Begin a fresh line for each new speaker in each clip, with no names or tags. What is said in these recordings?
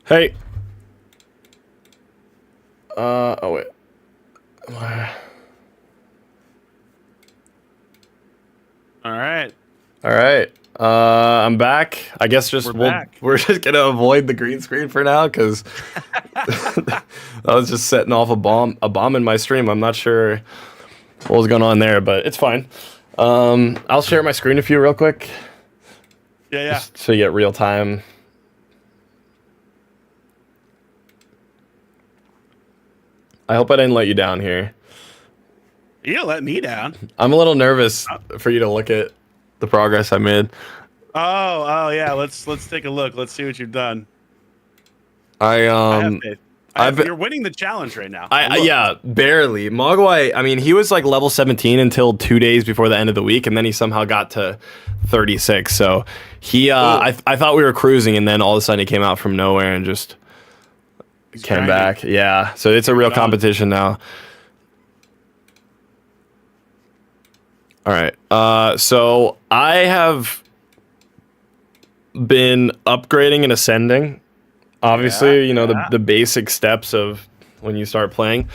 Hey. Oh wait.
All right,
All right. I'm back. I guess
we're
just
back.
we're just gonna avoid the green screen for now because I was just setting off a bomb in my stream. I'm not sure what was going on there, but it's fine. I'll share my screen with you real quick,
Yeah.
just so you get real time. I hope I didn't let you down here.
You didn't let me down.
I'm a little nervous for you to look at the progress I made.
Yeah. Let's take a look. Let's see what you've done.
I
I have faith.
I've
You're winning the challenge right now.
Yeah, barely. Mogwai, I mean, he was like level 17 until 2 days before the end of the week, and then he somehow got to 36. So he, I thought we were cruising, and then all of a sudden he came out from nowhere and just came back. Yeah, so it's a real competition now. All right. So I have been upgrading and ascending. Obviously, the basic steps of when you start playing.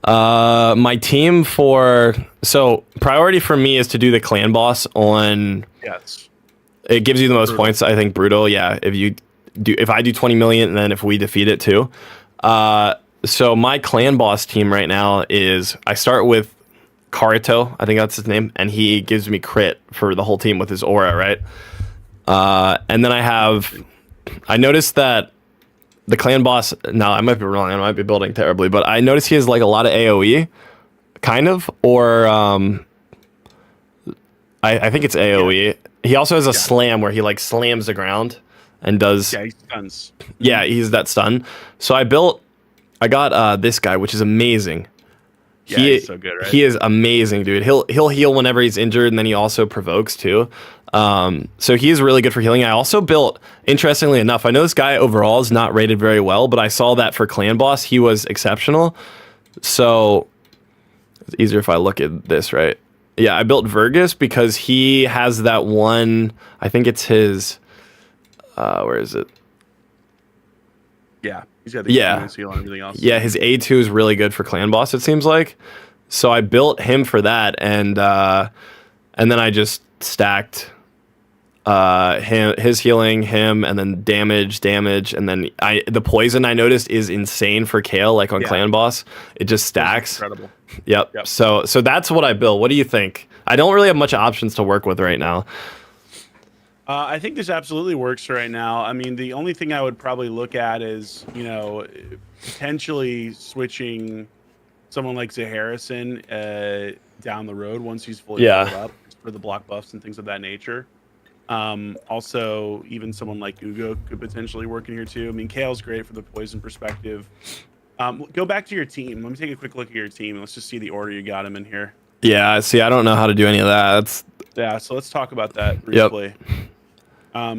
My team priority for me is to do the clan boss on.
Yes.
It gives you the most points, I think. Brutal, yeah. If I do 20 million, and then if we defeat it too. So my clan boss team right now is I start with Karito, I think that's his name, and he gives me crit for the whole team with his aura, right? And then I noticed that the clan boss, no, I might be wrong, I might be building terribly, but I noticed he has like a lot of AoE, kind of, or I think it's AoE. Yeah. He also has a slam where he like slams the ground and does.
Yeah, he stuns.
Yeah, he's that stun. So I got this guy, which is amazing.
Yeah, he's so good, right?
He is amazing, dude. He'll heal whenever he's injured, and then he also provokes too. So he is really good for healing. I also built, interestingly enough, I know this guy overall is not rated very well, but I saw that for clan boss he was exceptional. So it's easier if I look at this, right? Yeah, I built Vergus because he has that one. I think it's his. Where is it?
Yeah, he's got the seal and everything else.
Yeah, his A2 is really good for clan boss, it seems like. So I built him for that, and then I just stacked his healing, him, and then damage, and then the poison I noticed is insane for Kale, like on clan boss. It just stacks.
Incredible.
Yep. So that's what I built. What do you think? I don't really have much options to work with right now.
I think this absolutely works right now. I mean, the only thing I would probably look at is, potentially switching someone like Harrison down the road once he's fully filled up for the block buffs and things of that nature. Also, even someone like Ugo could potentially work in here too. I mean, Kale's great for the poison perspective. Go back to your team. Let me take a quick look at your team. Let's just see the order you got him in here.
Yeah, see, I don't know how to do any of that.
So let's talk about that briefly. Yep.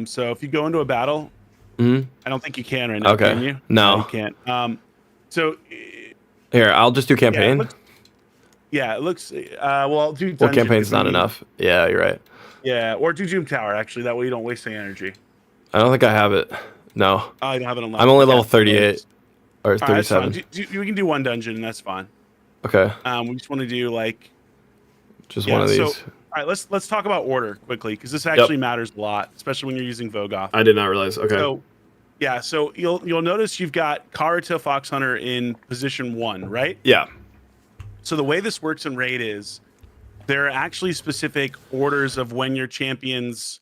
So if you go into a battle, I don't think you can right now, can you?
No,
you can't. So
here, I'll just do campaign.
It looks well, do dungeon.
Well, campaign's not enough. Yeah, you're right.
Yeah, or do Doom Tower, actually. That way you don't waste any energy.
I don't think I have it. No.
Oh, you don't have it unlocked.
I'm only level 38 or 37.
Right, we can do one dungeon, and that's fine.
Okay.
We just want to do like
just one of these.
So, all right, let's talk about order quickly, because this actually matters a lot, especially when you're using Vogoth.
I did not realize. Okay.
So you'll notice you've got Karita Fox Hunter in position 1, right?
Yeah.
So the way this works in Raid is there are actually specific orders of when your champions,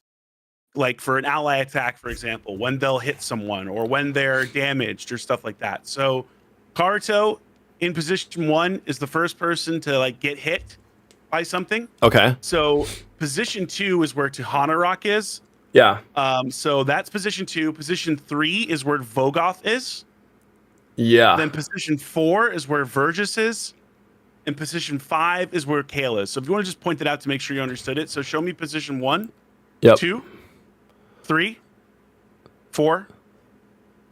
like for an ally attack, for example, when they'll hit someone or when they're damaged or stuff like that. So Karito in position 1 is the first person to like get hit by something.
Okay.
So position 2 is where Tahana Rock is.
Yeah.
So that's position 2. Position 3 is where Vogoth is.
Yeah.
Then position 4 is where Vergus is. And position 5 is where Kale is. So if you want to just point that out to make sure you understood it. So show me position 1, 2, 3, 4,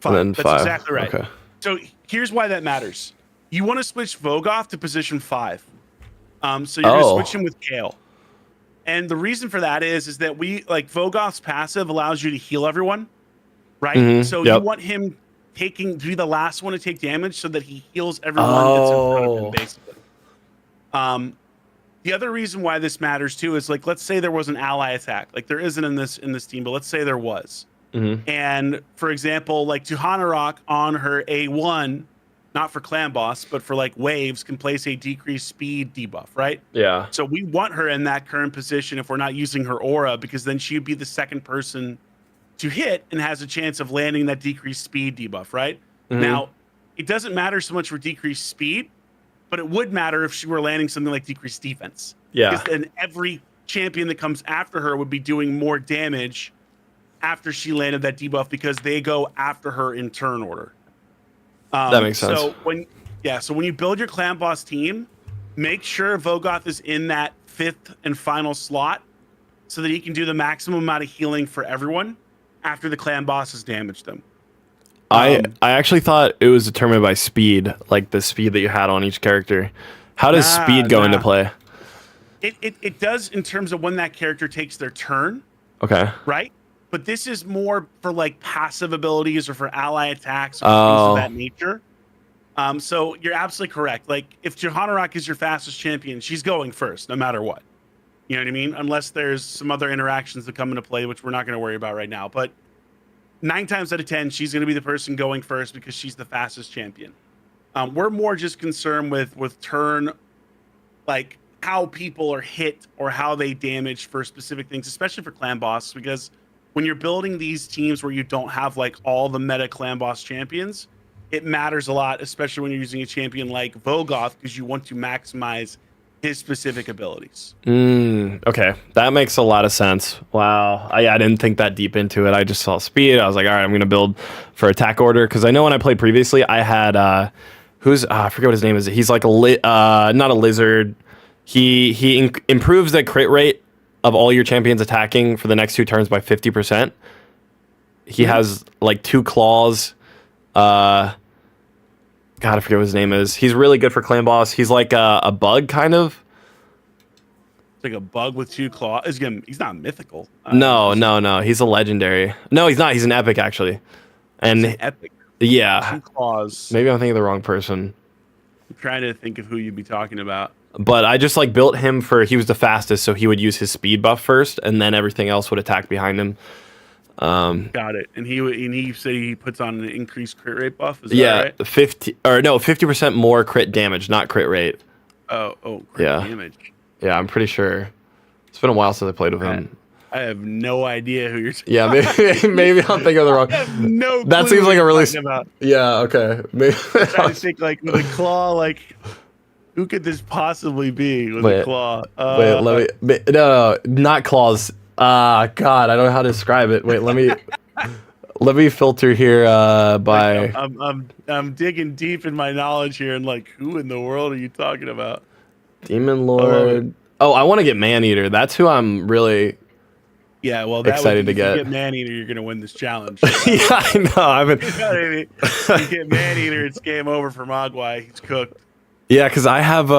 5.
And then
That's
5.
exactly right.
Okay.
So here's why that matters. You want to switch Vogoth to position 5. So you're going to switch him with Kale. And the reason for that is that Vogoth's passive allows you to heal everyone, right? So you want him to be the last one to take damage so that he heals everyone that's in front of him, basically. The other reason why this matters too is like, let's say there was an ally attack. Like there isn't in this team, but let's say there was. And for example, like Tuhanarok on her A1, not for clan boss, but for like waves, can place a decreased speed debuff, right?
Yeah.
So we want her in that current position if we're not using her aura, because then she'd be the second person to hit and has a chance of landing that decreased speed debuff, right? Now, it doesn't matter so much for decreased speed, but it would matter if she were landing something like decreased defense.
Yeah.
Because then every champion that comes after her would be doing more damage after she landed that debuff because they go after her in turn order.
That makes sense.
So when you build your clan boss team, make sure Vogoth is in that 5th and final slot so that he can do the maximum amount of healing for everyone after the clan boss has damaged them.
I actually thought it was determined by speed, like the speed that you had on each character. How does speed go into play?
It does in terms of when that character takes their turn.
Okay.
Right? But this is more for like passive abilities or for ally attacks or things of that nature. So you're absolutely correct. Like if Tuhanarok is your fastest champion, she's going first, no matter what. You know what I mean? Unless there's some other interactions that come into play, which we're not going to worry about right now. But 9 times out of 10, she's going to be the person going first because she's the fastest champion. We're more just concerned with turn, like how people are hit or how they damage for specific things, especially for clan boss, because when you're building these teams where you don't have like all the meta clan boss champions, it matters a lot, especially when you're using a champion like Vogoth, because you want to maximize his specific abilities.
Okay, that makes a lot of sense. Wow, I didn't think that deep into it. I just saw speed. I was like, all right, I'm gonna build for attack order because I know when I played previously, I had I forget what his name is. He's like not a lizard. He improves the crit rate of all your champions attacking for the next 2 turns by 50%. He has like 2 claws. God, I forget what his name is. He's really good for clan boss. He's like a bug, kind of.
It's like a bug with 2 claws. He's not mythical.
No. He's a legendary. No, he's not. He's an epic, actually. And
an epic.
Yeah.
2 claws.
Maybe I'm thinking of the wrong person.
I'm trying to think of who you'd be talking about.
But I just like built him he was the fastest, so he would use his speed buff first, and then everything else would attack behind him.
Got it. And he said he puts on an increased crit rate buff. Is
that right? 50% more crit damage, not crit rate.
Crit damage.
Yeah, I'm pretty sure. It's been a while since I played with him.
I have no idea who you're talking
about. Yeah, maybe I'm thinking of the wrong.
I have no clue
that seems like a really
about.
Yeah, okay. Maybe
I'm trying to think like with a claw, like who could this possibly be with a claw?
Let me no, not claws. God, I don't know how to describe it. Wait, let me filter here by
I'm digging deep in my knowledge here and like who in the world are you talking about?
Demon Lord. Oh, I want to get Man-Eater. That's who I'm really excited to get.
If you get Man-Eater, you're gonna win this challenge.
Yeah, I know.
You know what I mean? You get Man-Eater, it's game over for MOGWAI. He's cooked.
Yeah, because I have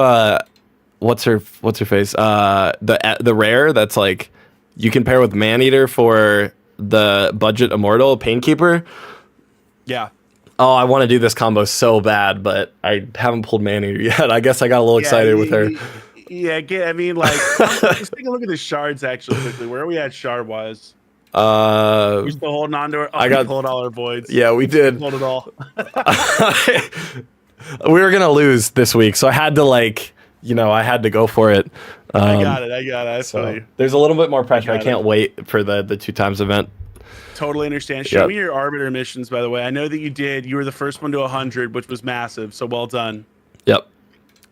what's her face? The rare that's like you can pair with Man-Eater for the budget immortal Painkeeper.
Yeah.
Oh, I want to do this combo so bad, but I haven't pulled Man-Eater yet. I guess I got a little excited with her.
Yeah, I mean, like, let's take a look at the shards actually quickly. Where are we at shard-wise? We're still holding on to it. Oh, we pulled all our voids.
Yeah, we did.
Pulled it all.
We were gonna lose this week, so I had to I had to go for it.
I got it. I feel you.
There's a little bit more pressure. I can't wait for the 2 times event.
Totally understand. Show me your Arbiter missions, by the way. I know that you did. You were the first one to 100, which was massive. So well done.
Yep.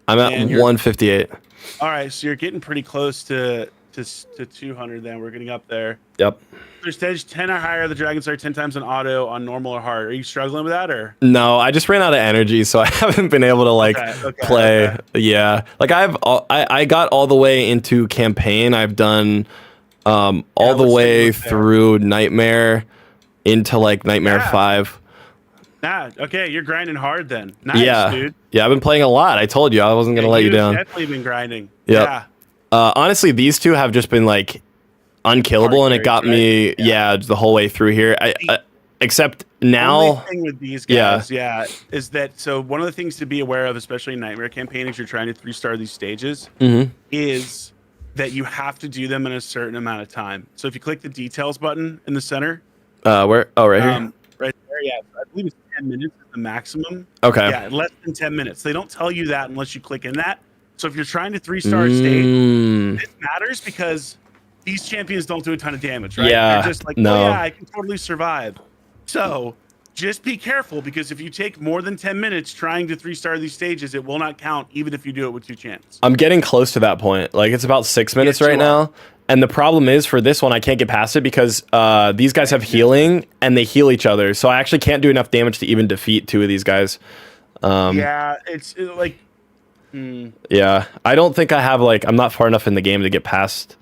I'm at 158.
All right, so you're getting pretty close to 200. Then we're getting up there.
Yep.
For stage 10 or higher, the dragons are 10 times on auto on normal or hard. Are you struggling with that or?
No, I just ran out of energy, so I haven't been able to play. Okay. Yeah, like I got all the way into campaign. I've done all the way through Nightmare into like Nightmare 5.
Okay, you're grinding hard then. Nice, dude.
Yeah, I've been playing a lot. I told you I wasn't gonna let you down.
Definitely been grinding.
Yep. Yeah. Honestly, these 2 have just been like unkillable, and it got me the whole way through here. Except
Only
now,
thing with these guys, is that so one of the things to be aware of, especially in Nightmare campaign, as you're trying to 3-star these stages, is that you have to do them in a certain amount of time. So if you click the details button in the center,
where? Oh, right here.
right there, I believe it's 10 minutes is the maximum.
Okay.
Yeah, less than 10 minutes. They don't tell you that unless you click in that. So if you're trying to 3-star stage, this matters because these champions don't do a ton of damage, right?
Yeah,
They're just like,
no.
oh yeah, I can totally survive. So just be careful because if you take more than 10 minutes trying to 3-star these stages, it will not count even if you do it with 2 champs.
I'm getting close to that point. Like it's about 6 minutes right now. And the problem is for this one, I can't get past it because these guys have healing and they heal each other. So I actually can't do enough damage to even defeat 2 of these guys.
Yeah, it's like...
Yeah, I don't think I have I'm not far enough in the game to get past.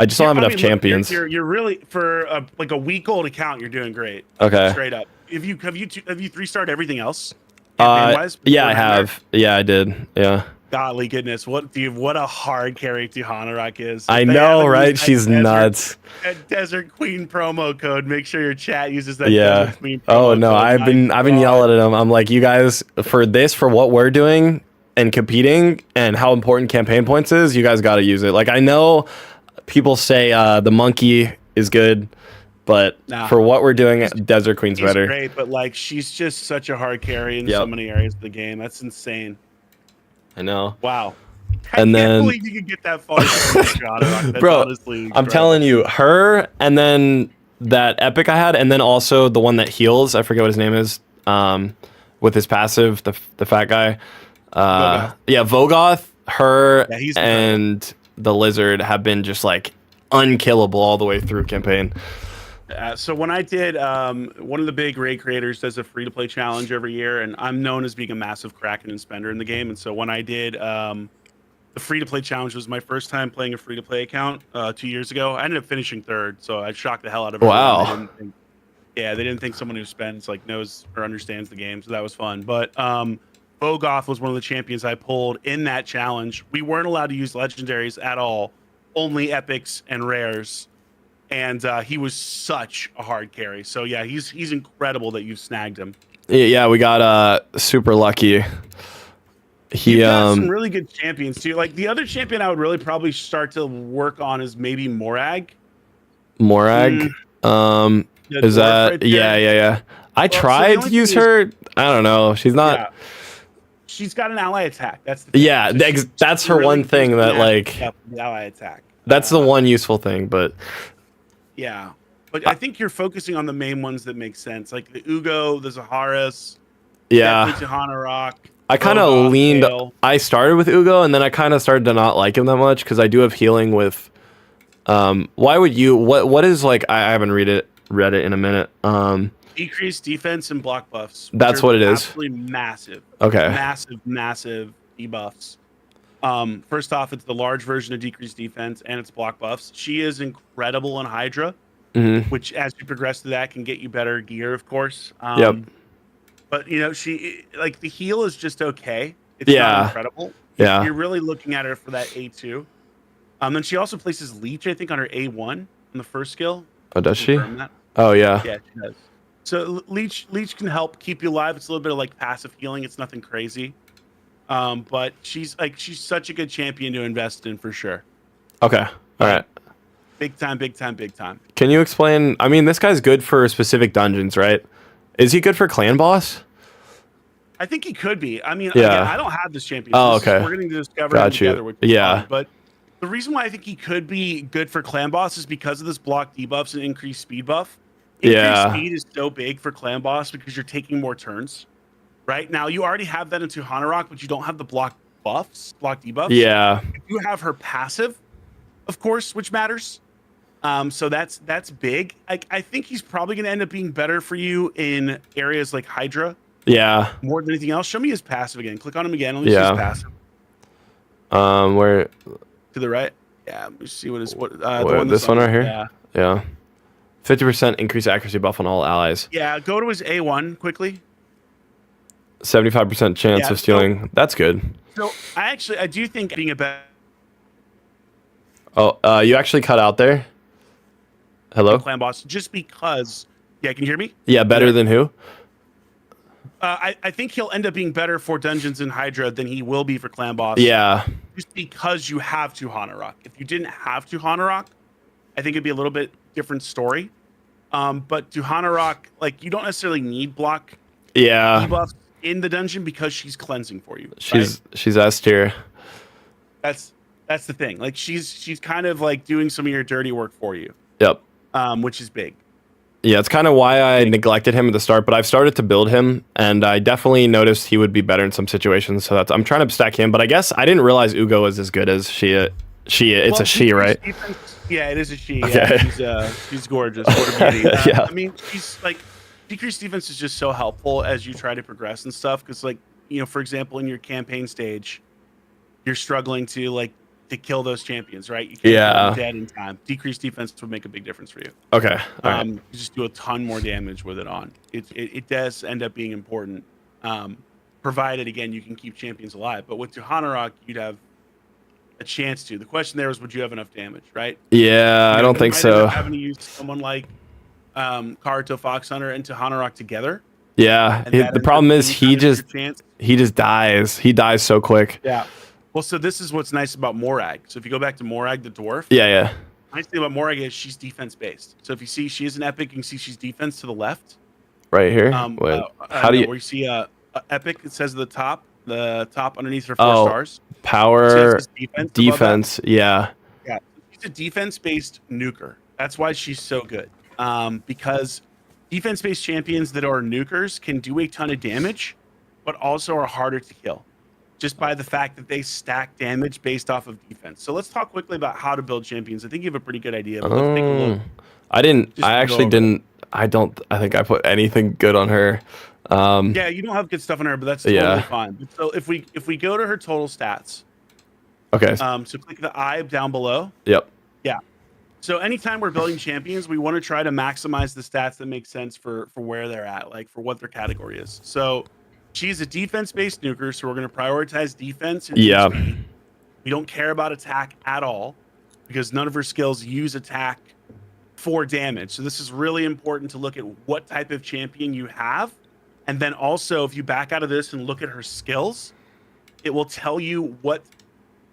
I just don't have enough champions.
Look, you're really for a week-old account. You're doing great.
Okay.
Straight up. Have you 3-starred everything else?
Yeah, I have. Yeah, I did. Yeah.
Golly goodness, what a hard carry Tihanarok is.
I know, right? She's nuts.
That Desert Queen promo code. Make sure your chat uses that.
Yeah.
Desert Queen
Oh no,
code.
I've been yelling at them. I'm like, you guys, for what we're doing and competing and how important campaign points is, you guys got to use it. Like I know people say the monkey is good, but for what we're doing, Desert Queen's better.
Great, but she's just such a hard carry in so many areas of the game. That's insane.
I know.
Wow.
I can't
believe you could get that far.
Bro, I'm telling you, her and then that epic I had, and then also the one that heals. I forget what his name is. With his passive, the fat guy. Vogoth, her, and the lizard have been just unkillable all the way through campaign.
So when I did, one of the big raid creators does a free-to-play challenge every year, and I'm known as being a massive Kraken and spender in the game. And so when I did the free-to-play challenge, was my first time playing a free-to-play account 2 years ago. I ended up finishing 3rd, so I shocked the hell out of everyone.
Wow.
They didn't think someone who spends knows or understands the game, so that was fun. But Bogoth was one of the champions I pulled in that challenge. We weren't allowed to use legendaries at all, only epics and rares. And he was such a hard carry. So yeah, he's incredible that you snagged him.
Yeah, we got super lucky.
You've got some really good champions too. The other champion I would really probably start to work on is maybe Morag.
Morag? Is that right? Yeah. I tried to use her. I don't know. She's not.
Yeah. She's got an ally attack. That's the thing.
Yeah, that's her really one thing that
the ally attack.
That's the one useful thing, but.
Yeah, but I think you're focusing on the main ones that make sense, like the Ugo, the Zaharas, Tihanarok.
I kind of leaned. I started with Ugo, and then I kind of started to not like him that much because I do have healing with. Why would you? What is I haven't read it in a minute.
Decreased defense and block buffs.
That's what it is.
Absolutely massive.
Okay.
Massive debuffs. First off, it's the large version of decreased defense and its block buffs. She is incredible in Hydra, which as you progress to that can get you better gear, of course. But she the heal is just okay. It's not incredible.
Yeah.
You're really looking at her for that A2. Then she also places Leech, I think, on her A1 on the first skill.
Oh, does she? Oh yeah.
Yeah, she does. So Leech can help keep you alive. It's a little bit of passive healing. It's nothing crazy. But she's such a good champion to invest in for sure.
Okay. All right.
Big time.
Can you explain? I mean, this guy's good for specific dungeons, right? Is he good for clan boss?
I think he could be. I mean, again, I don't have this champion.
Oh, okay.
We're going to discover it together. Which is fun. But the reason why I think he could be good for clan boss is because of this block debuffs and increased speed buff. Increased speed is so big for clan boss because you're taking more turns. Right now, you already have that into Hanarok, but you don't have the block debuffs.
Yeah.
You have her passive, of course, which matters. So that's big. I think he's probably going to end up being better for you in areas like Hydra.
Yeah.
More than anything else. Show me his passive again. Click on him again. Let me see his passive.
Where?
To the right. Yeah. Let me see what is
this one right here. Yeah. 50% increased accuracy buff on all allies.
Yeah. Go to his A1 quickly.
75% chance of stealing. So, that's good.
So I do think being a better.
Oh, you actually cut out there. Hello?
Clan boss, just because Yeah, can you hear me?
Yeah, better than who?
I think he'll end up being better for Dungeons and Hydra than he will be for Clan Boss.
Yeah.
Just because you have to Hanorok. If you didn't have to Hanorok, I think it'd be a little bit different story. But to Hanorok, like you don't necessarily need block debuffs in the dungeon because she's cleansing for you.
She's S tier.
That's the thing. Like she's kind of like doing some of your dirty work for you.
Yep.
Which is big.
Yeah, it's kind of why I neglected him at the start, but I've started to build him, and I definitely noticed he would be better in some situations. So I'm trying to stack him, but I guess I didn't realize Ugo was as good as she. It's a she, right?
Yeah, it is a she.
Okay.
Yeah, she's gorgeous. What a beauty.
Yeah.
I mean, she's like decreased defense is just so helpful as you try to progress and stuff. Because, like, you know, for example, in your campaign stage, you're struggling to kill those champions, right? You can't get them dead in time. Decreased defense would make a big difference for you.
Okay.
You just do a ton more damage with it on. It does end up being important. Provided again you can keep champions alive. But with Hanorok, you'd have a chance to. The question there is, would you have enough damage, right?
Yeah, I don't think so.
Having to use someone like Karuto Fox Hunter and Hanorok together.
Yeah, the problem is he just dies. He dies so quick.
Yeah. Well, so this is what's nice about Morag. So if you go back to Morag the dwarf.
Yeah.
The nice thing about Morag is she's defense based. So if you see she is an epic, you can see she's defense to the left.
Right here. Wait, how do you?
Where you see epic? It says at the top underneath her 4 stars.
Power defense. Yeah.
Yeah. She's a defense based nuker. That's why she's so good. Because defense based champions that are nukers can do a ton of damage, but also are harder to kill. Just by the fact that they stack damage based off of defense. So let's talk quickly about how to build champions. I think you have a pretty good idea. But let's take a look.
I think I put anything good on her.
Yeah, you don't have good stuff on her, but that's totally fine. So if we go to her total stats.
Okay.
So click the eye down below.
Yep.
Yeah. So anytime we're building champions, we want to try to maximize the stats that make sense for where they're at, like for what their category is. So she's a defense-based nuker, so we're going to prioritize defense. And HP. We don't care about attack at all because none of her skills use attack for damage. So this is really important to look at what type of champion you have. And then also, if you back out of this and look at her skills, it will tell you what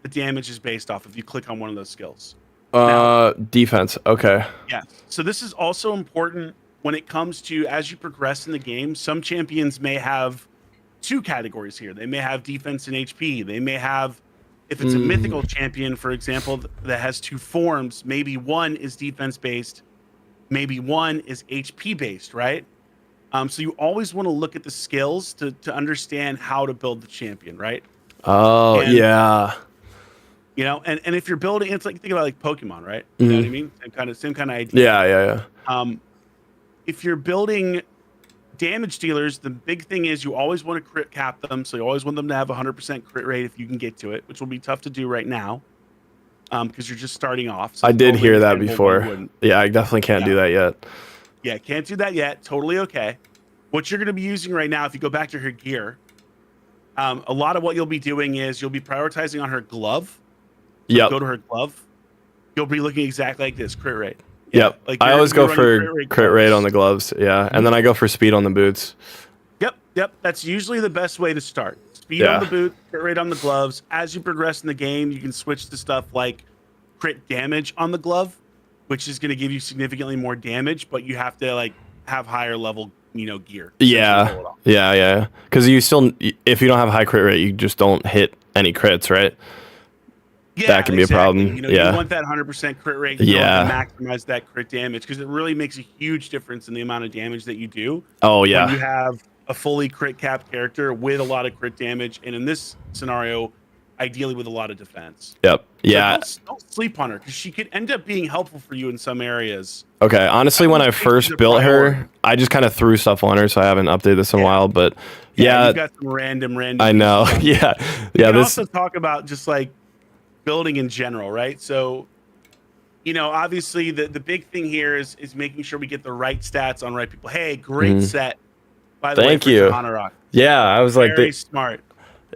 the damage is based off if you click on one of those skills.
Defense. Okay.
Yeah. So this is also important when it comes to as you progress in the game. Some champions may have 2 categories here. They may have defense and HP. They may have, if it's a mythical champion, for example, that has 2 forms, maybe one is defense based, maybe one is HP based, right? So you always want to look at the skills to understand how to build the champion, right?
Oh, yeah.
You know, and if you're building, it's like, think about like Pokemon, right? You know what I mean? Same kind of idea.
Yeah.
If you're building damage dealers, the big thing is you always want to crit cap them. So you always want them to have 100% crit rate if you can get to it, which will be tough to do right now because you're just starting off. So
I did hear that before. Yeah, I definitely can't do that yet.
Yeah, can't do that yet. Totally okay. What you're going to be using right now, if you go back to her gear, a lot of what you'll be doing is you'll be prioritizing on her glove. So go to her glove. You'll be looking exactly like this, crit rate.
Yeah, yep. Like I always go for crit rate on the gloves. Yeah. And then I go for speed on the boots.
Yep. That's usually the best way to start. Speed on the boot, crit rate on the gloves. As you progress in the game, you can switch to stuff like crit damage on the glove, which is going to give you significantly more damage, but you have to like have higher level, gear.
Yeah. Because you still, if you don't have a high crit rate, you just don't hit any crits, right?
Yeah,
that can be a problem.
You want that 100% crit rate. You want to maximize that crit damage because it really makes a huge difference in the amount of damage that you do.
Oh, yeah.
When you have a fully crit capped character with a lot of crit damage, and in this scenario, ideally with a lot of defense.
Yep. Yeah.
So don't sleep on her because she could end up being helpful for you in some areas.
Okay. Honestly, when I first built her, I just kind of threw stuff on her, so I haven't updated this in a while. But yeah,
you got some random.
I know. Yeah.
We can also talk about just like building in general, right? So, obviously the big thing here is making sure we get the right stats on right people. Hey, great set. By the way,
thank you. Yeah, I was like,
very smart.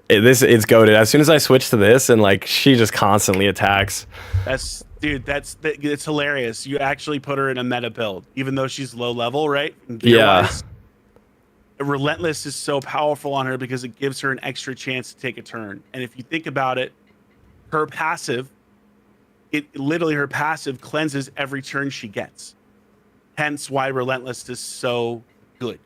It's goated. As soon as I switch to this, and like she just constantly attacks.
That's Dude, it's hilarious. You actually put her in a meta build, even though she's low level, right?
Yeah.
Relentless is so powerful on her because it gives her an extra chance to take a turn. And if you think about it, her passive, her passive cleanses every turn she gets. Hence why Relentless is so good.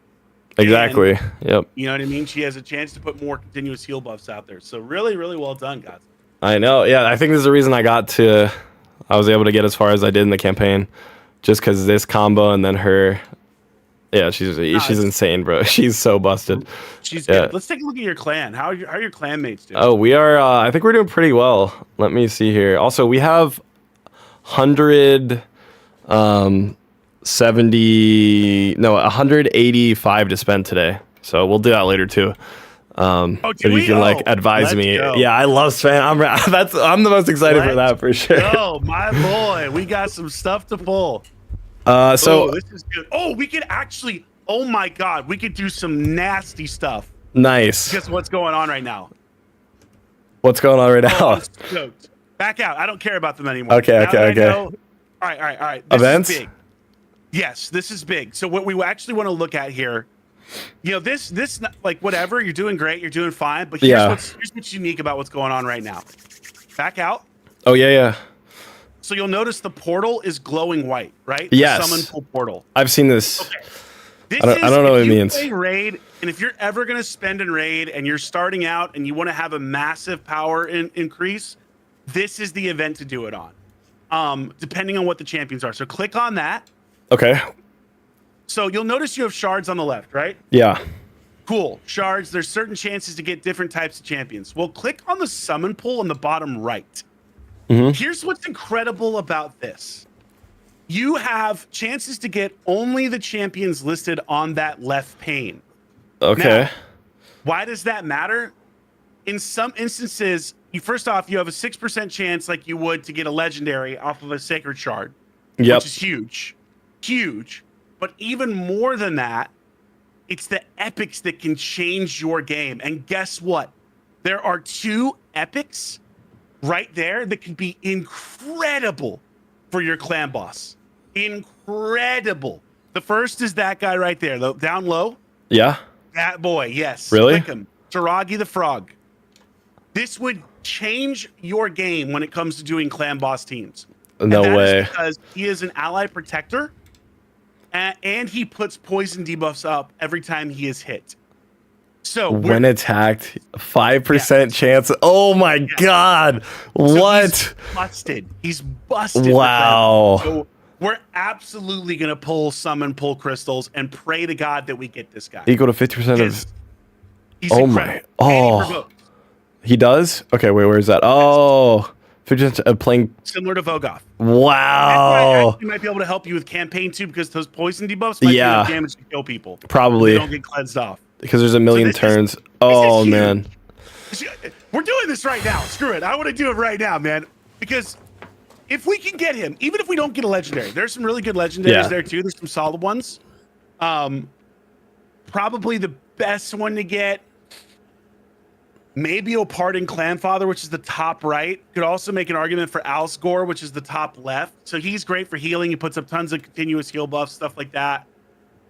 Exactly.
And,
yep.
You know what I mean? She has a chance to put more continuous heal buffs out there. So really, really well done, guys.
I know. Yeah, I think this is the reason I was able to get as far as I did in the campaign, just because this combo and then her. Yeah, she's insane, bro. She's so busted.
She's good. Let's take a look at your clan. How are your clan mates doing?
Oh, we are. I think we're doing pretty well. Let me see here. Also, we have 185 to spend today. So we'll do that later too. If you can advise me.
Go.
Yeah, I love spam. I'm the most excited for that for sure.
Oh, my boy. We got some stuff to pull.
This
is good. Oh, we could actually. Oh my God, we could do some nasty stuff.
Nice.
Guess what's going on right now?
What's going on right now?
Back out. I don't care about them anymore.
Okay.
All right. This
Events?
is big. Yes, this is big. So what we actually want to look at here, this like whatever, you're doing great, you're doing fine, but here's what's unique about what's going on right now. Back out.
Oh yeah.
So you'll notice the portal is glowing white, right?
Yes.
The summon pool portal.
I've seen this.
Okay.
I don't know what it means.
Play raid, and if you're ever going to spend in raid and you're starting out and you want to have a massive power increase, this is the event to do it on. Depending on what the champions are. So click on that.
Okay.
So you'll notice you have shards on the left, right?
Yeah.
Cool. Shards, there's certain chances to get different types of champions. Well, click on the summon pool on the bottom right. Here's what's incredible about this. You have chances to get only the champions listed on that left pane.
Okay.
Now, why does that matter? In some instances, you have a 6% chance like you would to get a legendary off of a sacred shard.
Yep.
Which is huge. Huge. But even more than that, it's the epics that can change your game. And guess what? There are 2 epics right there that can be incredible for your clan boss. Incredible. The first is that guy right there, down low.
Yeah.
That boy, yes.
Really?
Click him. Taragi the Frog. This would change your game when it comes to doing clan boss teams.
No way.
Because he is an ally protector, and he puts poison debuffs up every time he is hit. So
when attacked, 5% chance. Oh my God! What?
He's busted.
Wow.
So we're absolutely gonna pull crystals and pray to God that we get this guy.
Equal to 50% of.
He's incredible.
Oh. He does? Okay, wait, where is that? Oh, 50% of playing
similar to Vogoth.
Wow.
He might be able to help you with campaign too, because those poison debuffs might do enough damage to kill people.
Probably.
They don't get cleansed off.
Because there's a million turns. Oh man.
We're doing this right now. Screw it. I want to do it right now, man. Because if we can get him, even if we don't get a legendary, there's some really good legendaries there too. There's some solid ones. Probably the best one to get, maybe Oparding Clanfather, which is the top right. Could also make an argument for Alsgore, which is the top left. So he's great for healing. He puts up tons of continuous heal buffs, stuff like that.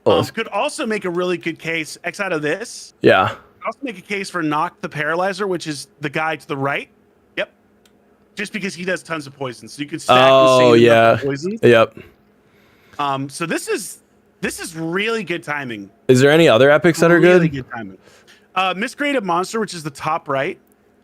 Could also make a really good case, X out of this.
Yeah.
Could also make a case for Noct the Paralyzer, which is the guy to the right. Yep. Just because he does tons of poison. So you can stack the same poisons.
Yep.
So this is really good timing.
Is there any other epics that are
really good timing? Miscreated Monster, which is the top right.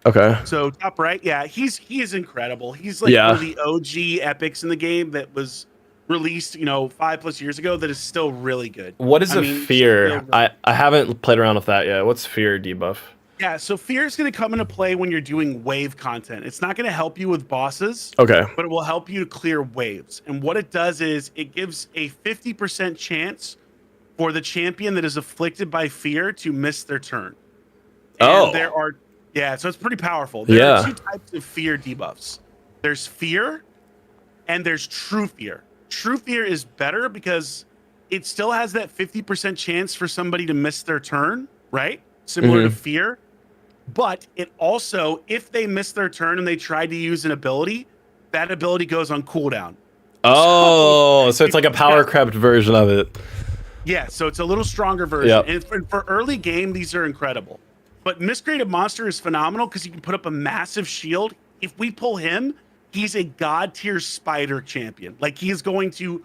Okay.
So top right, yeah, he is incredible. He's like one of the OG epics in the game that was released, 5+ years ago, that is still really good.
What is fear? I haven't played around with that yet. What's fear debuff?
Yeah, so fear is going to come into play when you're doing wave content. It's not going to help you with bosses.
Okay.
But it will help you to clear waves. And what it does is it gives a 50% chance for the champion that is afflicted by fear to miss their turn. And so it's pretty powerful. There are 2 types of fear debuffs. There's fear and there's true fear. True fear is better because it still has that 50% chance for somebody to miss their turn, right? Similar to fear. But it also, if they miss their turn and they try to use an ability, that ability goes on cooldown.
Oh, so it's like a power crept version of it.
Yeah, so it's a little stronger version.
Yep.
And for early game, these are incredible. But Miscreated Monster is phenomenal because he can put up a massive shield. If we pull him, he's a god tier spider champion. Like, he is going to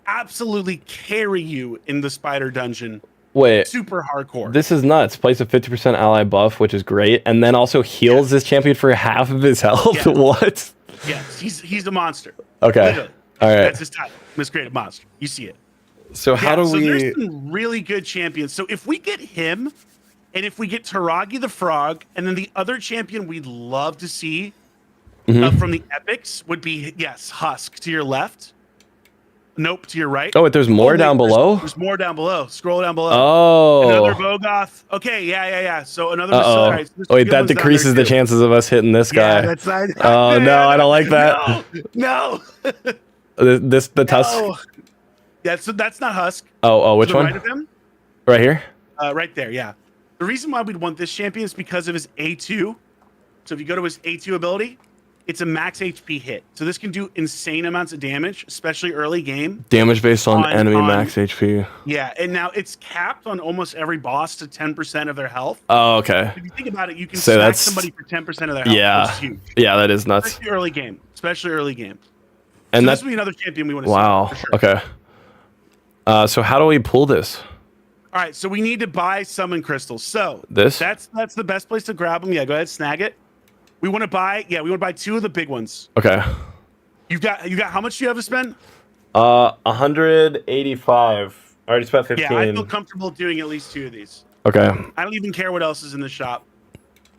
absolutely carry you in the spider dungeon.
Wait,
super hardcore.
This is nuts. Place a 50% ally buff, which is great, and then also heals this champion for half of his health.
Yeah.
What?
Yes, he's a monster.
Okay.
Literally.
All right.
That's his title. Miscreated Monster. You see it.
So how do we?
There's some really good champions. So if we get him, and if we get Taragi the Frog, and then the other champion we'd love to see from the epics would be, yes, Husk to your left. Nope, to your right.
Oh, wait, there's more down below?
There's more down below. Scroll down below.
Oh.
Another Bogoth. Okay, yeah. So another.
Right, so wait, that decreases the chances of us hitting this guy.
Yeah, that's not.
Oh, no, I don't like that.
No.
The Tusk.
No. That's not Husk.
Oh, which one?
Right of him?
Right here?
Right there, yeah. The reason why we'd want this champion is because of his A2. So if you go to his A2 ability, it's a max HP hit. So this can do insane amounts of damage, especially early game.
Damage based on enemy max HP.
Yeah, and now it's capped on almost every boss to 10% of their health.
Oh, okay.
If you think about it, you can smack somebody for 10% of their health.
Yeah.
Which is huge.
Yeah, that is nuts.
Especially early game.
And
so this would be another champion we want to see.
Wow.
For sure.
Okay. So how do we pull this?
All right, so we need to buy summon crystals. So
this?
That's the best place to grab them. Yeah, go ahead, snag it. We want to buy 2 of the big ones.
Okay.
You got how much do you have to spend?
185. I already spent 15.
Yeah, I feel comfortable doing at least 2 of these.
Okay.
I don't even care what else is in the shop.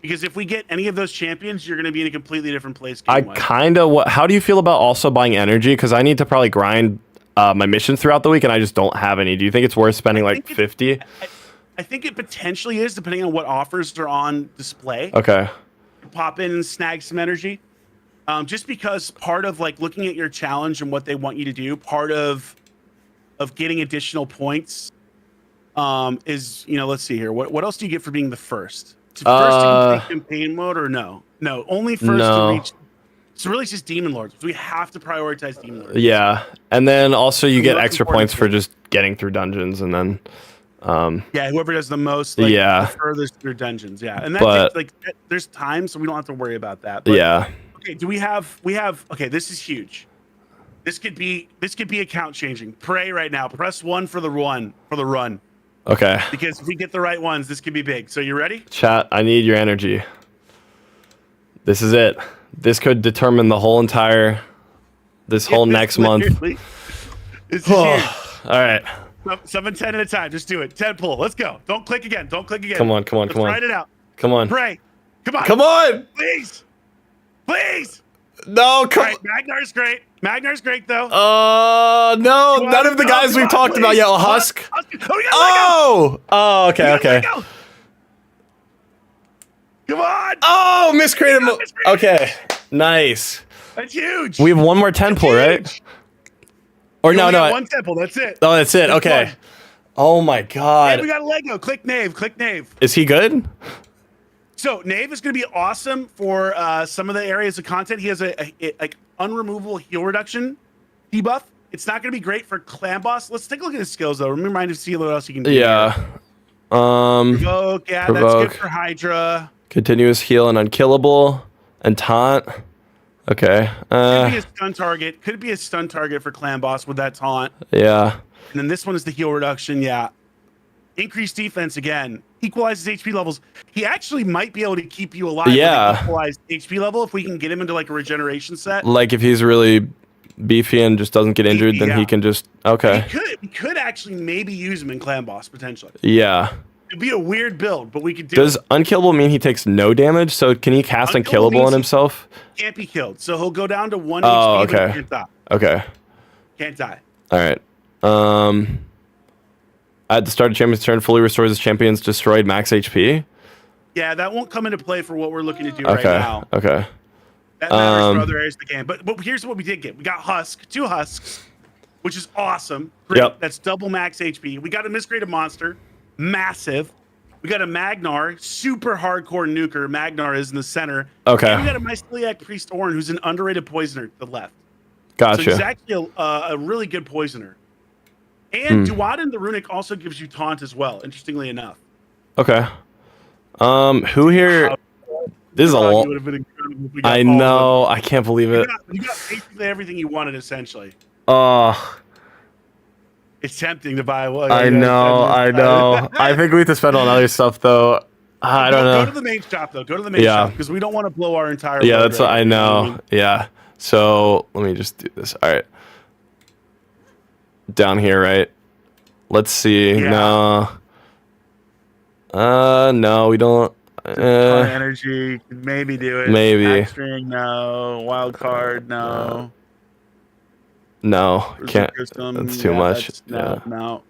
Because if we get any of those champions, you're going to be in a completely different place.
How do you feel about also buying energy? Because I need to probably grind my missions throughout the week, and I just don't have any. Do you think it's worth spending like 50?
I think it potentially is, depending on what offers are on display.
Okay.
Pop in and snag some energy. Just because part of like looking at your challenge and what they want you to do, part of getting additional points is, let's see here. What else do you get for being the first? First to complete campaign mode or no? No, only first to reach. So really, it's just Demon Lords. We have to prioritize Demon Lords.
Yeah, and then also you get extra points for just getting through dungeons, and then.
Whoever does the most, furthest through dungeons, and that takes, there's time, so we don't have to worry about that. But, okay, do we have? Okay, this is huge. This could be account changing. Pray right now. Press 1 for the run.
Okay.
Because if we get the right ones, this could be big. So you ready?
Chat, I need your energy. This is it. This could determine the whole entire, whole next month.
This is huge.
All right.
7, 10 at a time. Just do it. 10 pull. Let's go. Don't click again.
Come on.
Let's write it out.
Come on.
Pray.
Come on.
Please.
No, come on.
Magnar's great. Magnar's great, though.
No. None of the guys we've talked about yet. Husk. Oh, okay.
Come on.
Oh, miscreated. Okay. Nice.
That's huge.
We have one more 10 pull, right? Or no.
One temple. That's it.
Oh, that's it. Okay.
One.
Oh my God.
And we got a Lego. Click Knave.
Is he good?
So Knave is going to be awesome for some of the areas of content. He has a unremovable heal reduction debuff. It's not going to be great for clan boss. Let's take a look at his skills though. Remind us to see what else he can do.
Yeah.
Provoke. Yeah, that's good for Hydra.
Continuous heal and unkillable and taunt. Okay.
Could be a stun target for clan boss with that taunt.
Yeah.
And then this one is the heal reduction. Yeah. Increased defense again. Equalizes HP levels. He actually might be able to keep you alive.
Yeah.
With equalized HP level if we can get him into like a regeneration set.
Like if he's really beefy and just doesn't get injured, then he can just
We could actually maybe use him in clan boss potentially.
Yeah.
It'd be a weird build, but we could do.
Does unkillable mean he takes no damage? So can he cast unkillable on himself?
Can't be killed. So he'll go down to 1
HP.
But he can't die.
Okay.
Can't die.
All right. At the start of champion's turn, fully restores his champion's destroyed max HP.
Yeah, that won't come into play for what we're looking to do right now.
Okay.
That matters for other areas of the game. But here's what we did get. We got Husk, 2 Husks, which is awesome. Great.
Yep.
That's double max HP. We got a Miscreated Monster, massive. We got a Magnar, super hardcore nuker. Magnar is in the center.
Okay.
And we got a Myceliac Priest Orin, who's an underrated poisoner to the left.
Gotcha.
So he's actually a really good poisoner. And Duadan the Runic also gives you taunt as well, interestingly enough.
Okay. Who here? This is a lot. I know. I can't believe it.
You got basically everything you wanted, essentially.
Oh.
It's tempting to buy one.
I know. I think we have to spend on other stuff, though. I don't know.
Go to the main shop, though. Go to the main shop, because we don't want to blow our entire
Yeah, that's what I know. You know what I mean? Yeah. So let me just do this. All right. Down here, right? Let's see. Yeah. No, we don't.
Energy, maybe do it.
Maybe.
String, no. Wild card, no.
No, can't. That's too much.
No.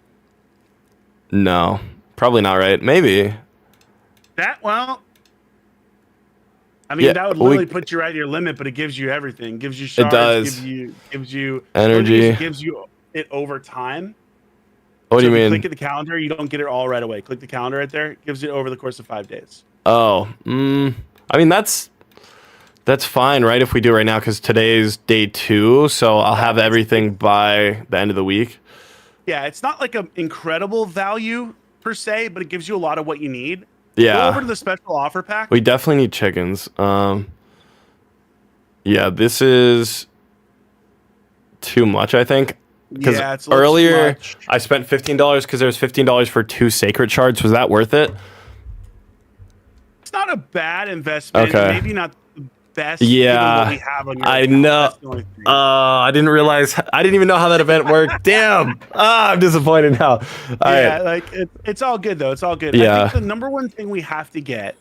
No, probably not right. Maybe.
Well, I mean, that would literally put you right at your limit, but it gives you everything. It gives you shards.
It does.
Gives you
energy.
It gives you it over time.
What do you mean?
Click at the calendar, you don't get it all right away. Click the calendar right there. It gives it over the course of 5 days.
Oh, I mean that's fine, right? If we do it right now, because today's day 2, so I'll have everything by the end of the week.
Yeah, it's not like an incredible value per se, but it gives you a lot of what you need.
Yeah.
Go over to the special offer pack.
We definitely need chickens. Yeah, this is too much, I think. Because earlier I spent $15 because there was $15 for 2 sacred shards. Was that worth it?
It's not a bad investment.
Okay.
Maybe not the best.
Yeah,
what we have on
I know. I didn't realize. I didn't even know how that event worked. Damn. I'm disappointed now.
Yeah, like it's all good though. It's all good.
Yeah.
I think the number one thing we have to get.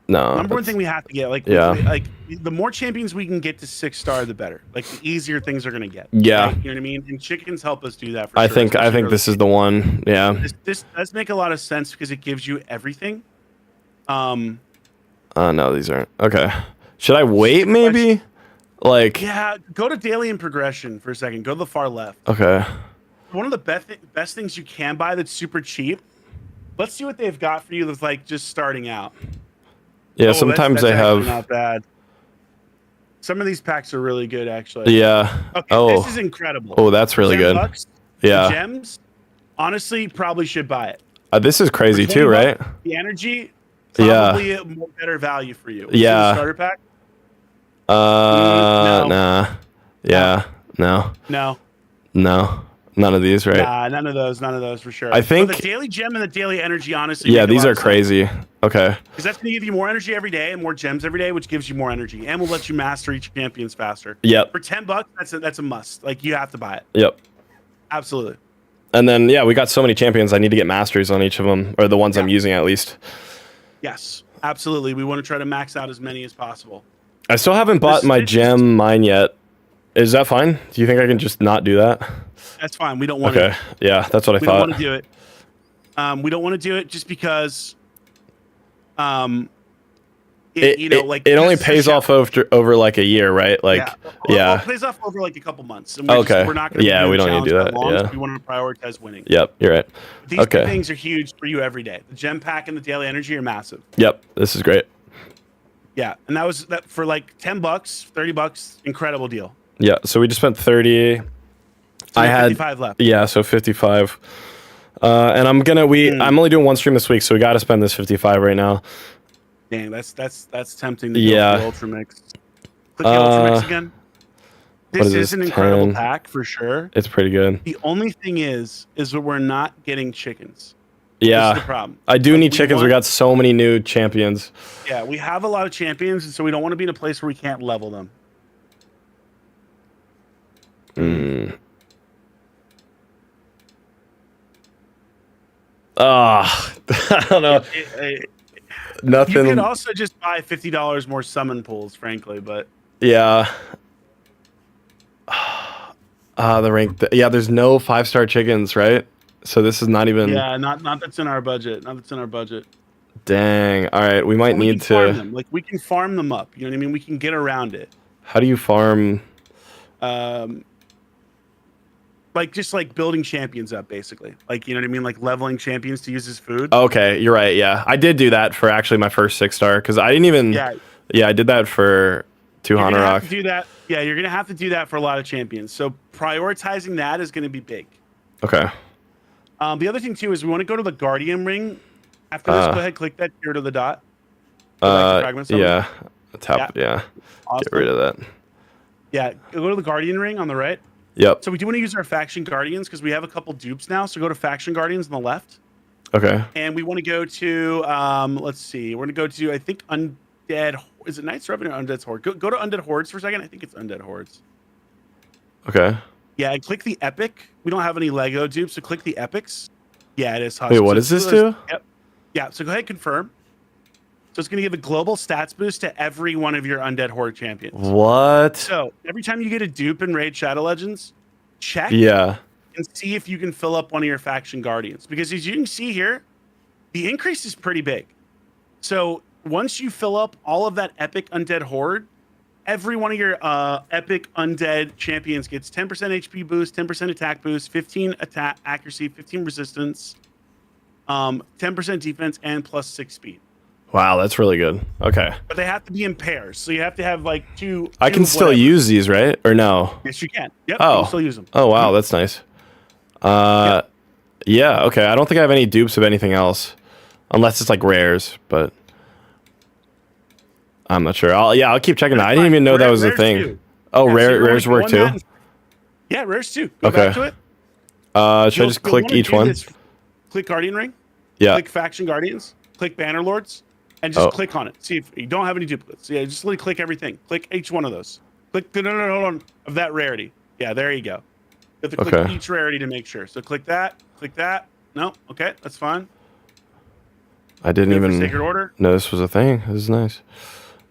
Number one thing we have to get, like the more champions we can get to 6-star, the better. Like the easier things are gonna get.
Yeah.
Right? You know what I mean? And chickens help us do that. For
I
sure,
think this is the one. Yeah.
This does make a lot of sense because it gives you everything.
No, these aren't. Okay. Should I wait maybe? Like.
Yeah. Go to daily and progression for a second. Go to the far left.
Okay.
One of the best things you can buy that's super cheap. Let's see what they've got for you that's like just starting out.
Yeah, sometimes they have.
Not bad. Some of these packs are really good, actually.
Yeah.
Okay, this is incredible.
Oh, that's really good.
Bucks,
yeah.
Gems, honestly, probably should buy it.
This is crazy too, right?
The energy, probably a more better value for you.
Yeah.
Starter pack.
No. Nah. Yeah. No.
No.
No. None of these, right?
Nah, none of those for sure.
I think
the daily gem and the daily energy, honestly.
Yeah, these are crazy. Okay.
Because that's going to give you more energy every day and more gems every day, which gives you more energy and will let you master each champions faster.
Yep.
For $10, that's a must. Like you have to buy it.
Yep.
Absolutely.
And then we got so many champions. I need to get masteries on each of them, or the ones I'm using at least.
Yes, absolutely. We want to try to max out as many as possible.
I still haven't bought my gem mine yet. Is that fine? Do you think I can just not do that?
That's fine. We don't want to.
Okay. Yeah, that's what I thought.
We don't want to do it. We don't want to do it just because
it only pays off over like a year, right? Like
it pays off over like a couple months. And we're not going
to we don't need to do that. Yeah.
We want to prioritize winning.
Yep, you're right.
These two things are huge for you every day. The gem pack and the daily energy are massive.
Yep, this is great.
Yeah, and that was that for like $10, $30, incredible deal.
Yeah, so we just spent 30.
So I had 55 left.
Yeah, so 55. And I'm only doing one stream this week, so we got to spend this 55 right now.
Dang, that's tempting to go for the Ultra Mix. Click the Ultra Mix again. This is an incredible pack for sure.
It's pretty good.
The only thing is that we're not getting chickens.
Yeah,
this is the problem.
I do need chickens. We got so many new champions.
Yeah, we have a lot of champions, and so we don't want to be in a place where we can't level them.
I don't know. Nothing.
You could also just buy $50 more summon pools, frankly, but
yeah. The rank. There's no 5-star chickens, right? So this is not even.
Yeah, not that's in our budget. Not that's in our budget.
Dang. All right, we might need to.
Farm them. Like we can farm them up. You know what I mean? We can get around it.
How do you farm?
By like just like building champions up, basically. Like, you know what I mean? Like leveling champions to use as food.
Okay, you're right. Yeah, I did do that for actually my first 6-star because I didn't even.
Yeah.
Yeah, I did that for 2
You're
Honor
gonna
Rock.
have to do that. Yeah, you're gonna have to do that for a lot of champions. So prioritizing that is gonna be big.
Okay.
The other thing too is we want to go to the Guardian ring. After this, go ahead, click that here to the dot.
Yeah. Tap. Yeah.
Awesome.
Get rid of that.
Yeah, go to the Guardian ring on the right.
Yep.
So we do want to use our faction guardians because we have a couple dupes now. So go to faction guardians on the left.
Okay.
And we want to go to let's see. We're gonna go to I think undead. Is it Knights Revenue or Undead's Horde? Go to Undead Hordes for a second. I think it's Undead Hordes.
Okay.
Yeah, and click the epic. We don't have any Lego dupes, so click the epics. Yeah, it is. Hush.
Wait, what does this do?
Yep. Yeah, so go ahead and confirm. So it's going to give a global stats boost to every one of your Undead Horde champions.
What?
So every time you get a dupe in Raid Shadow Legends, check
Yeah.
and see if you can fill up one of your faction guardians. Because as you can see here, the increase is pretty big. So once you fill up all of that epic Undead Horde, every one of your epic Undead champions gets 10% HP boost, 10% attack boost, 15 attack accuracy, 15 resistance, 10% defense, and plus 6 speed.
Wow, that's really good. Okay.
But they have to be in pairs. So you have to have like two.
I can still use these, right? Or no?
Yes, you can. Yep.
Oh.
You can still use them.
Oh, wow, that's nice. Yeah, okay. I don't think I have any dupes of anything else. Unless it's like rares, but I'm not sure. I'll keep checking that. I didn't even know that was a thing.
Too.
Oh,
Yeah, so
rares work too?
Yeah, rares too. Go
Okay.
back to it.
Should I just click each one?
Click Guardian Ring.
Yeah.
Click Faction Guardians. Click Banner Lords. And just
Oh.
click on it. See if you don't have any duplicates. Yeah, just literally click everything. Click each one of those. Click no, hold on, of that rarity. Yeah, there you go. You have to click
Okay.
each rarity to make sure. So click that. Click that. No, okay, that's fine.
I didn't
Good for
even
Sacred Order.
know this was a thing. This is nice.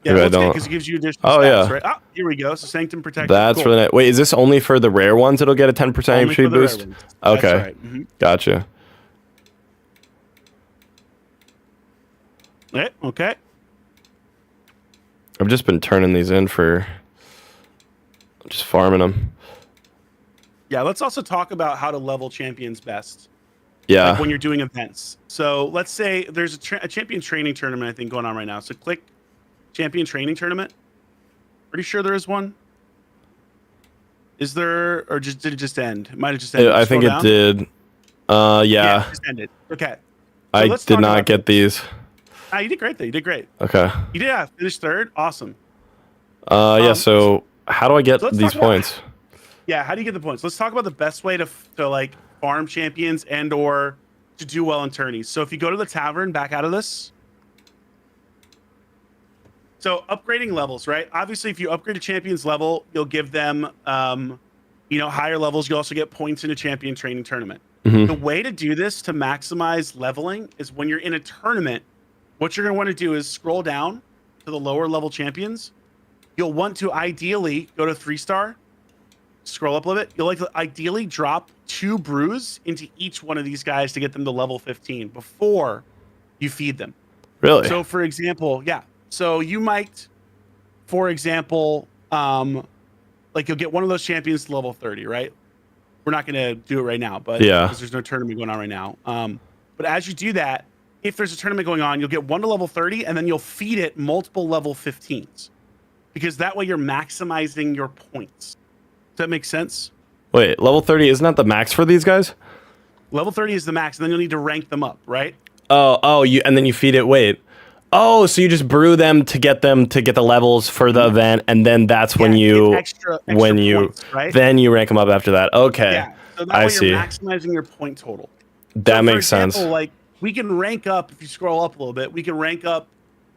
Yeah,
Maybe I
well,
don't.
because it gives you additional
Oh,
stats,
yeah.
right? Ah, here we go. So Sanctum Protection.
That's
cool.
really nice. Wait, is this only for the rare ones? It'll get a 10%
Only
HP
for the rare
boost?
ones. That's
Okay.
right. Mhm.
Gotcha.
Yeah, okay.
I've just been turning these in for just farming them.
Yeah, let's also talk about how to level champions best.
Yeah.
Like when you're doing events. So let's say there's a champion training tournament, I think, going on right now. So click champion training tournament. Pretty sure there is one. Is there, or did it just end? It might have just ended.
I think
Scroll
it
down.
did. Yeah.
It just ended. Okay.
I
let's
did
talk
not
about
get these.
You did great though. You did great.
Okay.
You did finish third. Awesome.
Yeah, so how do I get
so let's
these
talk about-
points?
Yeah, how do you get the points? Let's talk about the best way to like farm champions and or to do well in tourneys. So if you go to the tavern, back out of this. So upgrading levels, right? Obviously, if you upgrade a champion's level, you'll give them, higher levels. You also get points in a champion training tournament.
Mhm.
The way to do this to maximize leveling is when you're in a tournament, what you're going to want to do is scroll down to the lower level champions. You'll want to ideally go to 3-star, scroll up a little bit. You'll like to ideally drop 2 brews into each one of these guys to get them to level 15 before you feed them.
Really?
So for example, yeah. So you might, for example, like you'll get one of those champions to level 30, right? We're not going to do it right now, but
Yeah.
because there's no tournament going on right now. But as you do that, if there's a tournament going on, you'll get one to level 30 and then you'll feed it multiple level 15s because that way you're maximizing your points. Does that make sense?
Wait, level 30 isn't that the max for these guys?
Level 30 is the max, and then you'll need to rank them up, right?
And then you feed it. Wait. Oh, so you just brew them to get the levels for the event, and then that's when you
extra points, right?
then you rank them up after that. Okay.
Yeah. So that
I
way
see.
you're maximizing your point total.
That
So,
makes
for example,
sense.
Like we can rank up if you scroll up a little bit. We can rank up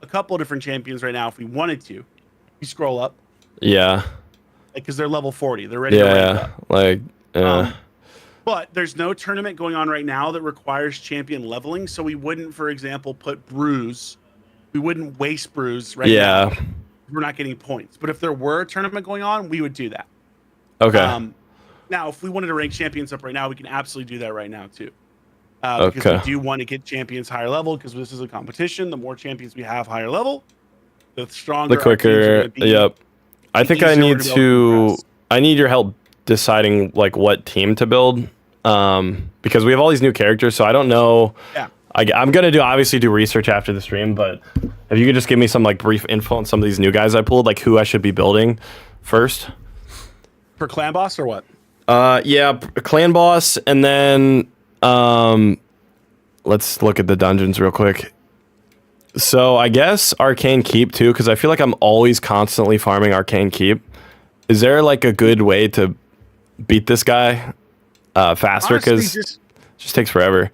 a couple of different champions right now if we wanted to. You scroll up,
Yeah.
because they're level 40. They're ready to rank up.
Like
But there's no tournament going on right now that requires champion leveling, so we wouldn't, for example, put brews. We wouldn't waste brews right now. We're not getting points. But if there were a tournament going on, we would do that.
Okay.
Now, if we wanted to rank champions up right now, we can absolutely do that right now too. Because we do want to get champions higher level because this is a competition. The more champions we have higher level, the stronger.
The
our teams are
quicker.
gonna be.
Yep. I think I
easier
need
we're gonna be able to
I need your help deciding like what team to build, because we have all these new characters, so I don't know.
Yeah.
I'm gonna obviously do research after the stream, but if you could just give me some like brief info on some of these new guys I pulled, like who I should be building first.
For clan boss or what?
Yeah, clan boss, and then let's look at the dungeons real quick. So I guess Arcane Keep too, because I feel like I'm always constantly farming Arcane Keep. Is there like a good way to beat this guy faster? Because it just takes forever.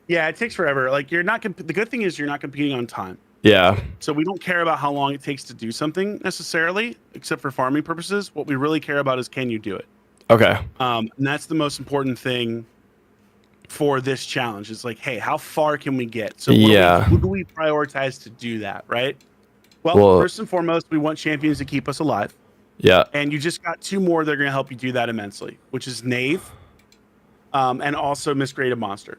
Yeah, it takes forever. Like you're not. The good thing is you're not competing on time.
Yeah.
So we don't care about how long it takes to do something necessarily, except for farming purposes. What we really care about is can you do it?
Okay.
And that's the most important thing for this challenge. It's like, hey, how far can we get? So who do we prioritize to do that, right? Well, first and foremost, we want champions to keep us alive.
Yeah.
And you just got 2 more that are going to help you do that immensely, which is Knave and also Misgraded Monster.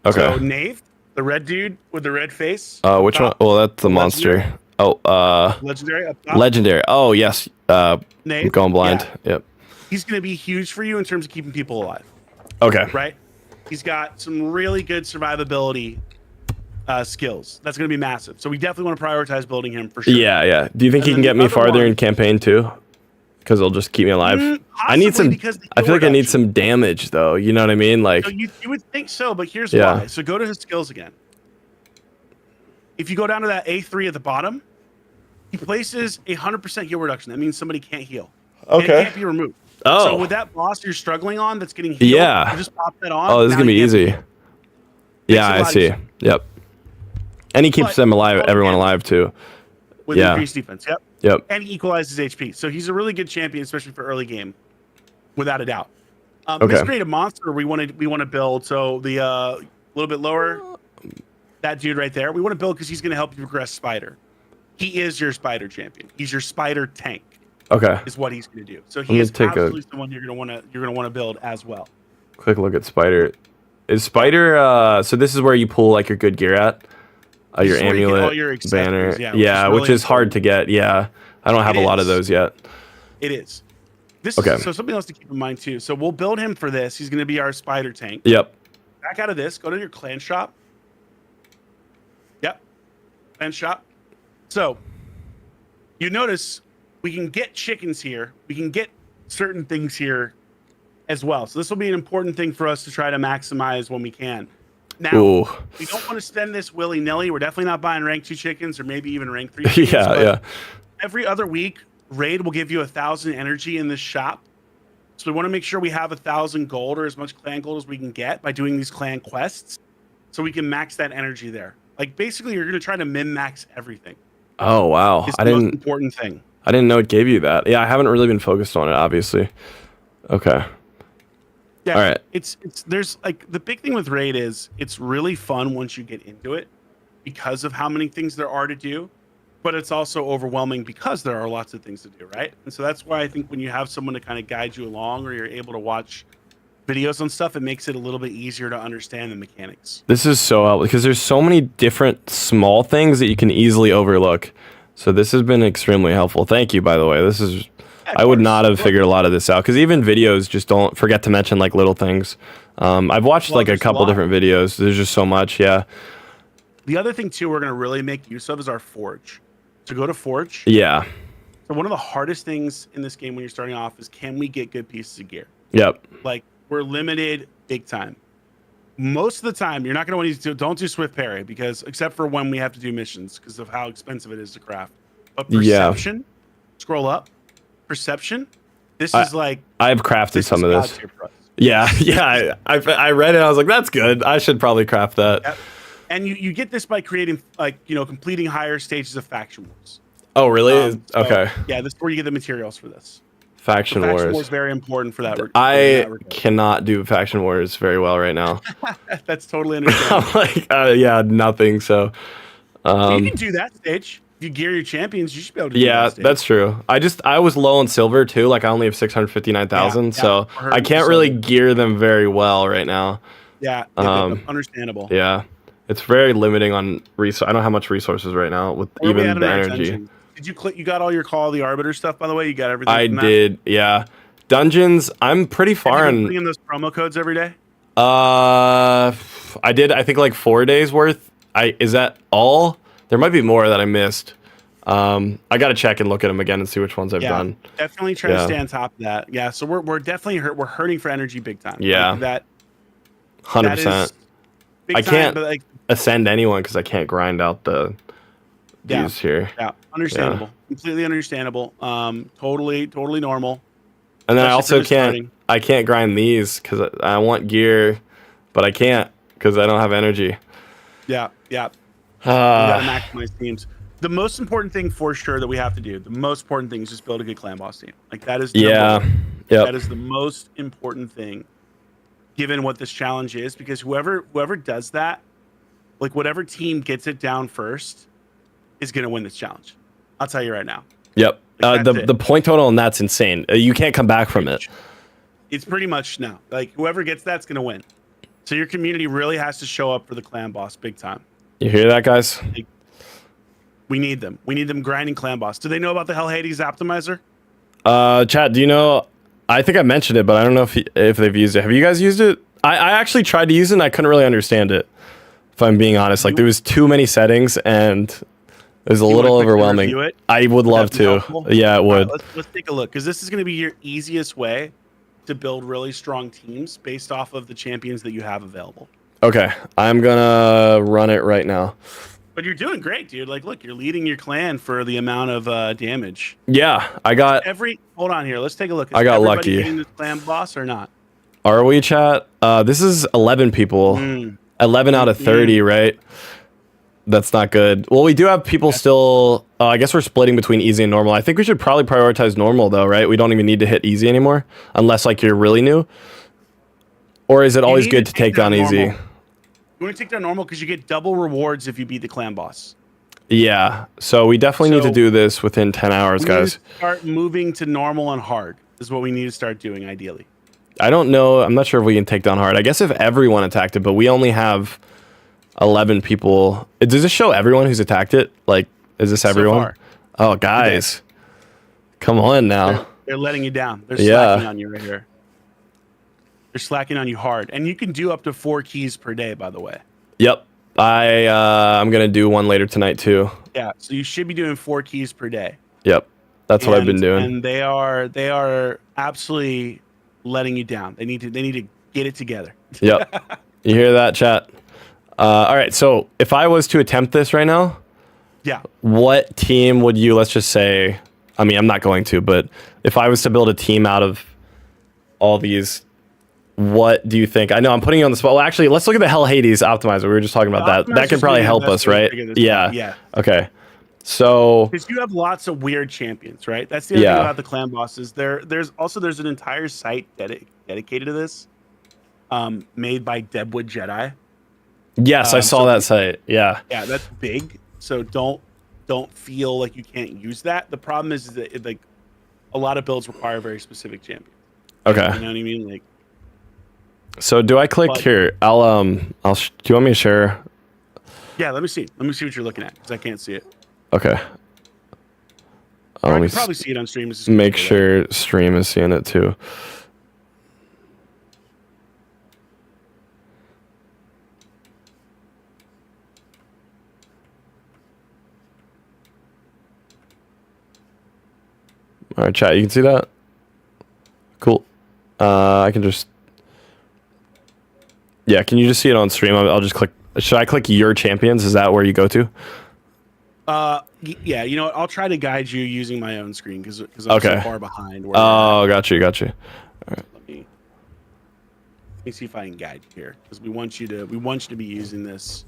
Okay.
So Knave, the red dude with the red face.
Which one? Well, that's the monster. Oh,
Legendary up top.
Legendary. Oh, yes.
Knave.
I'm going blind.
Yeah.
Yep.
He's going to be huge for you in terms of keeping people alive.
Okay.
Right? He's got some really good survivability skills. That's going to be massive. So we definitely want to prioritize building him for sure.
Yeah, yeah. Do you think he can get me farther in campaign too? Because it'll just keep me alive. I need some. I feel like I need some damage though. You know what I mean? Like
so you would think so, but here's why. So go to his skills again. If you go down to that A3 at the bottom, he places 100% heal reduction. That means somebody can't heal. Okay. And it can't be removed.
Oh.
So with that boss you're struggling on that's getting healed, you just pop that on.
Oh, this is gonna be easy. Yeah, I see. Yep. And he keeps them alive, everyone alive too.
With increased defense. Yep.
Yep.
And he equalizes HP. So he's a really good champion, especially for early game, without a doubt.
Okay.
Miscreated Monster we want to build. So the little bit lower, that dude right there, we want to build because he's going to help you progress Spider. He is your Spider champion. He's your Spider tank.
Okay.
Is what he's going to do. So he is absolutely someone you're going to want to build as well.
Quick look at Spider. Is Spider? So this is where you pull like your good gear at. Your amulet, your banner, yeah, which is hard to get. Yeah, I don't have a lot of those yet.
It is. This is, so something else to keep in mind too. So we'll build him for this. He's going to be our Spider tank.
Yep.
Back out of this. Go to your clan shop. Yep. Clan shop. So you notice we can get chickens here. We can get certain things here as well. So this will be an important thing for us to try to maximize when we can. Now, we don't want to spend this willy-nilly. We're definitely not buying rank 2 chickens or maybe even rank 3 chickens.
Yeah.
Every other week, Raid will give you 1,000 energy in this shop. So we want to make sure we have 1,000 gold or as much clan gold as we can get by doing these clan quests. So we can max that energy there. Like basically, you're going to try to min-max everything.
Oh, wow.
It's the most important thing.
I didn't know it gave you that. Yeah, I haven't really been focused on it, obviously. Okay.
Yeah,
all right.
There's like the big thing with Raid is it's really fun once you get into it because of how many things there are to do, but it's also overwhelming because there are lots of things to do, right? And so that's why I think when you have someone to kind of guide you along or you're able to watch videos on stuff, it makes it a little bit easier to understand the mechanics.
This is so helpful because there's so many different small things that you can easily overlook. So this has been extremely helpful. Thank you, by the way. This is... I would not have figured a lot of this out because even videos just don't forget to mention like little things. I've watched like a couple different videos. There's just so much. Yeah.
The other thing too, we're going to really make use of is our Forge. To go to Forge.
Yeah.
So one of the hardest things in this game when you're starting off is can we get good pieces of gear?
Yep.
Like we're limited big time. Most of the time, you're not going to want to don't do Swift Parry because except for when we have to do missions because of how expensive it is to craft. But Perception, scroll up. Perception, this is like
I've crafted some of this. Yeah. I read it. I was like, that's good. I should probably craft that.
Yep. And you get this by creating completing higher stages of faction wars.
Oh, really? Okay.
Yeah, this is where you get the materials for this.
Faction wars
is very important for that.
I cannot do faction wars very well right now.
That's totally understandable.
I'm like, nothing. So
you can do that stage. If you gear your champions, you should be able to do that.
That's true. I was low on silver too. Like I only have 659,000, so I can't really gear them very well right now.
Yeah, understandable.
Yeah, it's very limiting on I don't have much resources right now with even the energy.
Did you got all your Call of the Arbiter stuff, by the way? You got everything?
I did, yeah. Dungeons, I'm pretty far
Have you been
in.
putting in those promo codes every day?
I did. I think like 4 days worth. Is that all? There might be more that I missed. I gotta check and look at them again and see which ones I've done.
Definitely try to stay on top of that. Yeah, so we're definitely we're hurting for energy big time.
Yeah,
like that
100%.
Big
I
time,
can't
but like
ascend anyone because I can't grind out these here.
Yeah, understandable. Completely understandable. Totally normal.
And then I
Especially
also
for starting.
I can't grind these because I want gear, but I can't because I don't have energy.
Yeah. We gotta maximize teams. The most important thing for sure that we have to do, the most important thing is just build a good clan boss team. Like that is number one.
Yep.
That is the most important thing, given what this challenge is, because whoever does that, like whatever team gets it down first, is gonna win this challenge. I'll tell you right now.
Yep.
Like,
the point total on that's insane. You can't come back from it.
It's pretty much no. Like whoever gets that's gonna win. So your community really has to show up for the clan boss big time.
You hear that, guys?
Like, we need them. We need them grinding clan boss. Do they know about the Hell Hades optimizer?
Chat, do you know? I think I mentioned it, but I don't know if they've used it. Have you guys used it? I actually tried to use it and I couldn't really understand it. If I'm being honest, like there was too many settings and it was a little overwhelming. I would love to. Yeah, it would.
Right, let's take a look, because this is going to be your easiest way to build really strong teams based off of the champions that you have available.
Okay, I'm gonna run it right now.
But you're doing great, dude. Like, look, you're leading your clan for the amount of damage.
Yeah, I got
Hold on here. Let's take a look.
I got lucky.
Hitting this clan boss or not?
Are we, chat? This is 11 people. 11 out of 30, right? That's not good. Well, we do have people still. I guess we're splitting between easy and normal. I think we should probably prioritize normal, though, right? We don't even need to hit easy anymore, unless like you're really new. Or is it always good to take down easy?
You want to take down normal because you get double rewards if you beat the clan boss.
Yeah. So we definitely need to do this within 10 hours, guys.
Start moving to normal and hard is what we need to start doing, ideally.
I don't know. I'm not sure if we can take down hard. I guess if everyone attacked it, but we only have 11 people. Does this show everyone who's attacked it? Like, is this everyone?
Far.
Oh, guys. Come on now.
They're letting you down. They're slacking on you right here. They're slacking on you hard. And you can do up to 4 keys per day, by the way.
Yep. I'm going to do one later tonight, too.
Yeah, so you should be doing 4 keys per day.
Yep. That's what I've been doing.
And they are absolutely letting you down. They need to get it together.
Yep. You hear that, chat? All right, so if I was to attempt this right now, what team would you, let's just say, I mean, I'm not going to, but if I was to build a team out of all these, what do you think? I know I'm putting you on the spot. Well, actually, let's look at the Hell Hades optimizer. We were just talking about that. That can probably help us, right? Yeah. Okay. So
because you have lots of weird champions, right? That's the other thing about the clan bosses. There's an entire site dedicated to this, made by Deadwood Jedi.
Yes, I saw that site. Yeah.
Yeah, that's big. So don't feel like you can't use that. The problem is that like a lot of builds require very specific champions.
Okay.
You know what I mean? Like.
So do I click here? Do you want me to share?
Yeah, let me see. Let me see what you're looking at because I can't see it.
Okay.
I can probably see it on stream.
Make sure stream is seeing it too. All right, chat, you can see that? Cool. I can just... Yeah, can you just see it on stream? I'll just click... Should I click your champions? Is that where you go to?
Yeah, you know what? I'll try to guide you using my own screen because I'm so far behind.
Oh, got you. All right.
Let me see if I can guide you here because we want you to be using this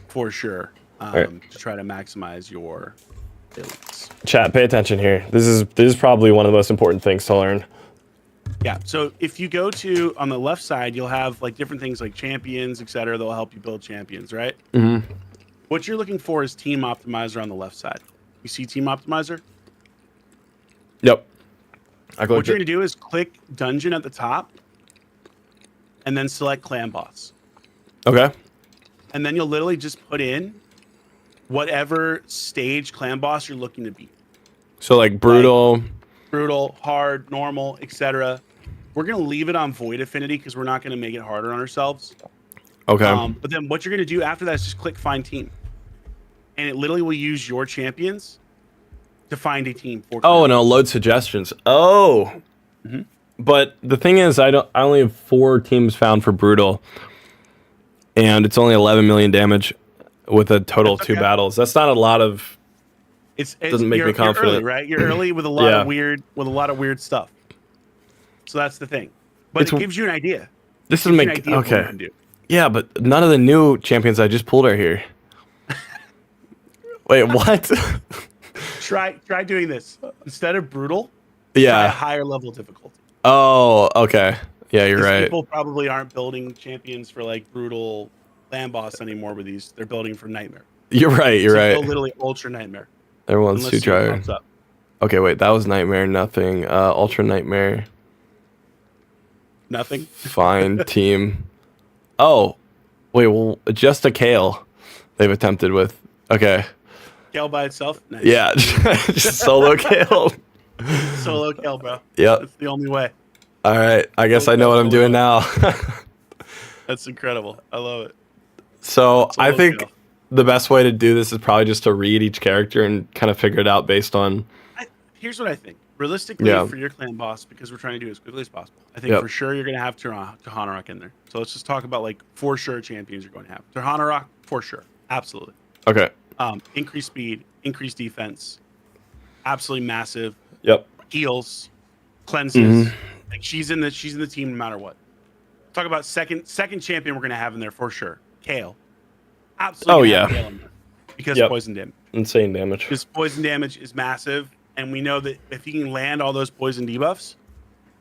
for sure to try to maximize your abilities.
Chat, pay attention here. This is probably one of the most important things to learn.
Yeah, so if you go to on the left side, you'll have like different things like champions, etc. That'll help you build champions, right?
Mm-hmm.
What you're looking for is Team Optimizer on the left side. You see Team Optimizer?
Yep.
What you're going to do is click Dungeon at the top and then select Clan Boss.
Okay.
And then you'll literally just put in whatever stage Clan Boss you're looking to beat.
So like Brutal.
brutal, hard, normal, etc. We're gonna leave it on void affinity because we're not gonna make it harder on ourselves.
Okay.
But then what you're gonna do after that is just click find team, and it literally will use your champions to find a team for.
Oh, and I'll load suggestions. Oh.
Mm-hmm.
But the thing is, I only have 4 teams found for brutal, and it's only 11 million damage with a total of 2 battles. That's not a lot of.
It's
doesn't make me confident,
you're early, right? You're early with a lot of weird stuff. So that's the thing, but it gives you an idea.
This is make okay. Yeah, but none of the new champions I just pulled are here. Wait, what?
Try doing this instead of brutal.
Yeah,
try a higher level difficulty.
Oh, okay. Yeah, you're right.
People probably aren't building champions for like brutal land boss anymore with these. They're building for nightmare.
You're right. You're right.
Literally ultra nightmare.
Everyone's too tired. Okay, wait. That was nightmare. Nothing. Ultra nightmare.
Nothing.
Fine team. Oh, wait. Well, just a kale. They've attempted with. Okay.
Kale by itself. Nice.
Yeah, just solo kale.
Solo kale, bro.
Yep.
That's the only way.
All right. I guess I know what I'm doing now.
That's incredible. I love it.
So I think the best way to do this is probably just to read each character and kind of figure it out based on.
Here's what I think. Realistically, for your clan boss, because we're trying to do it as quickly as possible, I think for sure you're going to have Tahanarok in there. So let's just talk about like for sure champions you're going to have. Tahanarok, for sure. Absolutely.
Okay.
Increased speed, increased defense. Absolutely massive.
Yep.
Heals, cleanses. Like she's in the team no matter what. Talk about second champion we're going to have in there for sure. Kale. Absolutely.
Oh, yeah.
Kale in there because poison damage.
Insane damage.
Because poison damage is massive. And we know that if he can land all those poison debuffs,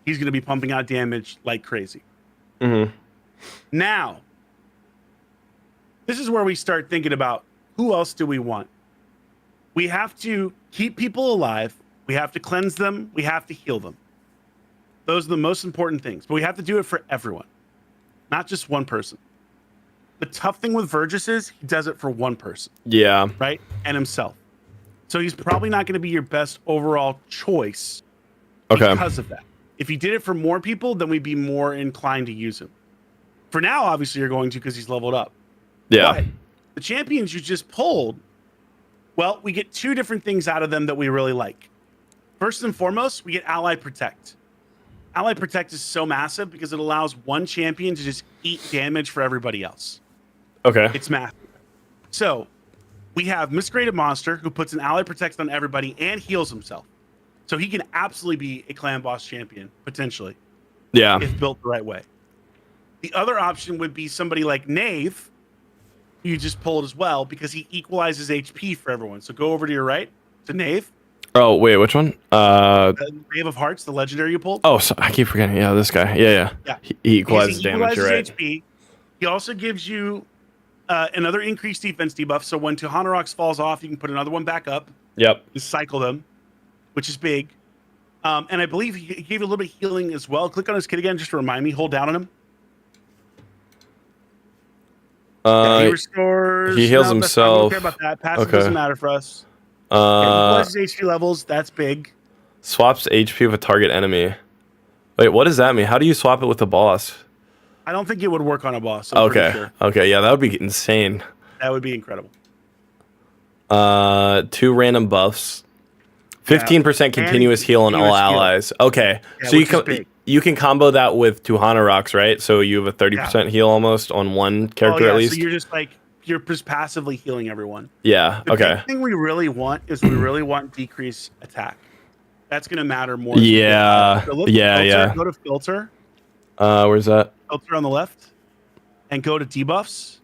he's going to be pumping out damage like crazy. Now, this is where we start thinking about who else do we want? We have to keep people alive. We have to cleanse them. We have to heal them. Those are the most important things. But we have to do it for everyone, not just one person. The tough thing with Vergis is he does it for one person.
Yeah.
Right? And himself. So he's probably not going to be your best overall choice because of that. If he did it for more people, then we'd be more inclined to use him. For now, obviously, you're going to because he's leveled up.
Yeah.
But the champions you just pulled, well, we get 2 different things out of them that we really like. First and foremost, we get Ally Protect. Ally Protect is so massive because it allows one champion to just eat damage for everybody else.
Okay.
It's massive. So we have Miscreated Monster who puts an Ally Protect on everybody and heals himself. So he can absolutely be a clan boss champion, potentially.
Yeah.
If built the right way. The other option would be somebody like Knave, who you just pulled as well, because he equalizes HP for everyone. So go over to your right to Knave.
Oh, wait, which one?
The Knave of Hearts, the legendary you pulled.
Oh, so I keep forgetting. Yeah, this guy. Yeah. He equalizes damage, you're right.
HP. He also gives you another increased defense debuff. So when Tahanarok falls off, you can put another one back up.
Yep.
And cycle them, which is big. And I believe he gave you a little bit of healing as well. Click on his kit again just to remind me. Hold down on him. He restores.
He heals himself.
I don't care about that. Passive doesn't matter for us. Plus his HP levels. That's big.
Swaps HP of a target enemy. Wait, what does that mean? How do you swap it with the boss?
I don't think it would work on a boss. I'm pretty sure.
Okay. Yeah, that would be insane.
That would be incredible.
2 random buffs. 15% continuous heal on all allies. Okay, so you can combo that with Tahanarok's, right? So you have a 30% heal almost on one character at least.
So you're just passively healing everyone.
Yeah.
The big thing we really want is decrease attack. That's going to matter more.
Yeah.
So Go to filter.
Where's that?
Filter on the left, and go to debuffs.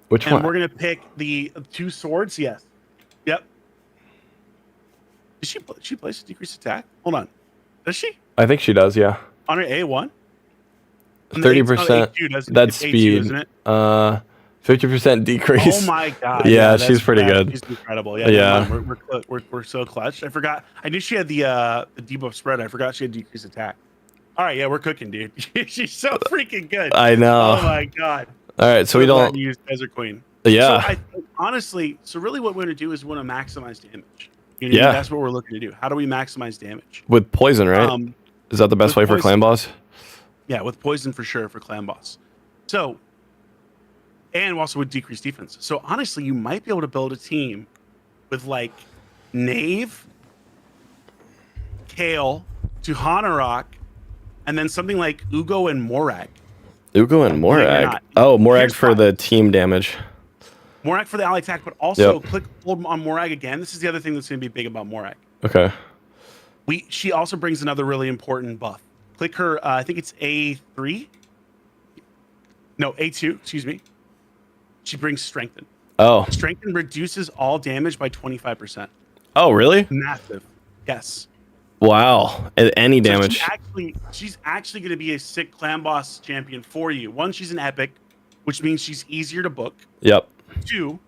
Which one?
And we're going to pick the 2 swords. Yes. Yep. Did she place a decreased attack? Hold on. Does she?
I think she does, yeah.
On her A1?
30%. That's speed.
Isn't it?
50% decrease.
Oh my god.
Yeah, she's pretty good.
She's incredible. Yeah. We're so clutch. I forgot. I knew she had the debuff spread. I forgot she had decreased attack. All right, yeah, we're cooking, dude. She's so freaking good.
I know.
Oh my god.
All right, so we don't
use Desert Queen.
Yeah.
So honestly, really what we're going to do is we want to maximize damage. You know,
Yeah.
that's what we're looking to do. How do we maximize damage?
With poison, right? Is that the best way for clan boss?
Yeah, with poison for sure for clan boss. So, and also with decreased defense. So honestly, you might be able to build a team with like Knave, Kale, Tuhanarok, and then something like Ugo and Morag.
Ugo and Morag. Oh, Morag for the team damage.
Morag for the ally attack, but also click hold on Morag again. This is the other thing that's going to be big about Morag.
Okay.
She also brings another really important buff. Click her. I think it's A3. No, A2. Excuse me. She brings Strengthen.
Oh.
Strengthen reduces all damage by 25%.
Oh, really?
Massive. Yes.
Wow. Any damage.
So she's actually going to be a sick clan boss champion for you. One, she's an epic, which means she's easier to book.
Yep.
2,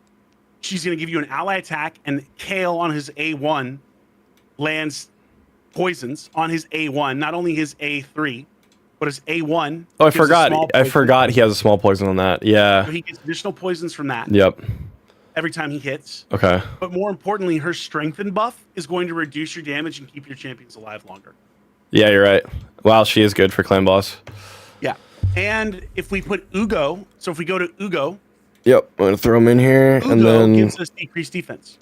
she's going to give you an ally attack, and Kale on his A1 lands poisons on his A1, not only his A3, but his A1.
Oh, I forgot he has a small poison on that. Yeah.
So he gets additional poisons from that.
Yep.
Every time he hits.
Okay.
But more importantly, her strengthen buff is going to reduce your damage and keep your champions alive longer.
Yeah, you're right. Wow, she is good for clan boss.
Yeah. And if we put Ugo, so if we go to Ugo.
Yep, I'm going to throw him in here.
Ugo
and then
gives us decreased defense.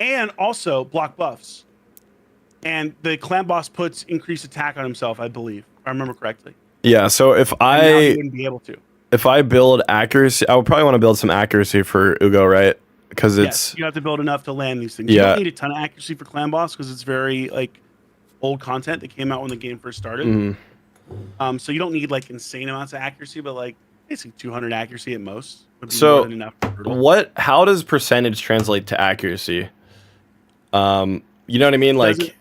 And also block buffs. And the clan boss puts increased attack on himself, I believe, if I remember correctly.
Yeah, so if
I wouldn't be able to.
If I build accuracy, I would probably want to build some accuracy for Ugo, right? Because it's
you have to build enough to land these things.
Yeah.
You don't need a ton of accuracy for clan boss because it's very like old content that came out when the game first started.
Mm-hmm.
So you don't need like insane amounts of accuracy, but like basically 200 accuracy at most would be
so
more than enough.
How does percentage translate to accuracy? You know what I mean? Like,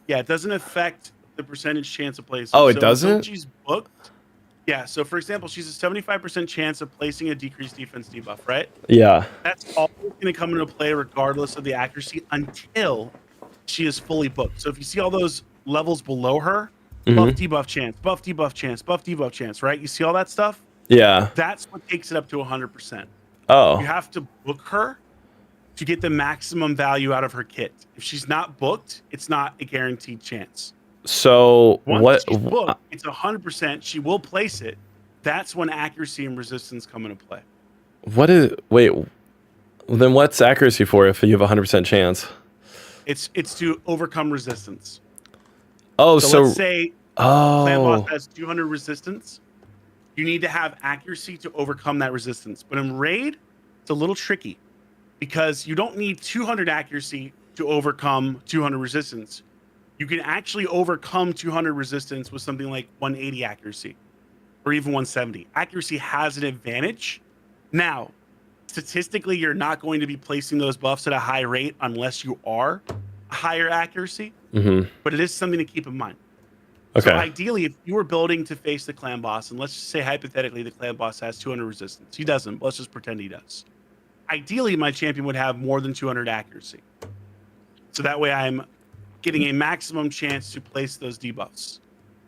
it doesn't affect the percentage chance of placing.
Oh, it doesn't?
She's booked. Yeah, so for example, she's a 75% chance of placing a decreased defense debuff, right?
Yeah.
That's always going to come into play regardless of the accuracy until she is fully booked. So if you see all those levels below her, buff debuff chance, buff debuff chance, buff debuff chance, right? You see all that stuff?
Yeah.
That's what takes it up to 100%.
Oh.
You have to book her to get the maximum value out of her kit. If she's not booked, it's not a guaranteed chance.
So
Once she's booked, it's 100%. She will place it. That's when accuracy and resistance come into play.
Then what's accuracy for if you have a 100% chance?
It's to overcome resistance.
Oh,
so let's say clan boss has 200 resistance. You need to have accuracy to overcome that resistance. But in raid, it's a little tricky because you don't need 200 accuracy to overcome 200 resistance. You can actually overcome 200 resistance with something like 180 accuracy or even 170. Accuracy has an advantage. Now, statistically, you're not going to be placing those buffs at a high rate unless you are higher accuracy, but it is something to keep in mind.
Okay.
So ideally, if you were building to face the clan boss, and let's just say hypothetically the clan boss has 200 resistance. He doesn't, but let's just pretend he does. Ideally, my champion would have more than 200 accuracy. So that way I'm getting a maximum chance to place those debuffs,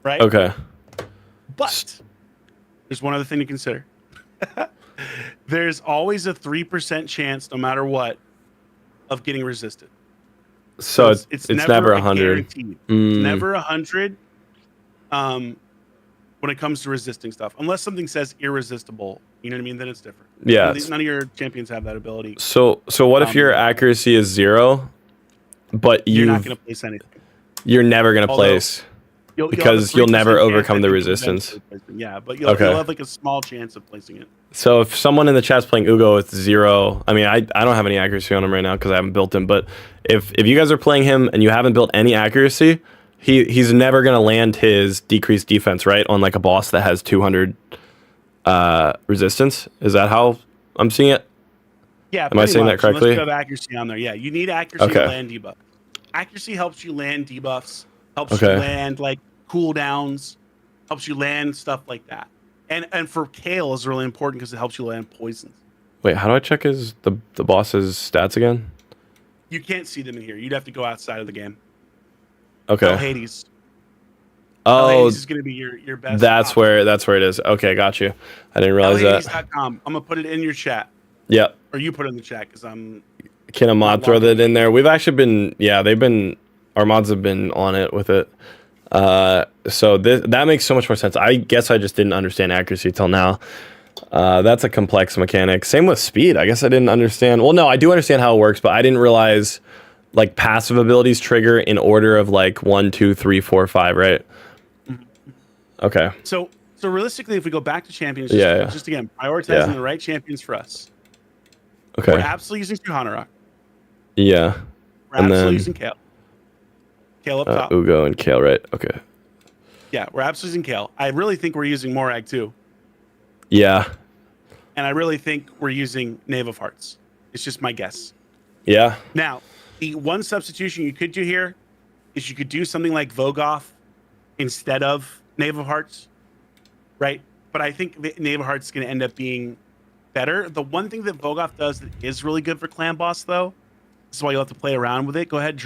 right?
Okay.
But there's one other thing to consider. There's always a 3% chance, no matter what, of getting resisted.
So it's never 100.
It's never 100 when it comes to resisting stuff. Unless something says irresistible, you know what I mean? Then it's different.
Yeah.
None of your champions have that ability.
So what if your accuracy is 0, but you're
not going to place anything?
You're never going to place because you'll never overcome the resistance.
Yeah, but you'll have like a small chance of placing it.
So if someone in the chat's playing Ugo with 0, I mean, I don't have any accuracy on him right now because I haven't built him. But if you guys are playing him and you haven't built any accuracy, he's never going to land his decreased defense, right, on like a boss that has 200 resistance. Is that how I'm seeing it?
Yeah.
Am I saying that correctly?
Unless you have accuracy on there. Yeah, you need accuracy to land debuff. Accuracy helps you land debuffs, helps you land like cooldowns, helps you land stuff like that. And for Kale is really important because it helps you land poisons.
Wait, how do I check the boss's stats again?
You can't see them in here. You'd have to go outside of the game.
Okay.
Oh, Hades.
Oh,
Hades is going to be your best.
That's where it is. Okay, got you. I didn't realize that.
Hades.com. I'm gonna put it in your chat.
Yep.
Or you put it in the chat because I'm.
Can a mod throw that in there? We've actually been, our mods have been on it with it. So that makes so much more sense. I guess I just didn't understand accuracy till now. That's a complex mechanic. Same with speed. I guess I didn't understand. Well, no, I do understand how it works, but I didn't realize like passive abilities trigger in order of like 1, 2, 3, 4, 5, right? Okay.
So realistically, if we go back to champions, just again, prioritizing the right champions for us.
Okay.
We're absolutely using Suhanarok.
Yeah.
We're absolutely using Kale. Kale up top.
Ugo and Kale, right? Okay.
Yeah, we're absolutely using Kale. I really think we're using Morag too.
Yeah.
And I really think we're using Knave of Hearts. It's just my guess.
Yeah.
Now, the one substitution you could do here is you could do something like Vogoth instead of Knave of Hearts, right? But I think the Knave of Hearts is going to end up being better. The one thing that Vogoth does that is really good for Clan Boss, though, this is why you'll have to play around with it. Go ahead,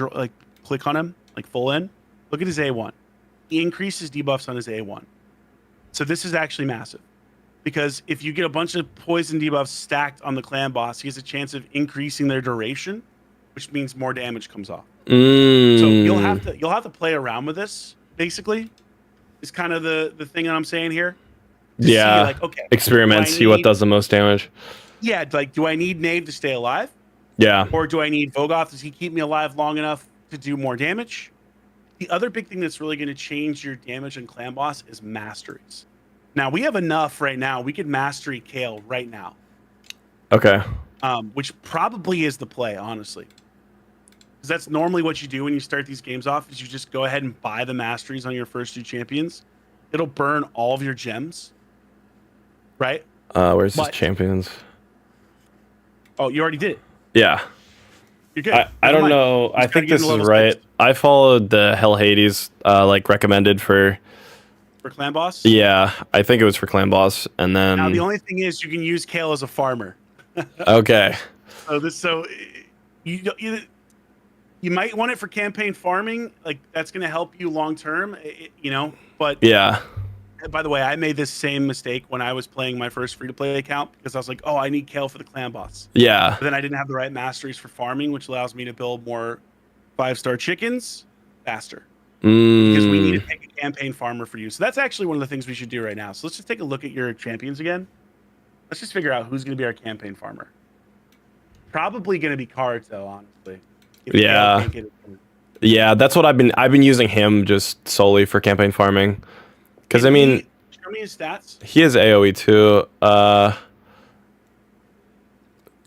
click on him, like full in. Look at his A1. He increases debuffs on his A1. So this is actually massive. Because if you get a bunch of poison debuffs stacked on the Clan Boss, he has a chance of increasing their duration, which means more damage comes off. So you'll have to play around with this, basically. Is kind of the thing that I'm saying here.
See, like, okay, experiment, see what does the most damage.
Yeah, like, do I need Knave to stay alive?
Yeah.
Or do I need Vogoth? Does he keep me alive long enough to do more damage? The other big thing that's really going to change your damage in Clan Boss is masteries. Now, we have enough right now. We could mastery Kale right now.
Okay.
Which probably is the play, honestly. Because that's normally what you do when you start these games off, is you just go ahead and buy the masteries on your first 2 champions. It'll burn all of your gems. Right?
Where's his champions?
Oh, you already did it.
Yeah.
You're good.
I don't know. I think this is right. 6. I followed the Hell Hades like recommended for
Clan Boss?
Yeah, I think it was for Clan Boss. And then
now the only thing is you can use Kale as a farmer.
Okay.
So you might want it for campaign farming. Like, that's going to help you long term, but
yeah.
By the way, I made this same mistake when I was playing my first free-to-play account, because I was like, oh, I need Kale for the Clan Boss.
Yeah.
But then I didn't have the right masteries for farming, which allows me to build more 5-star chickens faster. Because we need to pick a campaign farmer for you. So that's actually one of the things we should do right now. So let's just take a look at your champions again. Let's just figure out who's going to be our campaign farmer. Probably going to be Cards, though, honestly.
Yeah, that's what I've been using him just solely for campaign farming. Because I mean,
show me his stats.
He has AoE too.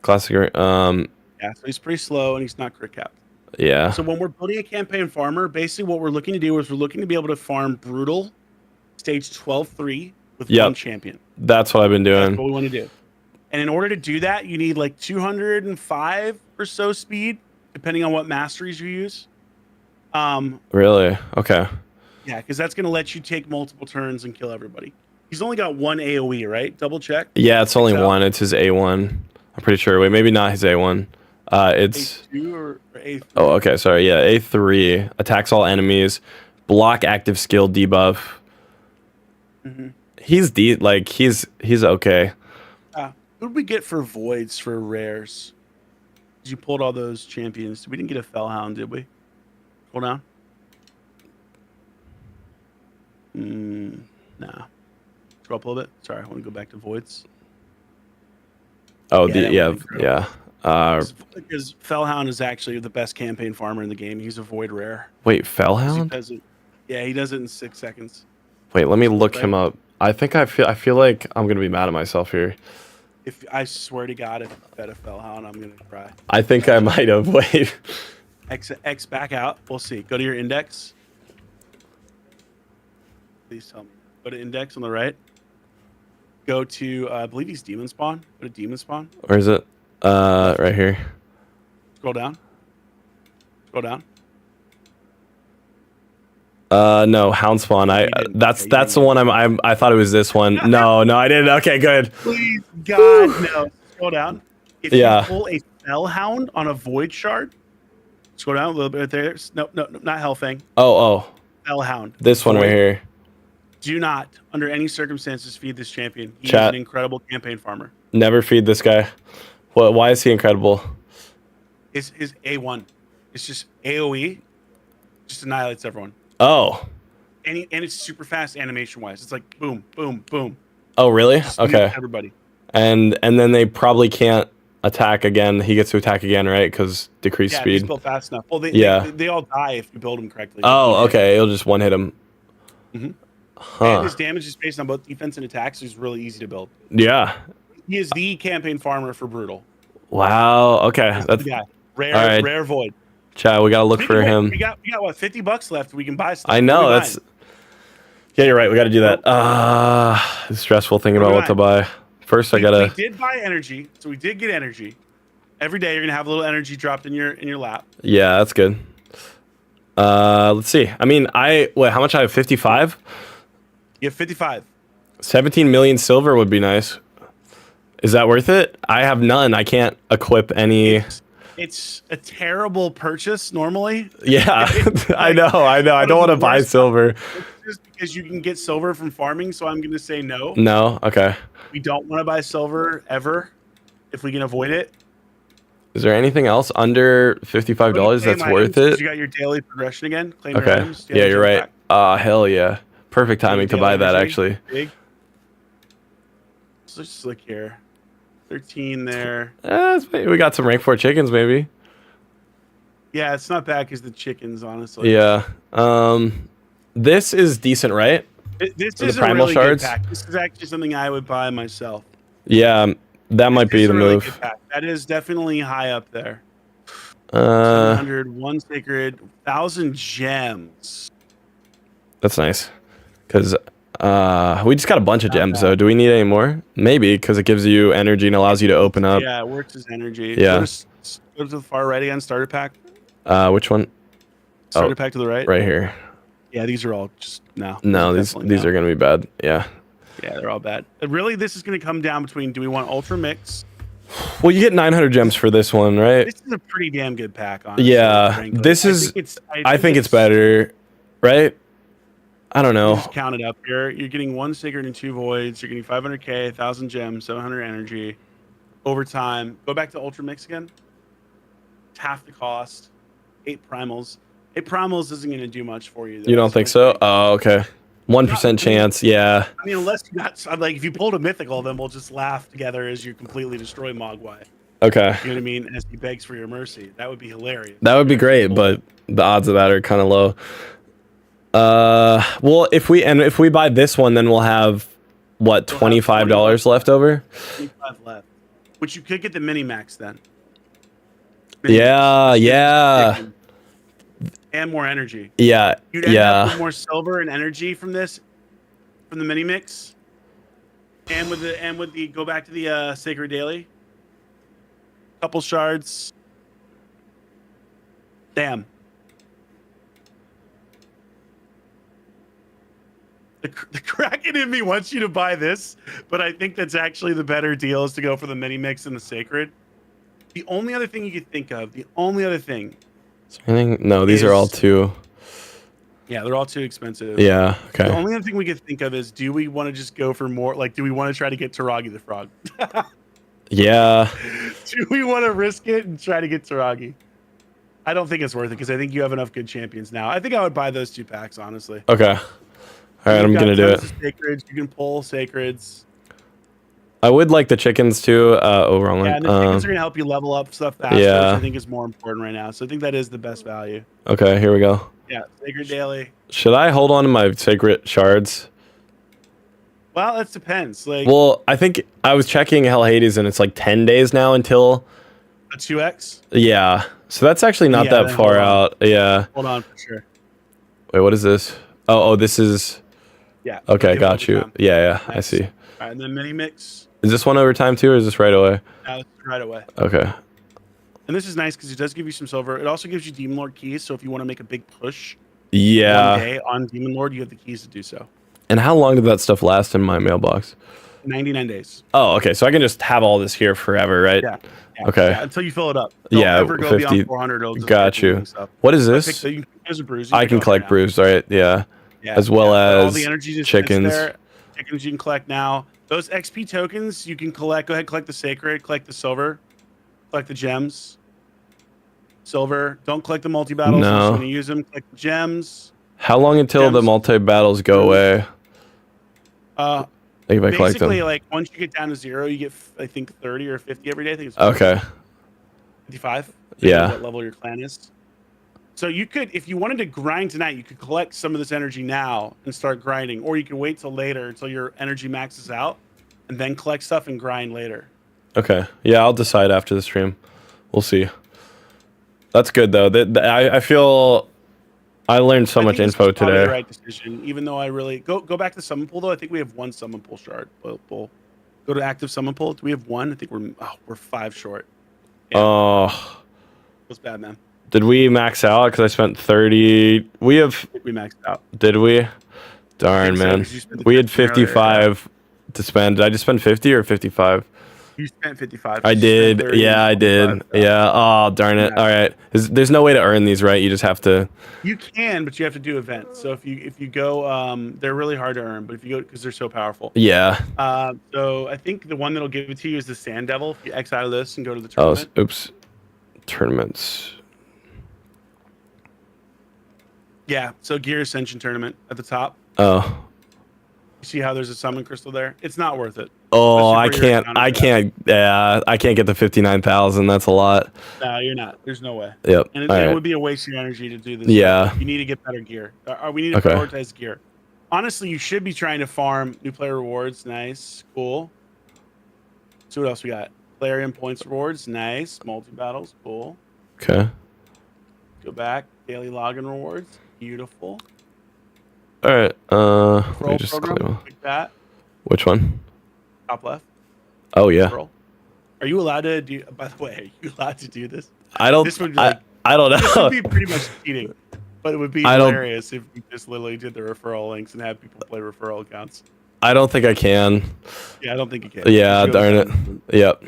Classic.
Yeah, so he's pretty slow and he's not crit capped.
Yeah.
So when we're building a campaign farmer, basically what we're looking to do is we're looking to be able to farm brutal stage 12-3 with one champion.
That's what I've been doing.
That's what we want to do. And in order to do that, you need like 205 or so speed, depending on what masteries you use.
Really? Okay.
Yeah, because that's going to let you take multiple turns and kill everybody. He's only got 1 AoE, right? Double check.
Yeah, it's only 1. It's his A1. I'm pretty sure. Wait, maybe not his A1. It's
A2 or A3.
Oh, okay. Sorry. Yeah, A3 attacks all enemies, block active skill debuff. He's he's okay.
What did we get for voids for rares? You pulled all those champions. We didn't get a Fellhound, did we? Hold on. Nah. Scroll up a little bit. Sorry, I want to go back to voids.
Oh,
yeah.
Because
Fellhound is actually the best campaign farmer in the game. He's a void rare.
Wait, Fellhound?
He does it in 6 seconds.
Wait, let me look him up. I feel like I'm gonna be mad at myself here.
If I swear to God, if I bet a Fellhound, I'm gonna cry.
I think I might have. Wait.
X back out. We'll see. Go to your index. Please tell me. Go to index on the right. Go to I believe he's demon spawn. Go to demon spawn.
Where is it? Right here.
Scroll down. Scroll down.
No, hound spawn. That's the one I thought it was this one. No, I didn't. Okay, good.
Please, God, no. Scroll down. If you pull a Fellhound on a void shard, scroll down a little bit there. No, not Hellfang.
Oh.
Fellhound.
This one right here.
Do not, under any circumstances, feed this champion. He is an incredible campaign farmer.
Never feed this guy. Why is he incredible?
is A1. It's just AoE, just annihilates everyone.
Oh.
And it's super fast animation wise. It's like boom, boom, boom.
Oh, really?
Just
Okay.
everybody.
And then they probably can't attack again. He gets to attack again, right? Because decreased
Yeah, if
speed.
he's built fast enough. Well,
Yeah.
they all die if you build them correctly. Like
Oh,
he did.
okay. It'll just one hit him.
And
Huh.
his damage is based on both defense and attacks. So he's really easy to build.
Yeah.
He is the campaign farmer for Brutal.
Wow. Okay.
That's the guy. Rare,
all right.
rare void.
Chad, we gotta look
Speaking
for
of which,
him.
We got what, $50 left. We can buy stuff.
I know that's. Yeah, you're right. We got to do that. It's stressful thinking about what to buy. First, I gotta.
We did buy energy, so we did get energy. Every day, you're gonna have a little energy dropped in your lap.
Yeah, that's good. Let's see. I mean, how much I have? 55.
You have 55.
17 million silver would be nice. Is that worth it? I have none. I can't equip any.
It's a terrible purchase normally.
Yeah, I know. I don't want to buy silver.
It's just because you can get silver from farming, so I'm going to say no.
No? Okay.
We don't want to buy silver ever if we can avoid it.
Is there anything else under $55 that's worth it?
You got your daily progression again. Claim your
Okay.
items.
Yeah, you're right. Hell yeah. Perfect timing to buy that, actually.
Big. So let's just look here. 13 there.
We got some rank 4 chickens, maybe.
Yeah, it's not bad because the chickens, honestly.
Yeah. This is decent, right?
This
For
is
the primal
a really
shards?
good pack. This is actually something I would buy myself.
Yeah, that might be the
Really
move.
good pack. That is definitely high up there.
100,
1 sacred, 1,000 gems.
That's nice. Because we just got a bunch of gems, though. Do we need any more? Maybe, because it gives you energy and allows you to open up.
Yeah, it works as energy.
Yeah.
Go to the far right again, starter pack.
Which one?
Starter pack to the right.
Right here.
Yeah, these are all just no.
No, these are going to be bad. Yeah.
Yeah, they're all bad. Really, this is going to come down between, do we want Ultra Mix?
Well, you get 900 gems for this one, right?
This is a pretty damn good pack, honestly.
Yeah,
frankly.
this is. I think it's better, right? I don't know.
Just count it up here. You're getting 1 sacred and 2 voids. You're getting 500k, 1,000 gems, 700 energy. Over time, go back to Ultra Mix again. It's half the cost. 8 primals. 8 primals isn't going to do much for you.
You don't think so? Oh, okay. 1% chance. Yeah.
I mean, unless you got like, if you pulled a mythical, then we'll just laugh together as you completely destroy MOGWAI.
Okay.
You know what I mean? As he begs for your mercy. That would be hilarious.
That would be great, but the odds of that are kind of low. Well, if we buy this one, then we'll have what, $25 left over?
25 left. Which you could get the mini max then.
Yeah.
And more energy.
Yeah.
You'd end up with more silver and energy from the mini mix. And with the go back to the sacred daily. Couple shards. Damn. The Kraken in me wants you to buy this, but I think that's actually the better deal is to go for the mini mix and the sacred. The only other thing you could think of,
No, these are all too.
Yeah, they're all too expensive.
Yeah, okay.
The only other thing we could think of is, do we want to just go for more? Like, do we want to try to get Taragi the frog?
Yeah.
Do we want to risk it and try to get Taragi? I don't think it's worth it because I think you have enough good champions now. I think I would buy those 2 packs, honestly.
Okay. All right, I'm going to do it.
Sacreds. You can pull sacreds.
I would like the chickens too. Overall,
yeah, and the chickens are going to help you level up stuff faster,
yeah.
which I think is more important right now. So I think that is the best value.
Okay, here we go.
Yeah, sacred daily.
Should I hold on to my sacred shards?
Well, that depends. Like,
well, I think I was checking Hell Hades, and it's like 10 days now until
a 2x.
Yeah, so that's actually not that far out. Yeah.
Hold on for sure.
Wait, what is this? Oh, this is.
Yeah.
Okay, got you. Yeah, nice. I see.
All right, and then mini mix.
Is this one over time too, or is this right away?
No, it's right away.
Okay.
And this is nice because it does give you some silver. It also gives you Demon Lord keys, so if you want to make a big push, one day on Demon Lord, you have the keys to do so.
And how long did that stuff last in my mailbox?
99 days.
Oh, okay. So I can just have all this here forever, right?
Yeah.
Okay.
Yeah, until you fill it up.
Don't
ever go
50.
beyond 400.
Got you. What is this?
I
can collect brews, right? Yeah. As well as
all the energy
chickens.
Chickens you can collect now. Those XP tokens you can collect. Go ahead, collect the sacred, collect the silver, collect the gems. silver. Don't collect the multi-battles unless you're
No.
going to use them. Collect the gems.
How long until the
Gems.
multi-battles go away?
Uh,
Like if I collect
Basically,
them.
like once you get down to 0, you get I think 30 or 50 every day. I think it's
Okay.
55.
Yeah.
What level your clan is. So you could, if you wanted to grind tonight, you could collect some of this energy now and start grinding, or you can wait till later until your energy maxes out, and then collect stuff and grind later.
Okay. Yeah, I'll decide after the stream. We'll see. That's good though. I feel I learned so much
think this
info
is probably
today.
the right decision, even though I really go back to summon pool though. I think we have one summon pool shard. We'll go to active summon pool. Do we have one? I think we're 5 short. Yeah.
Oh,
Feels bad, man.
did we max out? Because I spent 30. We have.
I think we maxed out.
Did we? Darn,
so,
man.
'cause you spent the
We had
15 earlier,
55 to spend. Did I just spend 50 or 55?
You spent 55.
I
You spent
did.
30
Yeah, I
and
did.
25, so.
Yeah. Oh, darn it.
Yeah.
All right. There's no way to earn these, right? You just have to.
You can, but you have to do events. So if you go, they're really hard to earn. But if you go, because they're so powerful.
Yeah.
So I think the one that'll give it to you is the Sand Devil. If you X out of this and go to the
Oh,
tournament.
oops. Tournaments.
Yeah. So Gear Ascension tournament at the top.
Oh.
You see how there's a summon crystal there? It's not worth it.
Oh, I
Especially for your
can't.
account
I
of that.
can't. Yeah, I can't get the 59,000. That's a lot.
No, you're not. There's no way.
Yep.
And it,
All
it
right.
would be a waste of your energy to do this.
Yeah.
You need to get better gear. We need to
Okay.
prioritize gear. Honestly, you should be trying to farm new player rewards. Nice. Cool. So what else we got? Player in points rewards. Nice. Multi-battles. Cool.
Okay.
Go back. Daily login rewards. Beautiful.
All right. Let me
Roll
just
program. Like that.
Which one?
Top left.
Oh yeah.
Roll. Are you allowed to do? By the way, are you allowed to do this?
I don't.
This would be like,
I don't
this
know.
would be pretty much cheating, but it would be
I don't-
hilarious if you just literally did the referral links and had people play referral accounts.
I don't think I can.
Yeah, I don't think you can.
Yeah.
Just go
Darn it.
down.
Yep.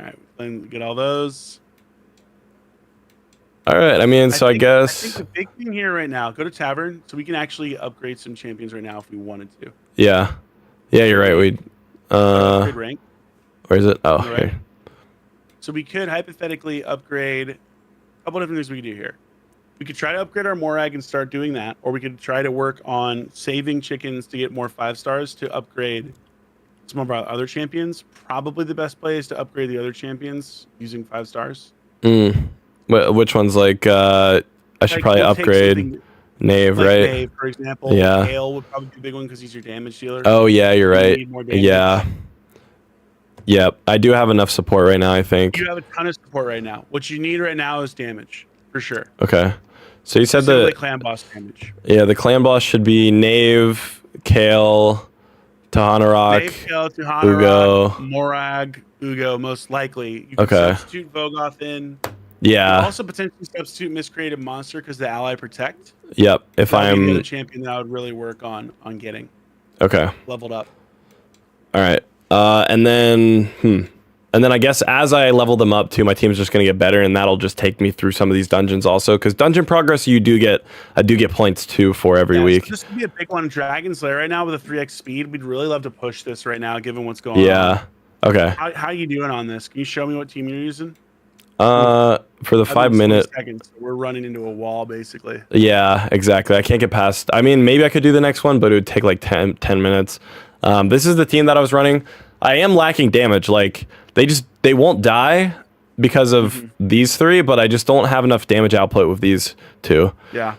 All right, then get all those.
All right. I mean, so I
think
guess.
the big thing here right now, go to Tavern, so we can actually upgrade some champions right now if we wanted to.
Yeah. Yeah, you're right. We.
Upgrade rank.
Where is it? Oh,
On the right.
here.
So we could hypothetically upgrade. A couple different things we could do here. We could try to upgrade our Morag and start doing that, or we could try to work on saving chickens to get more 5 stars to upgrade some of our other champions. Probably the best play is to upgrade the other champions using 5 stars.
Which one's like? I should
Like,
probably
we'll take
upgrade
something
Knave,
like
right?
Dave, for example.
Yeah.
Gale would probably be a big one because he's your damage dealer.
Oh yeah, you're
You
right.
need more damage.
Yeah. Yep. I do have enough support right now. I think.
You have a ton of support right now. What you need right now is damage, for sure.
Okay. So you said
Specifically
the
clan boss damage.
the clan boss should be Knave, Kale, Tahanarok.
Dave, Kale, Tuhana,
Ugo.
Morag, Ugo, most likely. You can
Okay.
substitute Vogoth in. You
Yeah.
can also potentially substitute Miscreated Monster because the ally protect.
Yep. If
That would be the
I'm
other champion that I would really work on getting
okay.
leveled up.
All right. And then I guess as I level them up too, my team's just gonna get better, and that'll just take me through some of these dungeons also. Because dungeon progress, I do get points too for every
Yeah,
week.
So this could be a big one. Dragon Slayer right now with a 3x speed. We'd really love to push this right now, given what's going on.
Yeah. Okay.
How you doing on this? Can you show me what team you're using?
For the 5 minute.
Seconds. We're running into a wall basically.
Yeah, exactly. I can't get past. I mean, maybe I could do the next one, but it would take like 10 minutes. This is the team that I was running. I am lacking damage. Like they won't die because of these 3, but I just don't have enough damage output with these 2.
Yeah.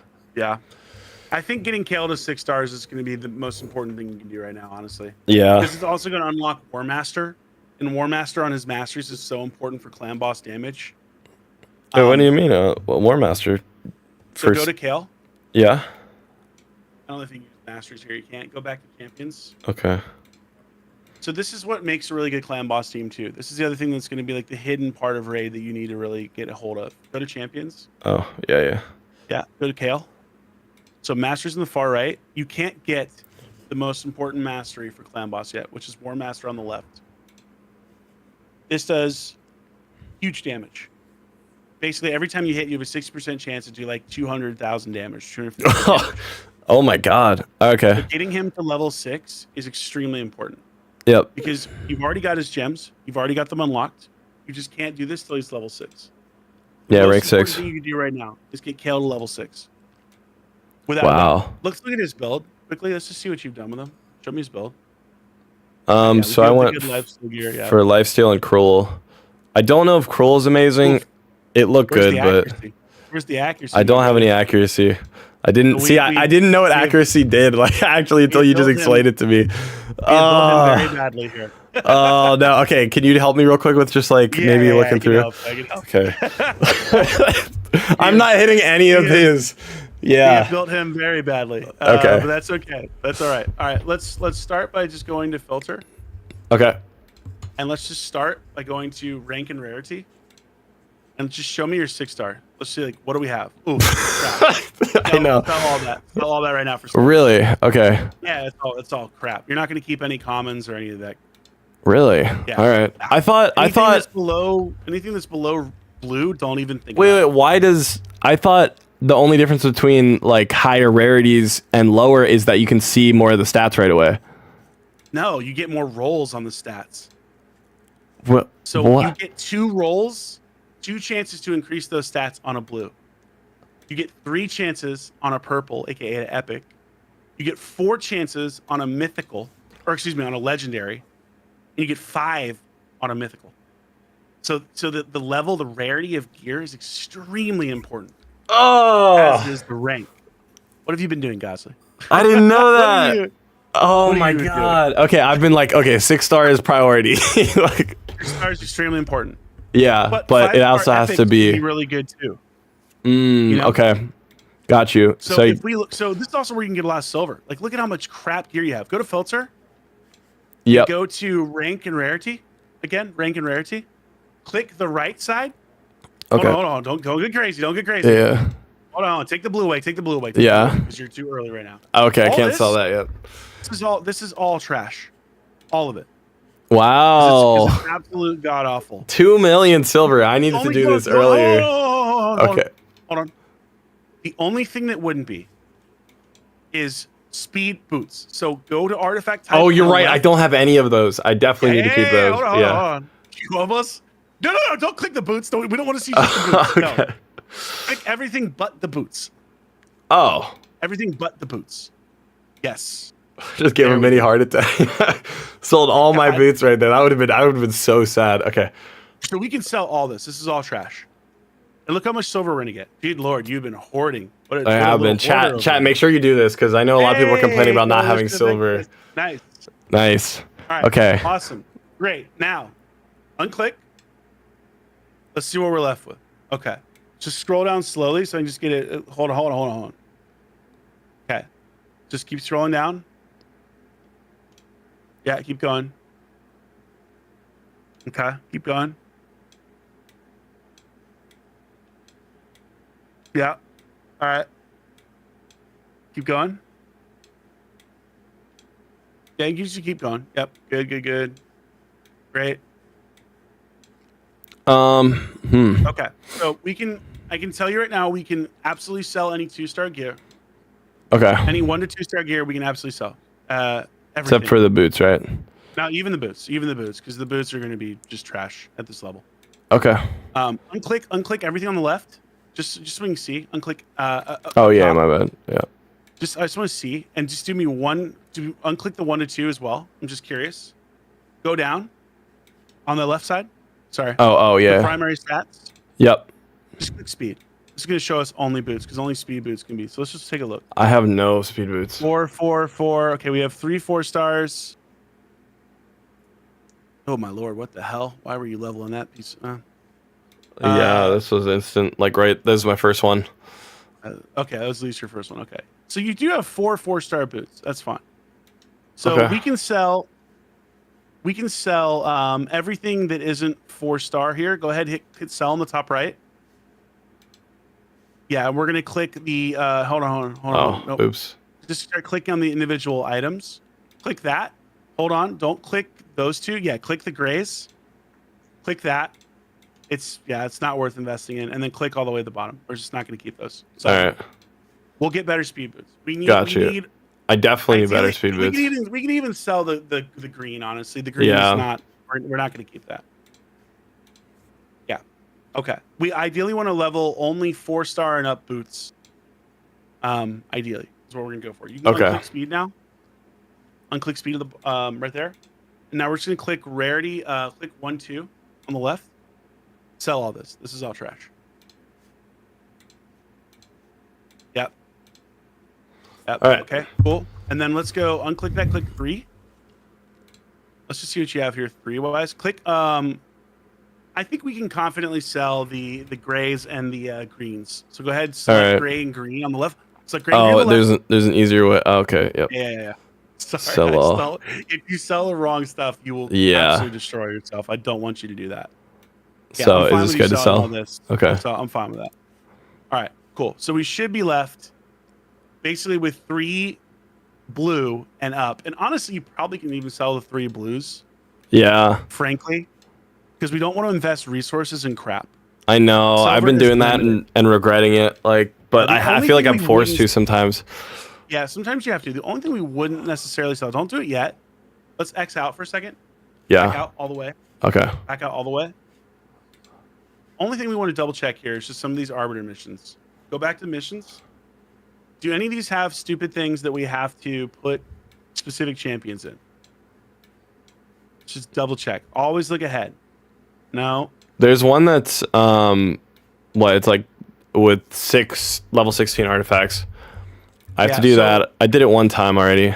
I think getting Kale to 6 stars is going to be the most important thing you can do right now, honestly.
Yeah.
Because it's also going to unlock War Master, and War Master on his masteries is so important for clan boss damage.
Wait, what do you mean? War Master.
So go to Kale.
Yeah.
I don't know if you can use masteries here. You can't. Go back to champions.
Okay.
So this is what makes a really good clan boss team too. This is the other thing that's going to be like the hidden part of raid that you need to really get a hold of. Go to champions.
Oh yeah.
Yeah. Go to Kale. So masters in the far right. You can't get the most important mastery for clan boss yet, which is War Master on the left. This does huge damage. Basically, every time you hit, you have a 60% chance to do like 200,000 damage. 250,000 damage.
Oh my god. Okay.
But getting him to level 6 is extremely important.
Yep.
Because you've already got his gems. You've already got them unlocked. You just can't do this till he's level 6.
Yeah,
most
rank
important
6.
thing you can do right now is get Kale to level 6. Without
Wow.
doubt. Let's look at his build quickly. Let's just see what you've done with him. Show me his build. Yeah, we
So
do
I
have the
went
good lifesteal gear. Yeah.
for lifesteal and cruel. I don't know if cruel is amazing.
Oof.
It looked
Where's
good,
the
but
accuracy? Where's the accuracy?
I don't
my
have
brother?
any accuracy. I didn't
So
see. I didn't know what accuracy did. Like actually, until you just
built him-
explained it to me.
We have built him very badly here.
Oh no. Okay, can you help me real quick with just like maybe looking
I can
through?
help, I can help.
Okay. I'm not hitting any of his.
We
Yeah.
have built him very badly.
Okay.
But that's okay. That's all right. All right. Let's start by just going to filter,
Okay.
and let's just start by going to rank and rarity, and just show me your 6-star. Let's see, like, what do we have? Ooh, crap.
I know.
Sell all that. Sell all that right now for stuff.
Really? Okay.
Yeah, it's all crap. You're not going to keep any commons or any of that.
Really?
Yeah.
All right. I thought.
Anything that's below blue, don't even think.
Wait,
about
wait. Why does I thought the only difference between like higher rarities and lower is that you can see more of the stats right away?
No, you get more rolls on the stats.
What?
So
what?
you get 2 rolls, 2 chances to increase those stats on a blue. You get 3 chances on a purple, aka an epic. You get 4 chances on a mythical, or excuse me, on a legendary, and you get 5 on a mythical. So the level, the rarity of gear is extremely important.
Oh,
As is the rank. What have you been doing, Godzly?
I didn't know
What are
that.
you-
Oh
what are
my
you doing?
god. Okay, I've been like, okay, 6-star is priority. Like,
6-star is extremely important.
yeah, but it
5-star
also has
epics
to
can
be.
really good too.
Mm,
know?
Okay, got you.
So if we look, so this is also where you can get a lot of silver. Like, look at how much crap gear you have. Go to filter.
Yep.
Go to rank and rarity. Again, rank and rarity. Click the right side.
Okay.
Hold on. Don't get crazy. Don't get crazy.
Yeah.
Hold on. Take the blue away. Take the blue away.
Yeah.
Because you're too early right now.
Okay, I
All
can't
this-
sell that yet.
This is all trash. All of it.
Wow.
It's absolute god awful.
2 million silver. I needed to do this earlier. Okay.
Hold on. The only thing that wouldn't be is speed boots. So go to artifact type.
Oh, you're
on the
right. I
left.
don't have any of those. I definitely need to keep those.
Hold on,
Yeah.
hold on. You almost. No, don't click the boots. We don't want to see just the boots. No.
Okay.
Click everything but the boots.
Oh,
Everything but the boots. Yes.
just gave
There
a
we
mini
go.
heart attack. Sold all my
God.
boots right there. I would have been so sad. Okay.
So we can sell all this. This is all trash. And look how much silver we're gonna get. Good lord, you've been hoarding. What
I have been.
little
Chat, make sure you do this because I know a lot of people are complaining about not
Hey,
having
good,
silver.
Nice.
Nice.
All right.
Okay.
Awesome. Great. Now, unclick. Let's see what we're left with. Okay. Just scroll down slowly so I can just get it. Hold on. Okay. Just keep scrolling down. Yeah, keep going. Okay, keep going. Yeah. All right. Keep going. Yeah, you should keep going. Yep. Good. Great. Okay. So I can tell you right now, we can absolutely sell any 2-star gear.
Okay.
Any 1 to 2-star gear, we can absolutely sell. Everything.
Except for the boots, right?
Now, even the boots, because the boots are going to be just trash at this level.
Okay.
Unclick everything on the left, just so we can see. Unclick.
Oh yeah,
top.
my bad. Yeah.
I just want to see, and just do me unclick the 1 to 2 as well. I'm just curious. Go down on the left side. Sorry.
Oh
The
yeah.
primary stats.
Yep.
Just click speed. It's going to show us only boots because only speed boots can be. So let's just take a look.
I have no speed boots.
4, 4, 4. Okay, we have 3 4-stars. Oh my lord, what the hell? Why were you leveling that piece?
Yeah, this was instant. Like right, this is my first one.
Okay, that was at least your first one. Okay, so you do have 4 4-star boots. That's fine. So
Okay.
we can sell. Everything that isn't 4-star here. Go ahead, hit sell on the top right. Yeah, we're gonna click the. Hold on.
Oh,
Nope.
oops.
Just start clicking on the individual items. Click that. Hold on. Don't click those 2. Yeah, click the grays. Click that. It's not worth investing in. And then click all the way at the bottom. We're just not going to keep those. So
All right.
we'll get better speed boots.
Gotcha. I definitely need better speed boots.
We can even sell the green. Honestly, the green is not. We're not going to keep that. Yeah. Okay. We ideally want to level only 4-star and up boots. Ideally, is what we're gonna go for. You can unclick speed now. Unclick speed of the right there. And now we're just gonna click rarity. Click 1, 2 on the left. Sell all this. This is all trash. Yep. Yep.
All right.
Okay. Cool. And then let's go unclick that. Click 3. Let's just see what you have here. 3-wise. Click. I think we can confidently sell the grays and the greens. So go ahead, select gray and green on the left. Select gray and green on the left.
There's an easier way. Oh, okay. Yep.
Yeah. Sorry,
sell all.
If you sell the wrong stuff, you will absolutely destroy yourself. I don't want you to do that. Yeah,
so is this good to sell? Okay.
So I'm fine with that. All right, cool. So we should be left basically with 3 blue and up. And honestly, you probably can even sell the 3 blues.
Yeah.
Frankly, because we don't want to invest resources in crap.
I know. I've been doing that and regretting it. Like, but I feel like I'm forced to sometimes.
Yeah, sometimes you have to. The only thing we wouldn't necessarily sell. Don't do it yet. Let's X out for a second.
Yeah.
Back out all the way.
Okay.
Back out all the way. Only thing we want to double check here is just some of these arbiter missions. Go back to the missions. Do any of these have stupid things that we have to put specific champions in? Just double check. Always look ahead. No.
There's one that's it's like with 6 level 16 artifacts. I have to do that. I did it one time already.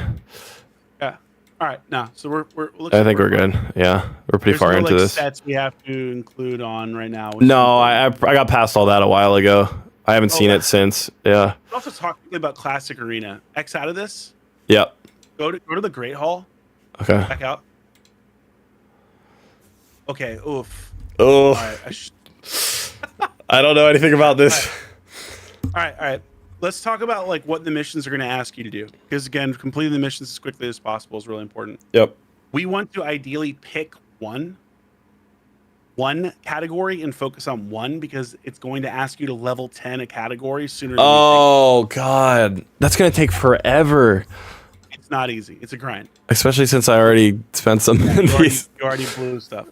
Yeah. All right. Now, so we're looking.
I think we're good. Yeah, we're pretty far into this.
Sets we have to include on right now.
No, I got past all that a while ago. I haven't seen it since. Yeah.
We'll also talk about Classic Arena. X out of this.
Yep.
Go to the Great Hall.
Okay.
Back out. Okay. Oof.
Oh.
All right.
I don't know anything about this.
All right. Let's talk about like what the missions are going to ask you to do. Because again, completing the missions as quickly as possible is really important.
Yep.
We want to ideally pick one category and focus on one because it's going to ask you to level 10 a category sooner than
you think. God. That's going to take forever.
It's not easy. It's a grind.
Especially since I already spent some
you already blew stuff.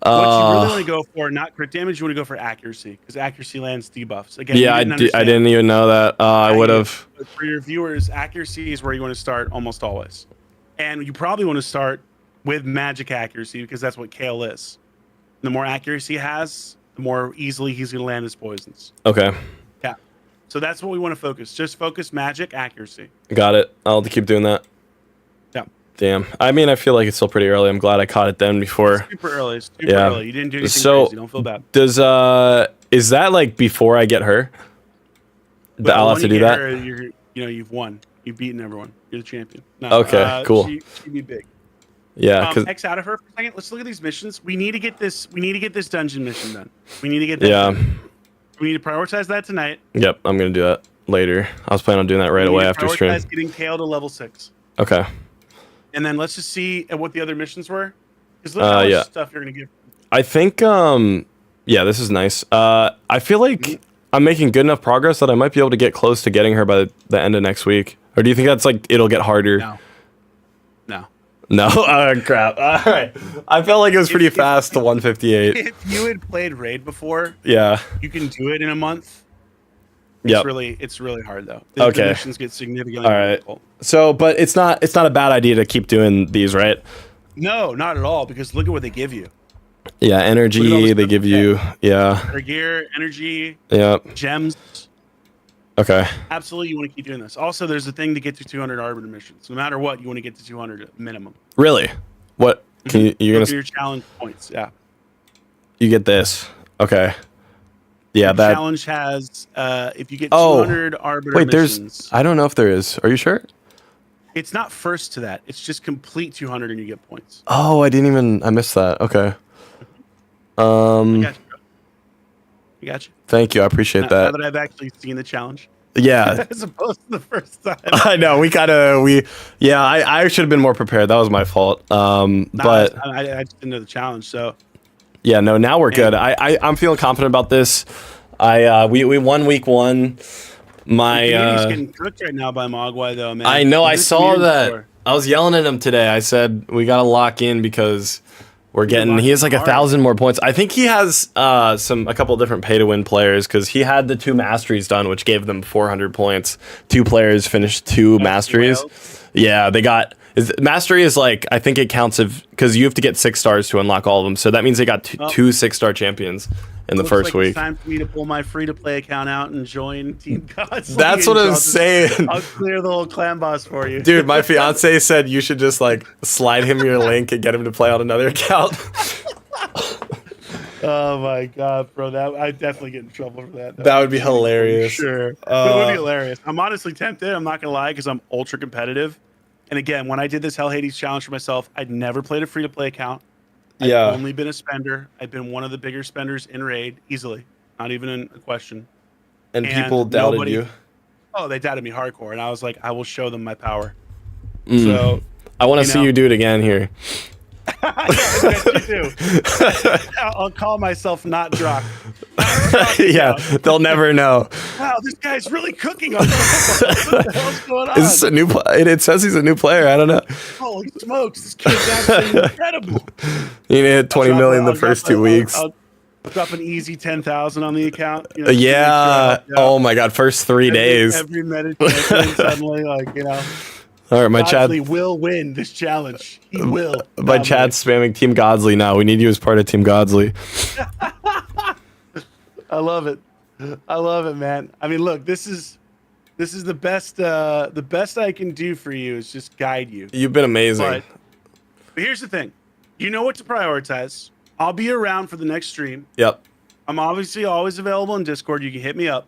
What you really want to go for, not crit damage, you want to go for accuracy because accuracy lands debuffs. Again,
yeah, I didn't even know that. I would have.
For your viewers, accuracy is where you want to start almost always. And you probably want to start with magic accuracy because that's what Kale is. The more accuracy he has, the more easily he's going to land his poisons.
Okay.
Yeah. So that's what we want to focus. Just focus magic accuracy.
Got it. I'll keep doing that.
Yeah.
Damn. I mean, I feel like it's still pretty early. I'm glad I caught it then before.
It's super early. It's super early. You didn't do anything crazy. Don't feel bad.
Does is that like before I get her?
But
I'll have to do that.
Her, you've won. You've beaten everyone. You're the champion. No,
okay. Cool.
She'd be big.
Yeah.
X out of her for a second. Let's look at these missions. We need to get this. We need to get this dungeon mission done. We need to get that.
Yeah.
Done. We need to prioritize that tonight.
Yep. I'm gonna do that later. I was planning on doing that right away after stream.
Getting Kale to level 6.
Okay.
And then let's just see what the other missions were. Because look how much stuff you're gonna get.
I think yeah, this is nice. I feel like I'm making good enough progress that I might be able to get close to getting her by the end of next week. Or do you think that's like it'll get harder? No. Oh, crap. All right. I felt like it was pretty fast to 158.
If you had played Raid before,
yeah,
you can do it in a month.
Yeah.
It's really hard though. The missions get significantly more difficult.
So, but it's not a bad idea to keep doing these, right?
No, not at all. Because look at what they give you.
Yeah, energy. They give you. Yeah.
Their gear, energy.
Yeah.
Gems.
Okay.
Absolutely, you want to keep doing this. Also, there's a thing to get to 200 arbiter missions. No matter what, you want to get to 200 minimum.
Really? What? Can you're gonna
your challenge points? Yeah.
You get this. Okay. Yeah,
that challenge has if you get 200 arbiter missions.
I don't know if there is. Are you sure?
It's not first to that. It's just complete 200 and you get points.
Oh, I missed that. Okay.
I got you.
Thank you. I appreciate that.
Now that I've actually seen the challenge.
Yeah.
As opposed to the first time.
I know. I should have been more prepared. That was my fault. But
I just didn't know the challenge. So.
Yeah, no, now we're good. I'm feeling confident about this. We won week 1. My
he's getting cooked right now by MOGWAI though, man.
I know. I saw that. I was yelling at him today. I said we gotta lock in because We're getting. He has like 1,000 more points. I think he has a couple different pay to win players because he had the 2 masteries done, which gave them 400 points. 2 players finished 2 masteries. Yeah, they got. Mastery is like, I think it counts because you have to get 6 stars to unlock all of them. So that means they got two 6-star champions in the first week.
It's time for me to pull my free-to-play account out and join Team Godzly.
That's what I'm saying.
I'll clear the whole clan boss for you.
Dude, my fiance said you should just like slide him your link and get him to play on another account.
Oh my god, bro! I'd definitely get in trouble for that.
That would be hilarious.
Sure, it would be hilarious. I'm honestly tempted. I'm not gonna lie because I'm ultra competitive. And again, when I did this Hell Hades challenge for myself, I'd never played a free-to-play account. I've only been a spender. I've been one of the bigger spenders in Raid, easily. Not even a question.
And people doubted you.
Oh, they doubted me hardcore. And I was like, I will show them my power. So
I want to see you do it again here.
I'll call myself not Drock.
Yeah, they'll never know.
Wow, this guy's really cooking on what the hell's going on?
Is this a new it says he's a new player. I don't know.
Holy smokes, this kid's absolutely incredible.
You need to hit 20 million the first 2 weeks.
I'll drop an easy 10,000 on the account. You know,
yeah. Oh my god, first 3 days.
Every meditation suddenly, like, you know.
All right, my chat
will win this challenge. He will.
My chat's spamming Team Godzly now. We need you as part of Team Godzly.
I love it. I love it, man. I mean, look, this is the best. The best I can do for you is just guide you.
You've been amazing.
But here's the thing. You know what to prioritize. I'll be around for the next stream.
Yep.
I'm obviously always available in Discord. You can hit me up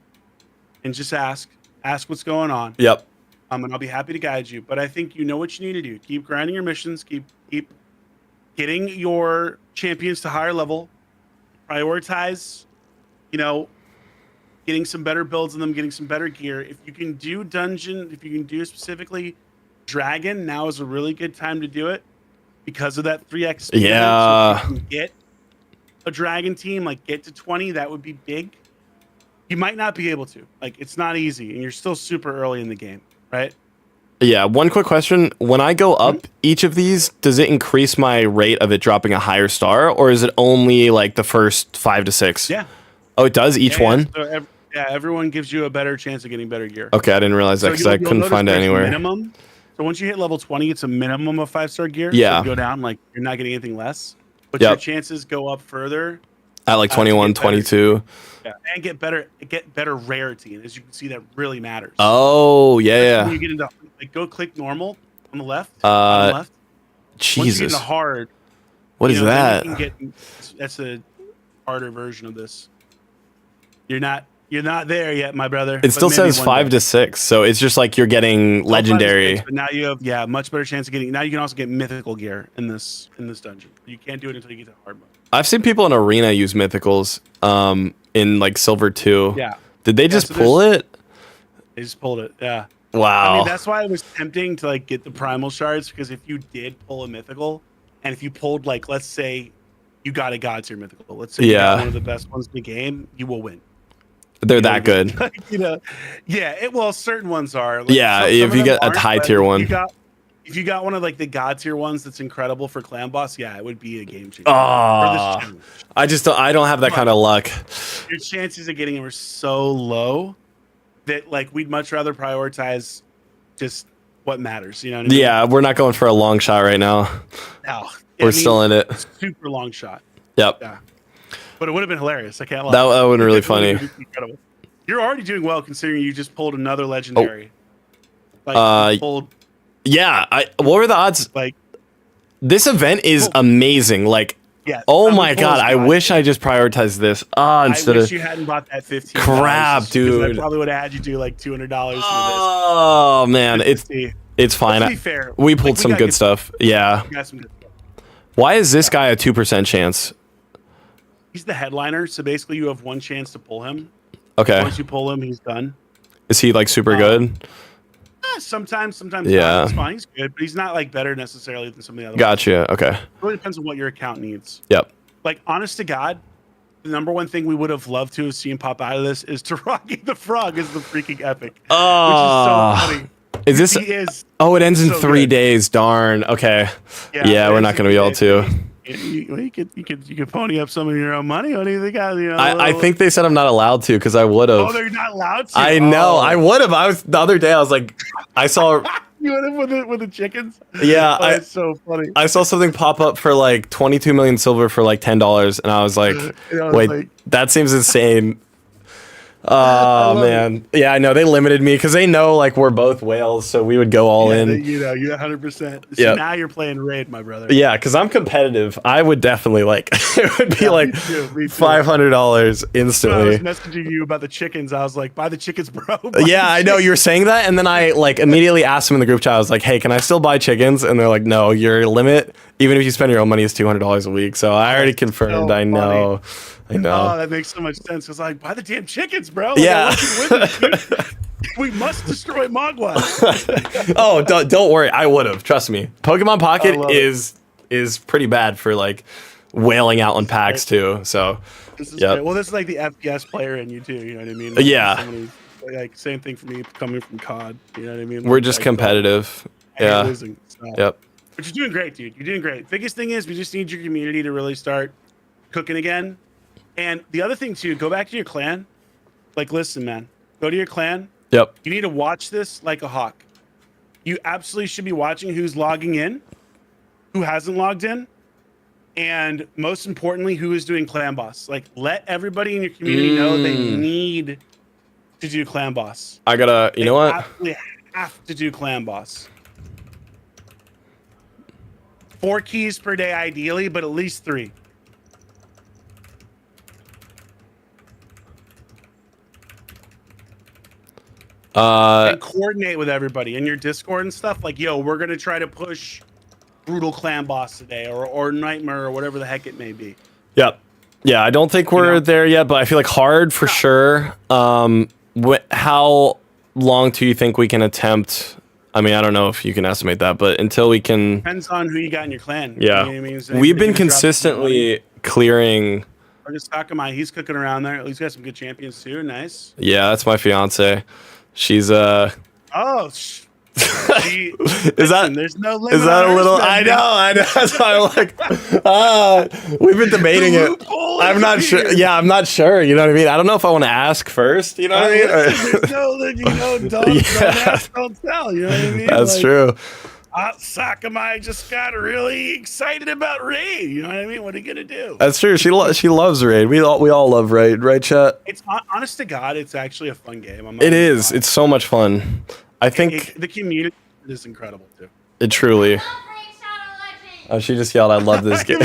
and just ask what's going on.
Yep.
And I'll be happy to guide you. But I think you know what you need to do. Keep grinding your missions. Keep getting your champions to higher level. Prioritize, you know, getting some better builds in them, getting some better gear. If you can do dungeon, if you can do specifically dragon, now is a really good time to do it because of that 3x speed.
Yeah.
So if you can get a dragon team, like get to 20, that would be big. You might not be able to. Like, it's not easy, and you're still super early in the game. Right?
Yeah, one quick question. When I go up each of these, does it increase my rate of it dropping a higher star, or is it only like the first 5 to 6?
Yeah.
Oh, it does each one?
So everyone gives you a better chance of getting better gear.
Okay, I didn't realize that because I couldn't find it anywhere.
Minimum. So once you hit level 20, it's a minimum of 5-star gear.
Yeah.
So you go down, like, you're not getting anything less. But your chances go up further.
At like 21, 22.
Yeah, and get better rarity, and as you can see, that really matters.
Oh yeah.
When you get into like, go click normal on the left.
Jesus.
Once you get into hard.
What is that?
That's a harder version of this. You're not there yet, my brother.
It still says 5 to 6, so it's just like you're getting legendary.
6, but now you have much better chance of getting. Now you can also get mythical gear in this dungeon. You can't do it until you get to hard mode.
I've seen people in arena use mythicals. In like silver 2.
Yeah.
Did they just pull it?
They just pulled it. Yeah.
Wow.
I mean, that's why it was tempting to like get the primal shards, because if you did pull a mythical, and if you pulled, like, let's say you got a god tier mythical, let's say you got one of the best ones in the game, you will win.
They're that good.
Like, you know, yeah. Well, certain ones are.
Like, yeah, if you get a high tier one.
If you got one of like the god tier ones that's incredible for clan boss, yeah, it would be a game changer.
Oh, I don't have that kind of luck.
Your chances of getting them are so low that like we'd much rather prioritize just what matters. You know what I mean?
Yeah, we're not going for a long shot right now.
No,
we're still in it.
Super long shot.
Yep.
Yeah. But it would have been hilarious. I can't lie.
That would have been really funny.
Incredible. You're already doing well considering you just pulled another legendary. Like you pulled.
Yeah, what were the odds?
Like,
this event is amazing. Like, oh my god, I wish I just prioritized this. Instead
I wish you hadn't bought that $15.
Crap, dude.
I probably would have had you do like $200.
Oh man, it's fine.
Let's be fair.
We pulled some good stuff. Yeah.
We got some good stuff.
Why is this guy a 2% chance?
He's the headliner, so basically you have one chance to pull him.
Okay.
Once you pull him, he's done.
Is he like super good?
Sometimes
yeah.
Not. It's fine. He's good, but he's not like better necessarily than some of the other
Gotcha.
ones.
Okay.
It really depends on what your account needs.
Yep.
Like, honest to God, the number one thing we would have loved to have seen pop out of this is Rocky the Frog is the freaking epic.
Oh,
which is so funny.
Is this?
He is.
Oh, it ends in
so
3
good.
days. Darn. Okay. Yeah, we're not going to be able to.
You could pony up some of your own money. What do you think?
I think they said I'm not allowed to because I would have.
Oh, they're not allowed to.
I know. I would have. I was the other day. I was like, I saw.
You would have with the chickens.
Yeah,
it's so funny.
I saw something pop up for like 22 million silver for like $10, and I was like, wait, that seems insane. Oh man, yeah, I know they limited me because they know like we're both whales, so we would go all in.
You're 100%. So
Yeah.
now you're playing Raid, my brother.
Yeah, because I'm competitive. I would definitely like it would be like
me too.
$500 instantly.
I was messaging you about the chickens. I was like, buy the chickens, bro.
Yeah, I know you were saying that, and then I like immediately asked them in the group chat. I was like, "Hey, can I still buy chickens?" And they're like, "No, your limit, even if you spend your own money, is $200 a week." So I already confirmed.
So
I know.
Oh, that makes so much sense. Because like, buy the damn chickens, bro.
Yeah.
We must destroy MOGWAI.
Oh, don't worry. I would have. Trust me. Pokemon Pocket is pretty bad for like wailing out on packs too. So
this is great. Well, this is like the FPS player in you too. You know what I mean? Like,
yeah.
Like same thing for me coming from COD. You know what I mean?
We're just competitive. Yeah.
Losing, so.
Yep.
But you're doing great, dude. You're doing great. Biggest thing is we just need your community to really start cooking again. And the other thing too, go back to your clan. Like, listen, man, go to your clan.
Yep.
You need to watch this like a hawk. You absolutely should be watching who's logging in, who hasn't logged in, and most importantly, who is doing clan boss. Like, let everybody in your community know they need to do clan boss.
I gotta, you know what?
Absolutely have to do clan boss. 4 keys per day, ideally, but at least 3. And coordinate with everybody in your Discord and stuff. Like, yo, we're gonna try to push brutal clan boss today, or nightmare, or whatever the heck it may be.
Yep. Yeah, I don't think we're there yet, but I feel like hard for sure. How long do you think we can attempt? I mean, I don't know if you can estimate that, but until we can.
Depends on who you got in your clan.
Yeah,
You know what I mean? So
we've been consistently clearing.
Or just Sakamai, he's cooking around there. He's got some good champions too. Nice.
Yeah, that's my fiance. She's
Oh,
is that
there's no limit.
Is that a little? I know. That's why I'm like, we've been debating it. I'm not sure. Yeah, I'm not sure. You know what I mean? I don't know if I want to ask first. You know what I mean?
There's no, don't ask, don't tell. You know what I mean?
That's true.
Sakamai just got really excited about Raid. You know what I mean? What are you gonna do?
That's true. She loves Raid. We all love Raid, right, chat?
It's honest to God, it's actually a fun game.
It is. It's so much fun. I think
the community is incredible too.
It truly. Oh, she just yelled, "I love this game."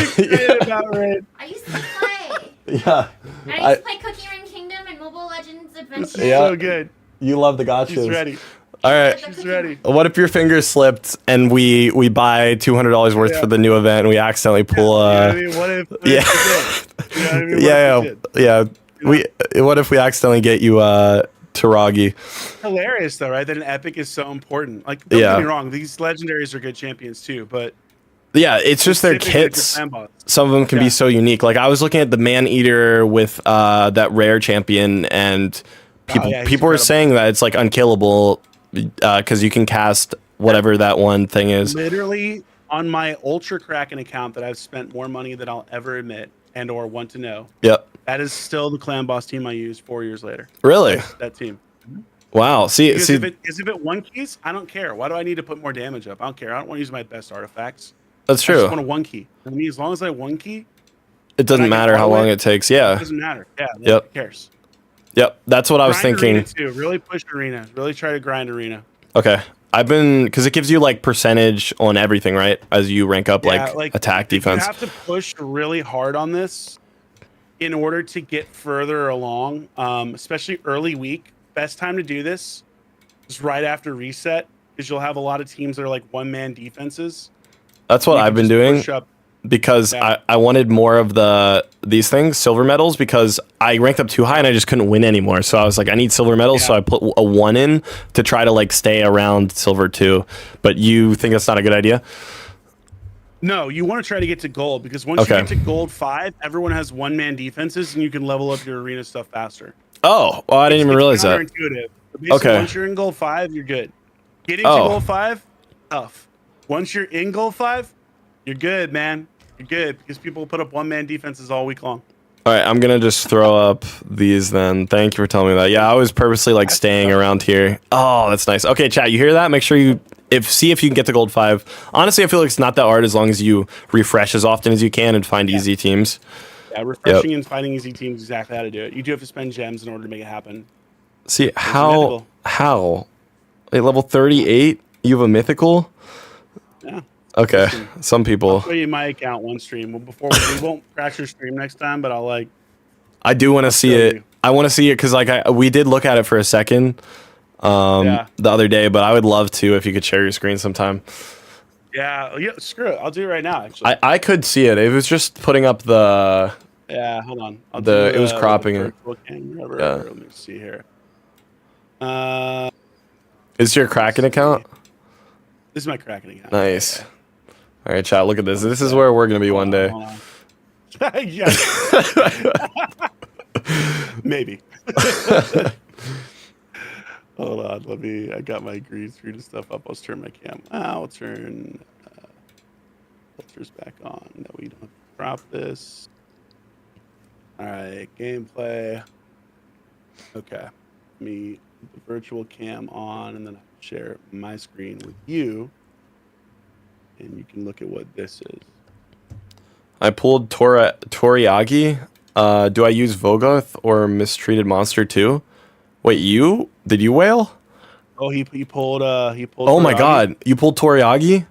About Raid.
I used to play.
Yeah.
I used to play Cookie Ring Kingdom and Mobile Legends Adventure.
Yeah.
So good.
You love the gotchas.
She's ready.
All right.
She's ready.
What if your fingers slipped and we buy $200 worth for the new event and we accidentally pull
What if
yeah.
You know what I mean?
Yeah. What if we accidentally get you Taragi?
Hilarious though, right? That an epic is so important. Like, don't get me wrong, these legendaries are good champions too, but
yeah, it's just their kits. Some of them can be so unique. Like I was looking at the Man Eater with that rare champion, and people were saying that it's like unkillable because you can cast whatever that one thing is.
Literally on my Ultra Kraken account that I've spent more money than I'll ever admit and or want to know.
Yep.
That is still the clan boss team I used 4 years later.
Really?
That team.
Wow. See,
if it 1 keys, I don't care. Why do I need to put more damage up? I don't care. I don't want to use my best artifacts.
That's true.
I just want a 1 key. I mean, as long as I 1 key,
it doesn't matter how long it takes. Yeah.
It doesn't matter. Yeah.
Yep.
Who cares?
Yep. That's what I was thinking.
Arena too. Really push arena. Really try to grind arena.
Okay. Because it gives you like percentage on everything, right? As you rank up like attack, defense.
You have to push really hard on this in order to get further along, especially early week. Best time to do this is right after reset, because you'll have a lot of teams that are like 1-man defenses.
That's what I've been doing because I wanted more of these things, silver medals, because I ranked up too high and I just couldn't win anymore. So I was like, I need silver medals. So I put a 1 in to try to like stay around silver 2. But you think that's not a good idea?
No, you want to try to get to gold, because once you get to gold 5, everyone has 1-man defenses and you can level up your arena stuff faster.
Oh, well, I didn't even realize that.
Basically, once you're in gold 5, you're good. Getting to gold 5, tough. Once you're in gold 5, you're good, man. You're good because people put up one-man defenses all week long.
All right, I'm gonna just throw up these then. Thank you for telling me that. Yeah, I was purposely like staying around here. Oh, that's nice. Okay, chat, you hear that? Make sure you see if you can get to gold 5. Honestly, I feel like it's not that hard as long as you refresh as often as you can and find easy teams.
Yeah, refreshing and finding easy teams is exactly how to do it. You do have to spend gems in order to make it happen.
See how Wait, level 38, you have a mythical?
Yeah.
Okay,
Listen,
some people.
I'll show you my account one stream. Well, before we won't crash your stream next time, but I'll like.
I do want to see it.
You.
I want to see it because like we did look at it for a second the other day, but I would love to if you could share your screen sometime.
Yeah, screw it. I'll do it right now. Actually,
I could see it. It was just putting up the.
Yeah, hold on.
It was cropping it.
Yeah. Let me see here.
Is your Kraken account?
This is my Kraken account.
Nice. All right, chat. Look at this. This is where we're gonna be one day.
Yeah. Maybe. Hold on. I got my green screen and stuff up. Let's turn my cam. I'll turn filters back on. No, we don't have to crop this. All right, gameplay. Okay. Let me put the virtual cam on and then I'll share my screen with you. And you can look at what this is.
I pulled Toriagi. Do I use Vogoth or Mistreated Monster 2? Wait, did you whale?
Oh, he pulled
Oh my god, you pulled Toriagi?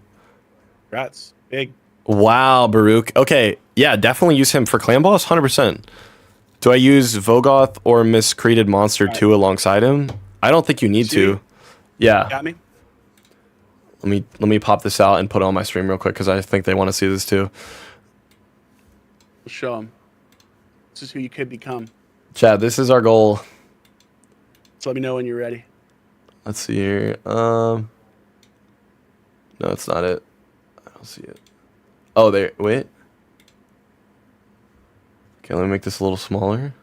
Congrats. Big.
Wow, Baruch. Okay, yeah, definitely use him for clan boss, 100%. Do I use Vogoth or Miscreated Monster 2 alongside him? I don't think you need to. Yeah.
Got me?
Let me pop this out and put it on my stream real quick because I think they want to see this too.
We'll show them. This is who you could become.
Chad, this is our goal.
So let me know when you're ready.
Let's see here. No, it's not it. I don't see it. Oh, there. Wait. Okay, let me make this a little smaller.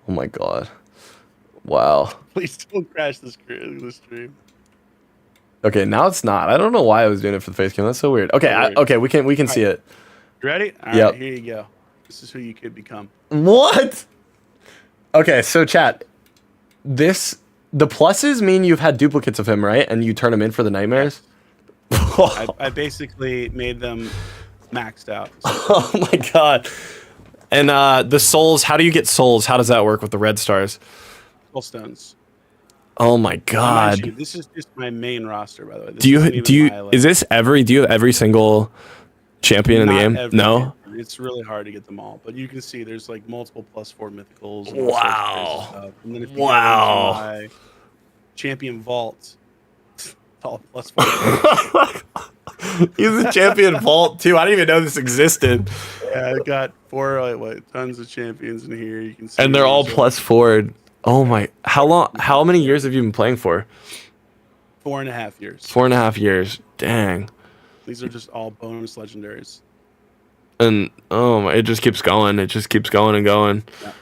Oh my god. Wow.
Please don't crash the stream.
Okay, now it's not. I don't know why I was doing it for the face cam. That's so weird. Okay, okay, we can see it.
You ready? All
yep.
right, here you go. This is who you could become.
What? Okay, so chat. The pluses mean you've had duplicates of him, right? And you turn him in for the nightmares?
I basically made them maxed out. So.
Oh my god. And the souls, how do you get souls? How does that work with the red stars?
Soul stones.
Oh my god.
Actually, this is just my main roster, by the way.
Do you have every single champion in the game? No.
Champion. It's really hard to get them all, but you can see there's like multiple +4 mythicals. And
wow.
And then if you go into my champion vault, it's all +4.
He's a champion vault too. I didn't even know this existed.
Yeah, I got tons of champions in here. You can see,
and they're all +4. Oh my! How many years have you been playing for?
4.5 years.
4.5 years. Dang.
These are just all bonus legendaries.
And it just keeps going. It just keeps going and going.
Yeah.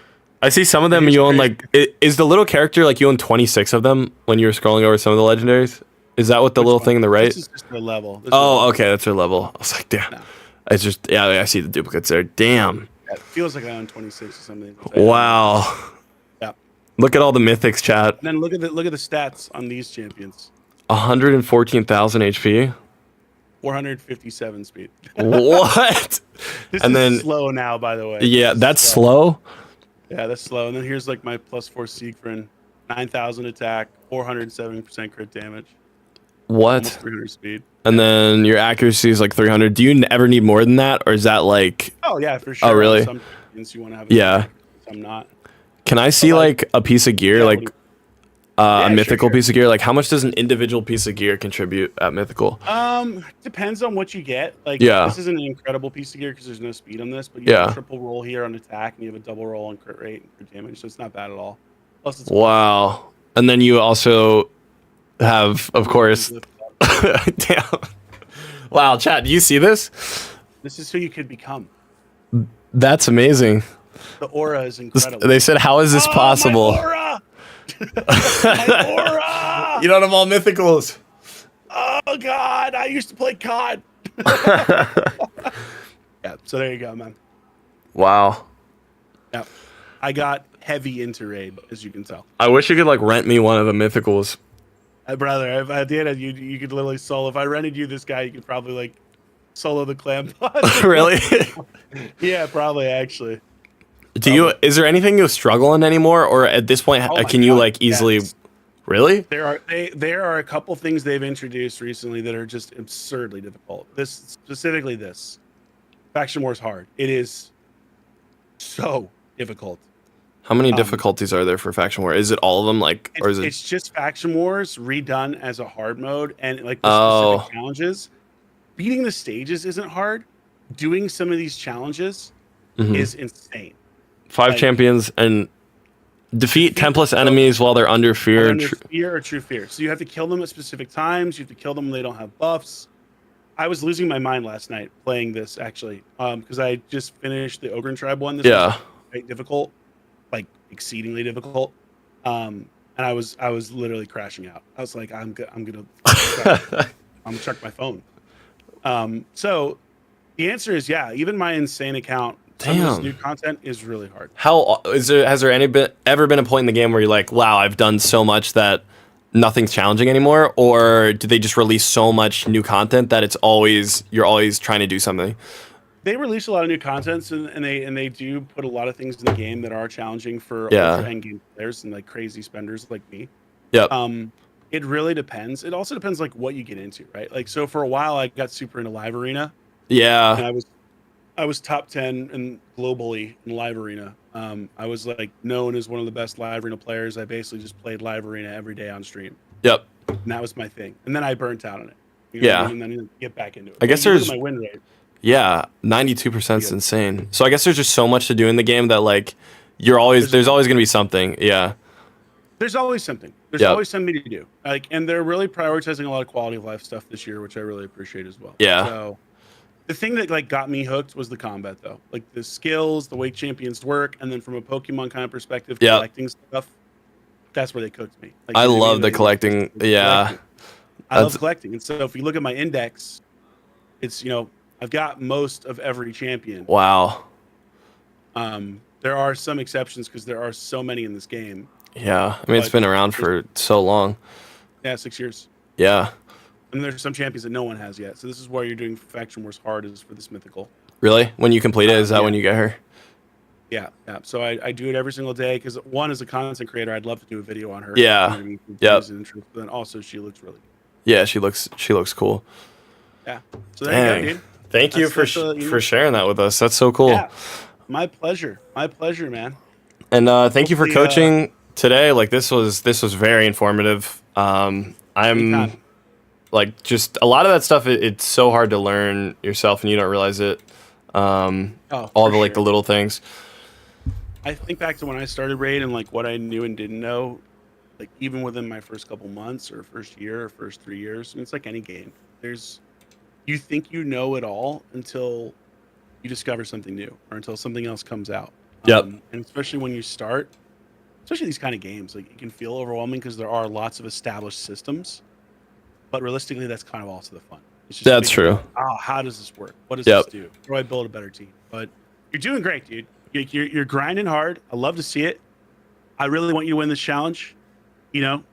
I see some of them you own like. Is the little character like you own 26 of them when you're scrolling over some of the legendaries? Is that what the little thing on the right?
This is just their level.
Okay, that's their level. I was like, damn. No. It's just I see the duplicates there. Damn.
Yeah, it feels like I own 26 or something.
Wow.
Yeah.
Look at all the mythics, chat.
And then look at the stats on these champions.
114,000 HP.
457 speed.
What?
This
and
is
then
slow now, by the way.
Yeah, that's slow.
Yeah, that's slow. And then here's like my +4 Siegfried, 9,000 attack, 407% crit damage.
What?
Almost 300 speed.
And then your accuracy is like 300. Do you ever need more than that, or is that like?
Oh yeah, for sure.
Oh really?
Some champions you want to have.
Yeah.
Some not.
Can I see like a piece of gear, like a mythical piece of gear? Like how much does an individual piece of gear contribute at mythical?
Depends on what you get. Like this isn't an incredible piece of gear because there's no speed on this, but you have a triple roll here on attack and you have a double roll on crit rate and crit damage, so it's not bad at all. Plus it's
wow. And then you also have, of course. Damn. Wow, chat, do you see this?
This is who you could become.
That's amazing.
The aura is incredible.
They said, how is this possible?
My aura! My aura!
You don't have all mythicals.
Oh god, I used to play COD. Yeah, so there you go, man.
Wow.
Yeah, I got heavy into raid, as you can tell.
I wish you could like rent me one of the mythicals.
Brother, if I did, you could literally solo. If I rented you this guy, you could probably like solo the clan boss.
Really?
Yeah, probably actually.
Is there anything you're struggling anymore, or at this point,
Oh my
can you
God,
like easily?
yes.
Really?
There are a couple things they've introduced recently that are just absurdly difficult. Specifically this. Faction War's hard. It is so difficult.
How many difficulties are there for Faction War? Is it all of them? Like, or is it?
It's just Faction Wars redone as a hard mode, and like the specific challenges. Beating the stages isn't hard. Doing some of these challenges is insane.
5 champions and defeat 10+ enemies while they're under fear.
Fear or true fear. So you have to kill them at specific times. You have to kill them when they don't have buffs. I was losing my mind last night playing this actually, because I just finished the Ogre Tribe one. This was quite difficult, like exceedingly difficult. And I was literally crashing out. I was like, I'm gonna chuck my phone. So the answer is yeah. Even my insane account. Some of this new content is really hard.
Has there ever been a point in the game where you're like, wow, I've done so much that nothing's challenging anymore, or do they just release so much new content that you're always trying to do something?
They release a lot of new content, and they do put a lot of things in the game that are challenging for ultra end game players and like crazy spenders like me.
Yep.
It really depends. It also depends like what you get into, right? Like so for a while I got super into Live Arena.
Yeah.
And I was top 10 and globally in Live Arena. I was like known as one of the best Live Arena players. I basically just played Live Arena every day on stream.
Yep.
And that was my thing. And then I burnt out on it. And then get back into it.
I guess there's
my win rate.
Yeah, 92% is insane. So I guess there's just so much to do in the game that like there's always going to be something. Yeah.
There's always something. There's always something to do. Like, and they're really prioritizing a lot of quality of life stuff this year, which I really appreciate as well.
Yeah.
So the thing that like got me hooked was the combat though. Like the skills, the way champions work, and then from a Pokemon kind of perspective, collecting stuff. That's where they cooked me. Like,
I love the collecting. Yeah.
I love collecting. And so if you look at my index, it's, I've got most of every champion.
Wow.
There are some exceptions because there are so many in this game.
Yeah. I mean, it's been around for so long.
Yeah, 6 years.
Yeah.
And there's some champions that no one has yet. So this is why you're doing Faction Wars hard is for this mythical.
Really? When you complete it, is that when you get her?
Yeah. So I do it every single day because one, as a content creator, I'd love to do a video on her.
Yeah.
Yep. But then also she looks really good.
Yeah, she looks cool.
Yeah. So there you go, dude.
Thank you for sharing that with us. That's so cool. Yeah.
My pleasure. My pleasure, man.
And thank you for coaching today. Like this was very informative. I'm like just a lot of that stuff. It's so hard to learn yourself, and you don't realize it. All the like the little things.
I think back to when I started Raid and like what I knew and didn't know. Like even within my first couple months or first year or first 3 years, and it's like any game. You think you know it all until you discover something new or until something else comes out.
Yep.
And especially when you start, especially these kind of games, like it can feel overwhelming because there are lots of established systems. But realistically, that's kind of also the fun. It's just
that's true.
How does this work? What does this do? How do I build a better team? But you're doing great, dude. You're grinding hard. I love to see it. I really want you to win this challenge.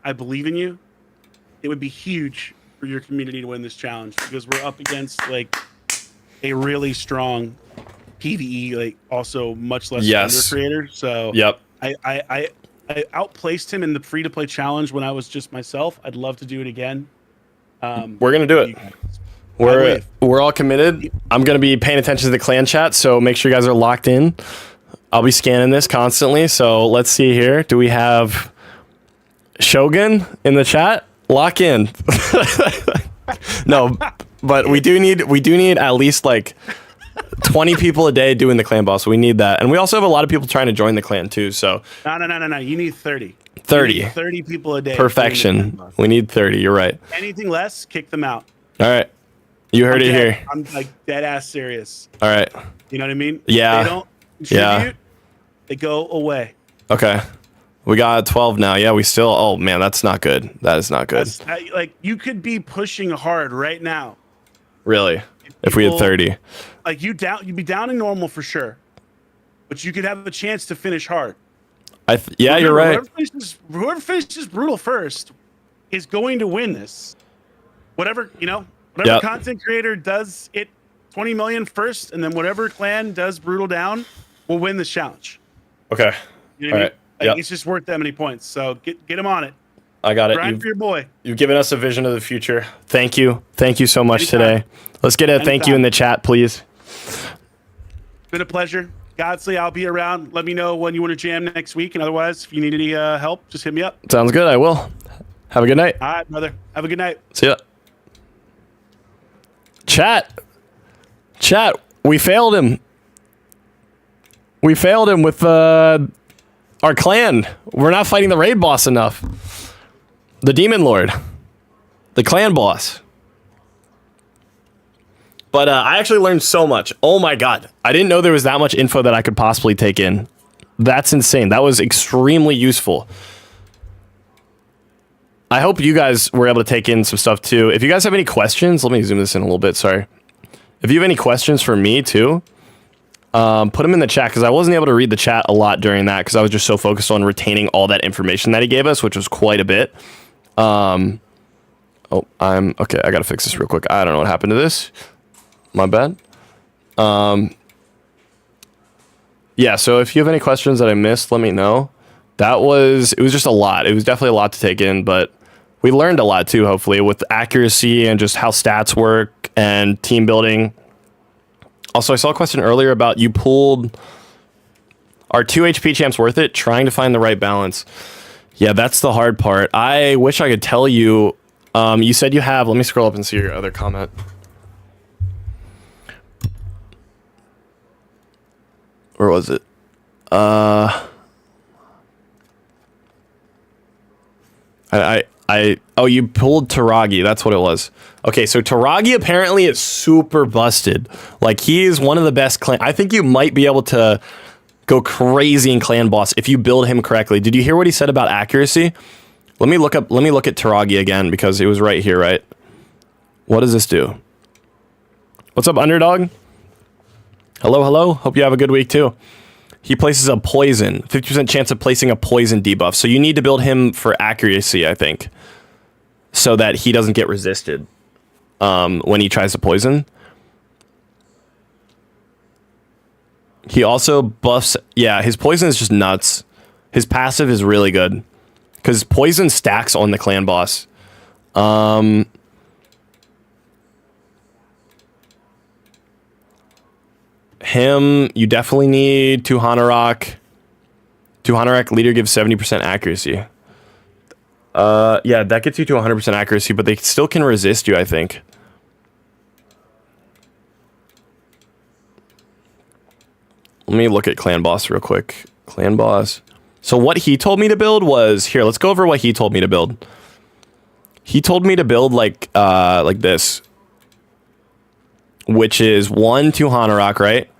I believe in you. It would be huge for your community to win this challenge because we're up against like a really strong PvE, like also much less creator. So I outplaced him in the free to play challenge when I was just myself. I'd love to do it again.
We're gonna do it. We're all committed. I'm gonna be paying attention to the clan chat, so make sure you guys are locked in. I'll be scanning this constantly. So let's see here. Do we have Shogun in the chat? Lock in. No, but we do need at least like 20 people a day doing the clan boss. We need that. And we also have a lot of people trying to join the clan too. So
No. You need 30.
30.
30 people a day.
Perfection. We need 30. You're right.
Anything less, kick them out.
All right. You heard it here.
I'm like dead ass serious.
All right.
You know what I mean?
Yeah.
If they don't contribute, they go away.
Okay. We got 12 now. Yeah, we still. Oh man, that's not good. That is not good.
Like you could be pushing hard right now,
Really? If we had
People-
30.
Like you'd be downing normal for sure, but you could have a chance to finish hard.
Yeah, you're right.
Whoever finishes brutal first is going to win this. Whatever
Yep.
content creator does it 20 million first, and then whatever clan does brutal down will win this challenge.
Okay.
You know what I mean?
All right. Yep.
It's just worth that many points. So get him on it.
I got it.
Grind for your boy.
You've given us a vision of the future. Thank you. Thank you so much
Anytime.
today. Let's get a thank you in the chat, please.
Been a pleasure. Godsly, I'll be around. Let me know when you want to jam next week. And otherwise, if you need any help, just hit me up.
Sounds good. I will. Have a good night.
All right, brother. Have a good night.
See ya. Chat, we failed him. We failed him with our clan. We're not fighting the raid boss enough. The demon lord. The clan boss. But I actually learned so much. Oh my god. I didn't know there was that much info that I could possibly take in. That's insane. That was extremely useful. I hope you guys were able to take in some stuff too. If you guys have any questions, let me zoom this in a little bit. Sorry. If you have any questions for me too, put them in the chat, because I wasn't able to read the chat a lot during that because I was just so focused on retaining all that information that he gave us, which was quite a bit. Okay. I gotta fix this real quick. I don't know what happened to this. My bad. Yeah. So if you have any questions that I missed, let me know. It was just a lot. It was definitely a lot to take in, but we learned a lot too, hopefully, with accuracy and just how stats work and team building. Also, I saw a question earlier about you pulled, are 2 HP champs worth it? Trying to find the right balance. Yeah, that's the hard part. I wish I could tell you. You said you have, let me scroll up and see your other comment. Where was it? Oh, you pulled Taragi. That's what it was. Okay, so Taragi apparently is super busted. Like, he is one of the best clan. I think you might be able to go crazy in clan boss if you build him correctly. Did you hear what he said about accuracy? Let me look at Taragi again, because it was right here, right? What does this do? What's up, underdog? Hello. Hope you have a good week too. He places a poison. 50% chance of placing a poison debuff. So you need to build him for accuracy, I think, so that he doesn't get resisted when he tries to poison. He also buffs... Yeah, his poison is just nuts. His passive is really good, because poison stacks on the clan boss. Him, you definitely need Tuhana Rock. Tuhana Rock leader gives 70% accuracy. Yeah, that gets you to 100% accuracy, but they still can resist you, I think. Let me look at clan boss real quick. Clan boss. So what he told me to build was, here, let's go over what he told me to build. He told me to build like this, which is 1 Tuhana Rock, right?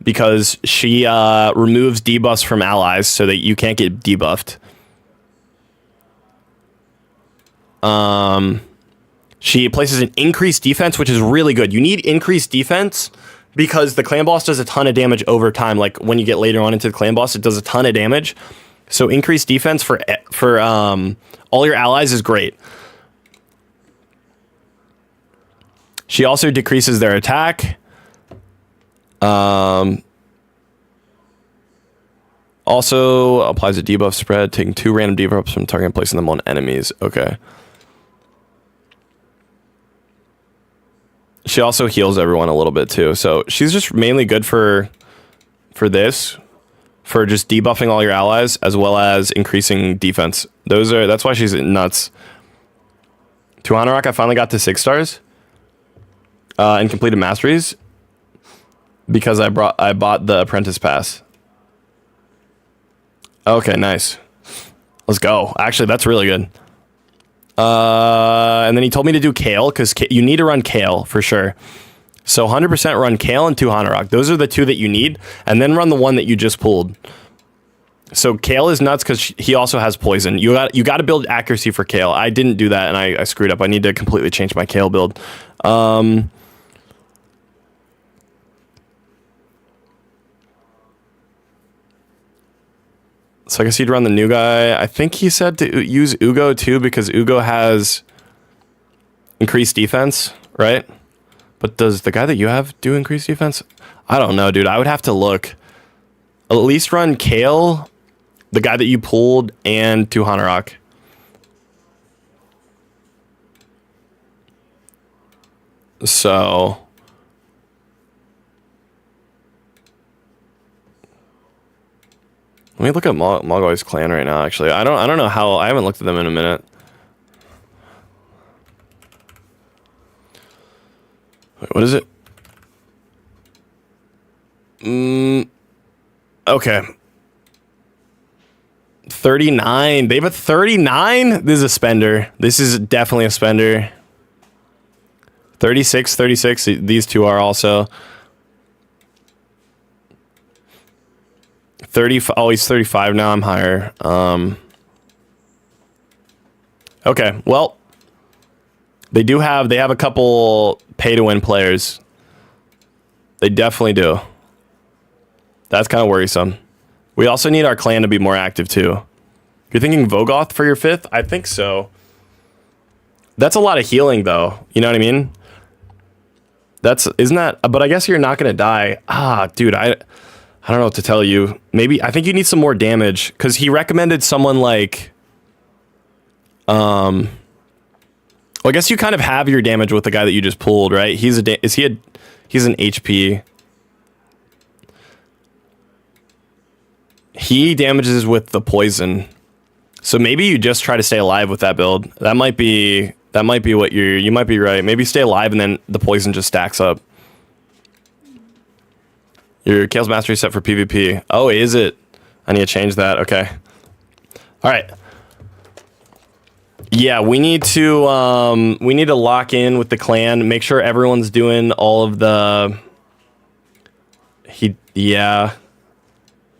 Because she removes debuffs from allies so that you can't get debuffed. She places an increased defense, which is really good. You need increased defense because the clan boss does a ton of damage over time. Like when you get later on into the clan boss, it does a ton of damage. So increased defense for all your allies is great. She also decreases their attack. Also applies a debuff spread, taking 2 random debuffs from target and placing them on enemies. Okay. She also heals everyone a little bit too. So she's just mainly good for this, for just debuffing all your allies as well as increasing defense. That's why she's nuts. Tuhana Rock, I finally got to 6 stars and completed masteries because I bought the apprentice pass. Okay, nice. Let's go. Actually, that's really good. And then he told me to do Kale, because you need to run Kale for sure. So 100% run Kale and Tuhana Rock. Those are the 2 that you need. And then run the one that you just pulled. So Kale is nuts because he also has poison. You got to build accuracy for Kale. I didn't do that and I screwed up. I need to completely change my Kale build. So I guess he'd run the new guy. I think he said to use Ugo too because Ugo has increased defense, right? But does the guy that you have do increased defense? I don't know, dude. I would have to look. At least run Kale, the guy that you pulled, and 2 Hanorok. So let me look at MOGWAI's clan right now. Actually, I don't know how. I haven't looked at them in a minute. Wait, what is it? Okay. 39. They have a 39. This is a spender. This is definitely a spender. 36. These two are also 30. Oh, he's 35 now. I'm higher. Okay. Well, they have a couple pay to win players. They definitely do. That's kind of worrisome. We also need our clan to be more active too. You're thinking Vogoth for your 5th? I think so. That's a lot of healing though. You know what I mean? Isn't that, but I guess you're not going to die. Dude, I don't know what to tell you. Maybe, I think you need some more damage because he recommended someone like, well, I guess you kind of have your damage with the guy that you just pulled, right? He's an HP. He damages with the poison. So maybe you just try to stay alive with that build. That might be what you might be right. Maybe stay alive and then the poison just stacks up. Your Kale's Mastery set for PvP. Oh, is it? I need to change that. Okay. All right. Yeah, we need to lock in with the clan, make sure everyone's doing all of the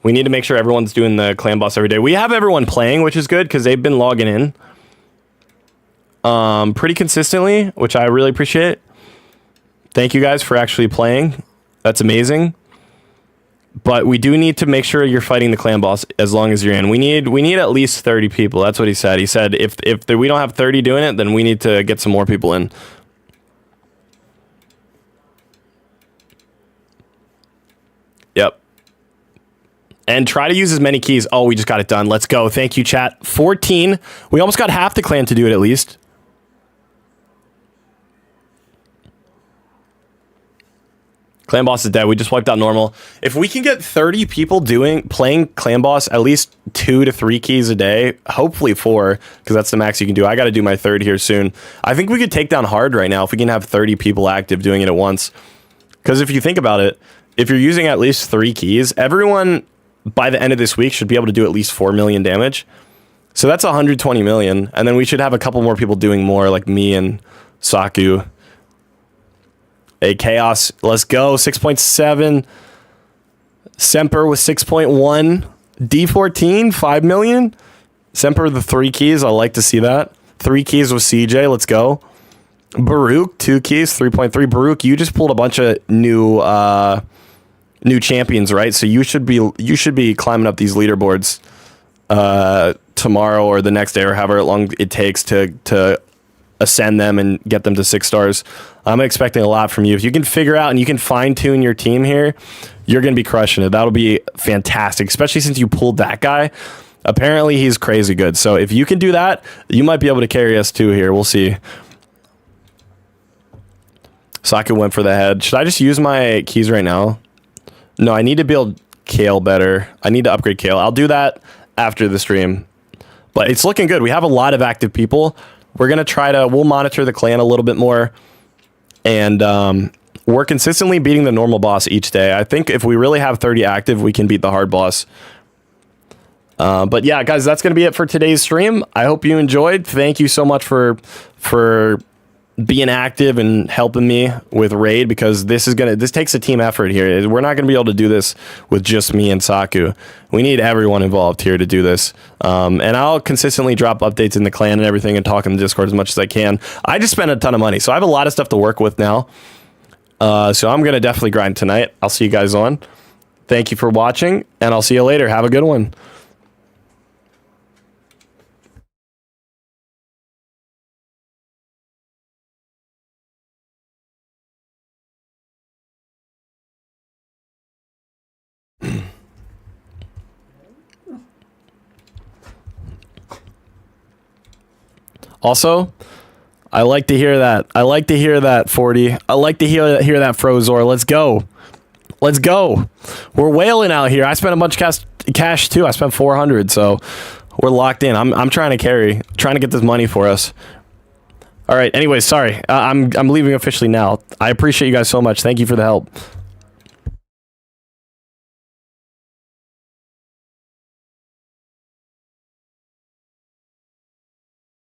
we need to make sure everyone's doing the clan boss every day. We have everyone playing, which is good because they've been logging in pretty consistently, which I really appreciate. Thank you guys for actually playing. That's amazing. But we do need to make sure you're fighting the clan boss as long as you're in. We need at least 30 people. That's what he said. He said if we don't have 30 doing it, then we need to get some more people in. Yep. And try to use as many keys. Oh, we just got it done. Let's go. Thank you, chat. 14. We almost got half the clan to do it at least. Clan boss is dead. We just wiped out normal. If we can get 30 people playing clan boss at least 2 to 3 keys a day, hopefully 4, because that's the max you can do. I got to do my 3rd here soon. I think we could take down hard right now if we can have 30 people active doing it at once. Because if you think about it, if you're using at least 3 keys, everyone by the end of this week should be able to do at least 4 million damage. So that's 120 million. And then we should have a couple more people doing more, like me and Saku. A Chaos, let's go. 6.7. Semper with 6.1. D14, 5 million. Semper, the 3 keys. I like to see that. 3 keys with CJ. Let's go. Baruch, 2 keys, 3.3. Baruch, you just pulled a bunch of new champions, right? So you should be climbing up these leaderboards tomorrow or the next day or however long it takes to ascend them and get them to 6 stars. I'm expecting a lot from you. If you can figure out and you can fine tune your team here, you're going to be crushing it. That'll be fantastic, especially since you pulled that guy. Apparently he's crazy good. So if you can do that, you might be able to carry us too here. We'll see. Saka went for the head. Should I just use my keys right now? No, I need to build Kale better. I need to upgrade Kale. I'll do that after the stream. But it's looking good. We have a lot of active people. We're going to we'll monitor the clan a little bit more. And we're consistently beating the normal boss each day. I think if we really have 30 active, we can beat the hard boss. But yeah, guys, that's going to be it for today's stream. I hope you enjoyed. Thank you so much for being active and helping me with raid, because this takes a team effort here. We're not going to be able to do this with just me and Saku. We need everyone involved here to do this. And I'll consistently drop updates in the clan and everything and talk in the Discord as much as I can. I just spent a ton of money, so I have a lot of stuff to work with now. So I'm going to definitely grind tonight. I'll see you guys on. Thank you for watching, and I'll see you later. Have a good one. Also, I like to hear that. I like to hear that, 40. I like to hear that, Frozor. Let's go. Let's go. We're whaling out here. I spent a bunch of cash too. I spent 400, so we're locked in. I'm trying to get this money for us. All right. Anyways, sorry. I'm leaving officially now. I appreciate you guys so much. Thank you for the help.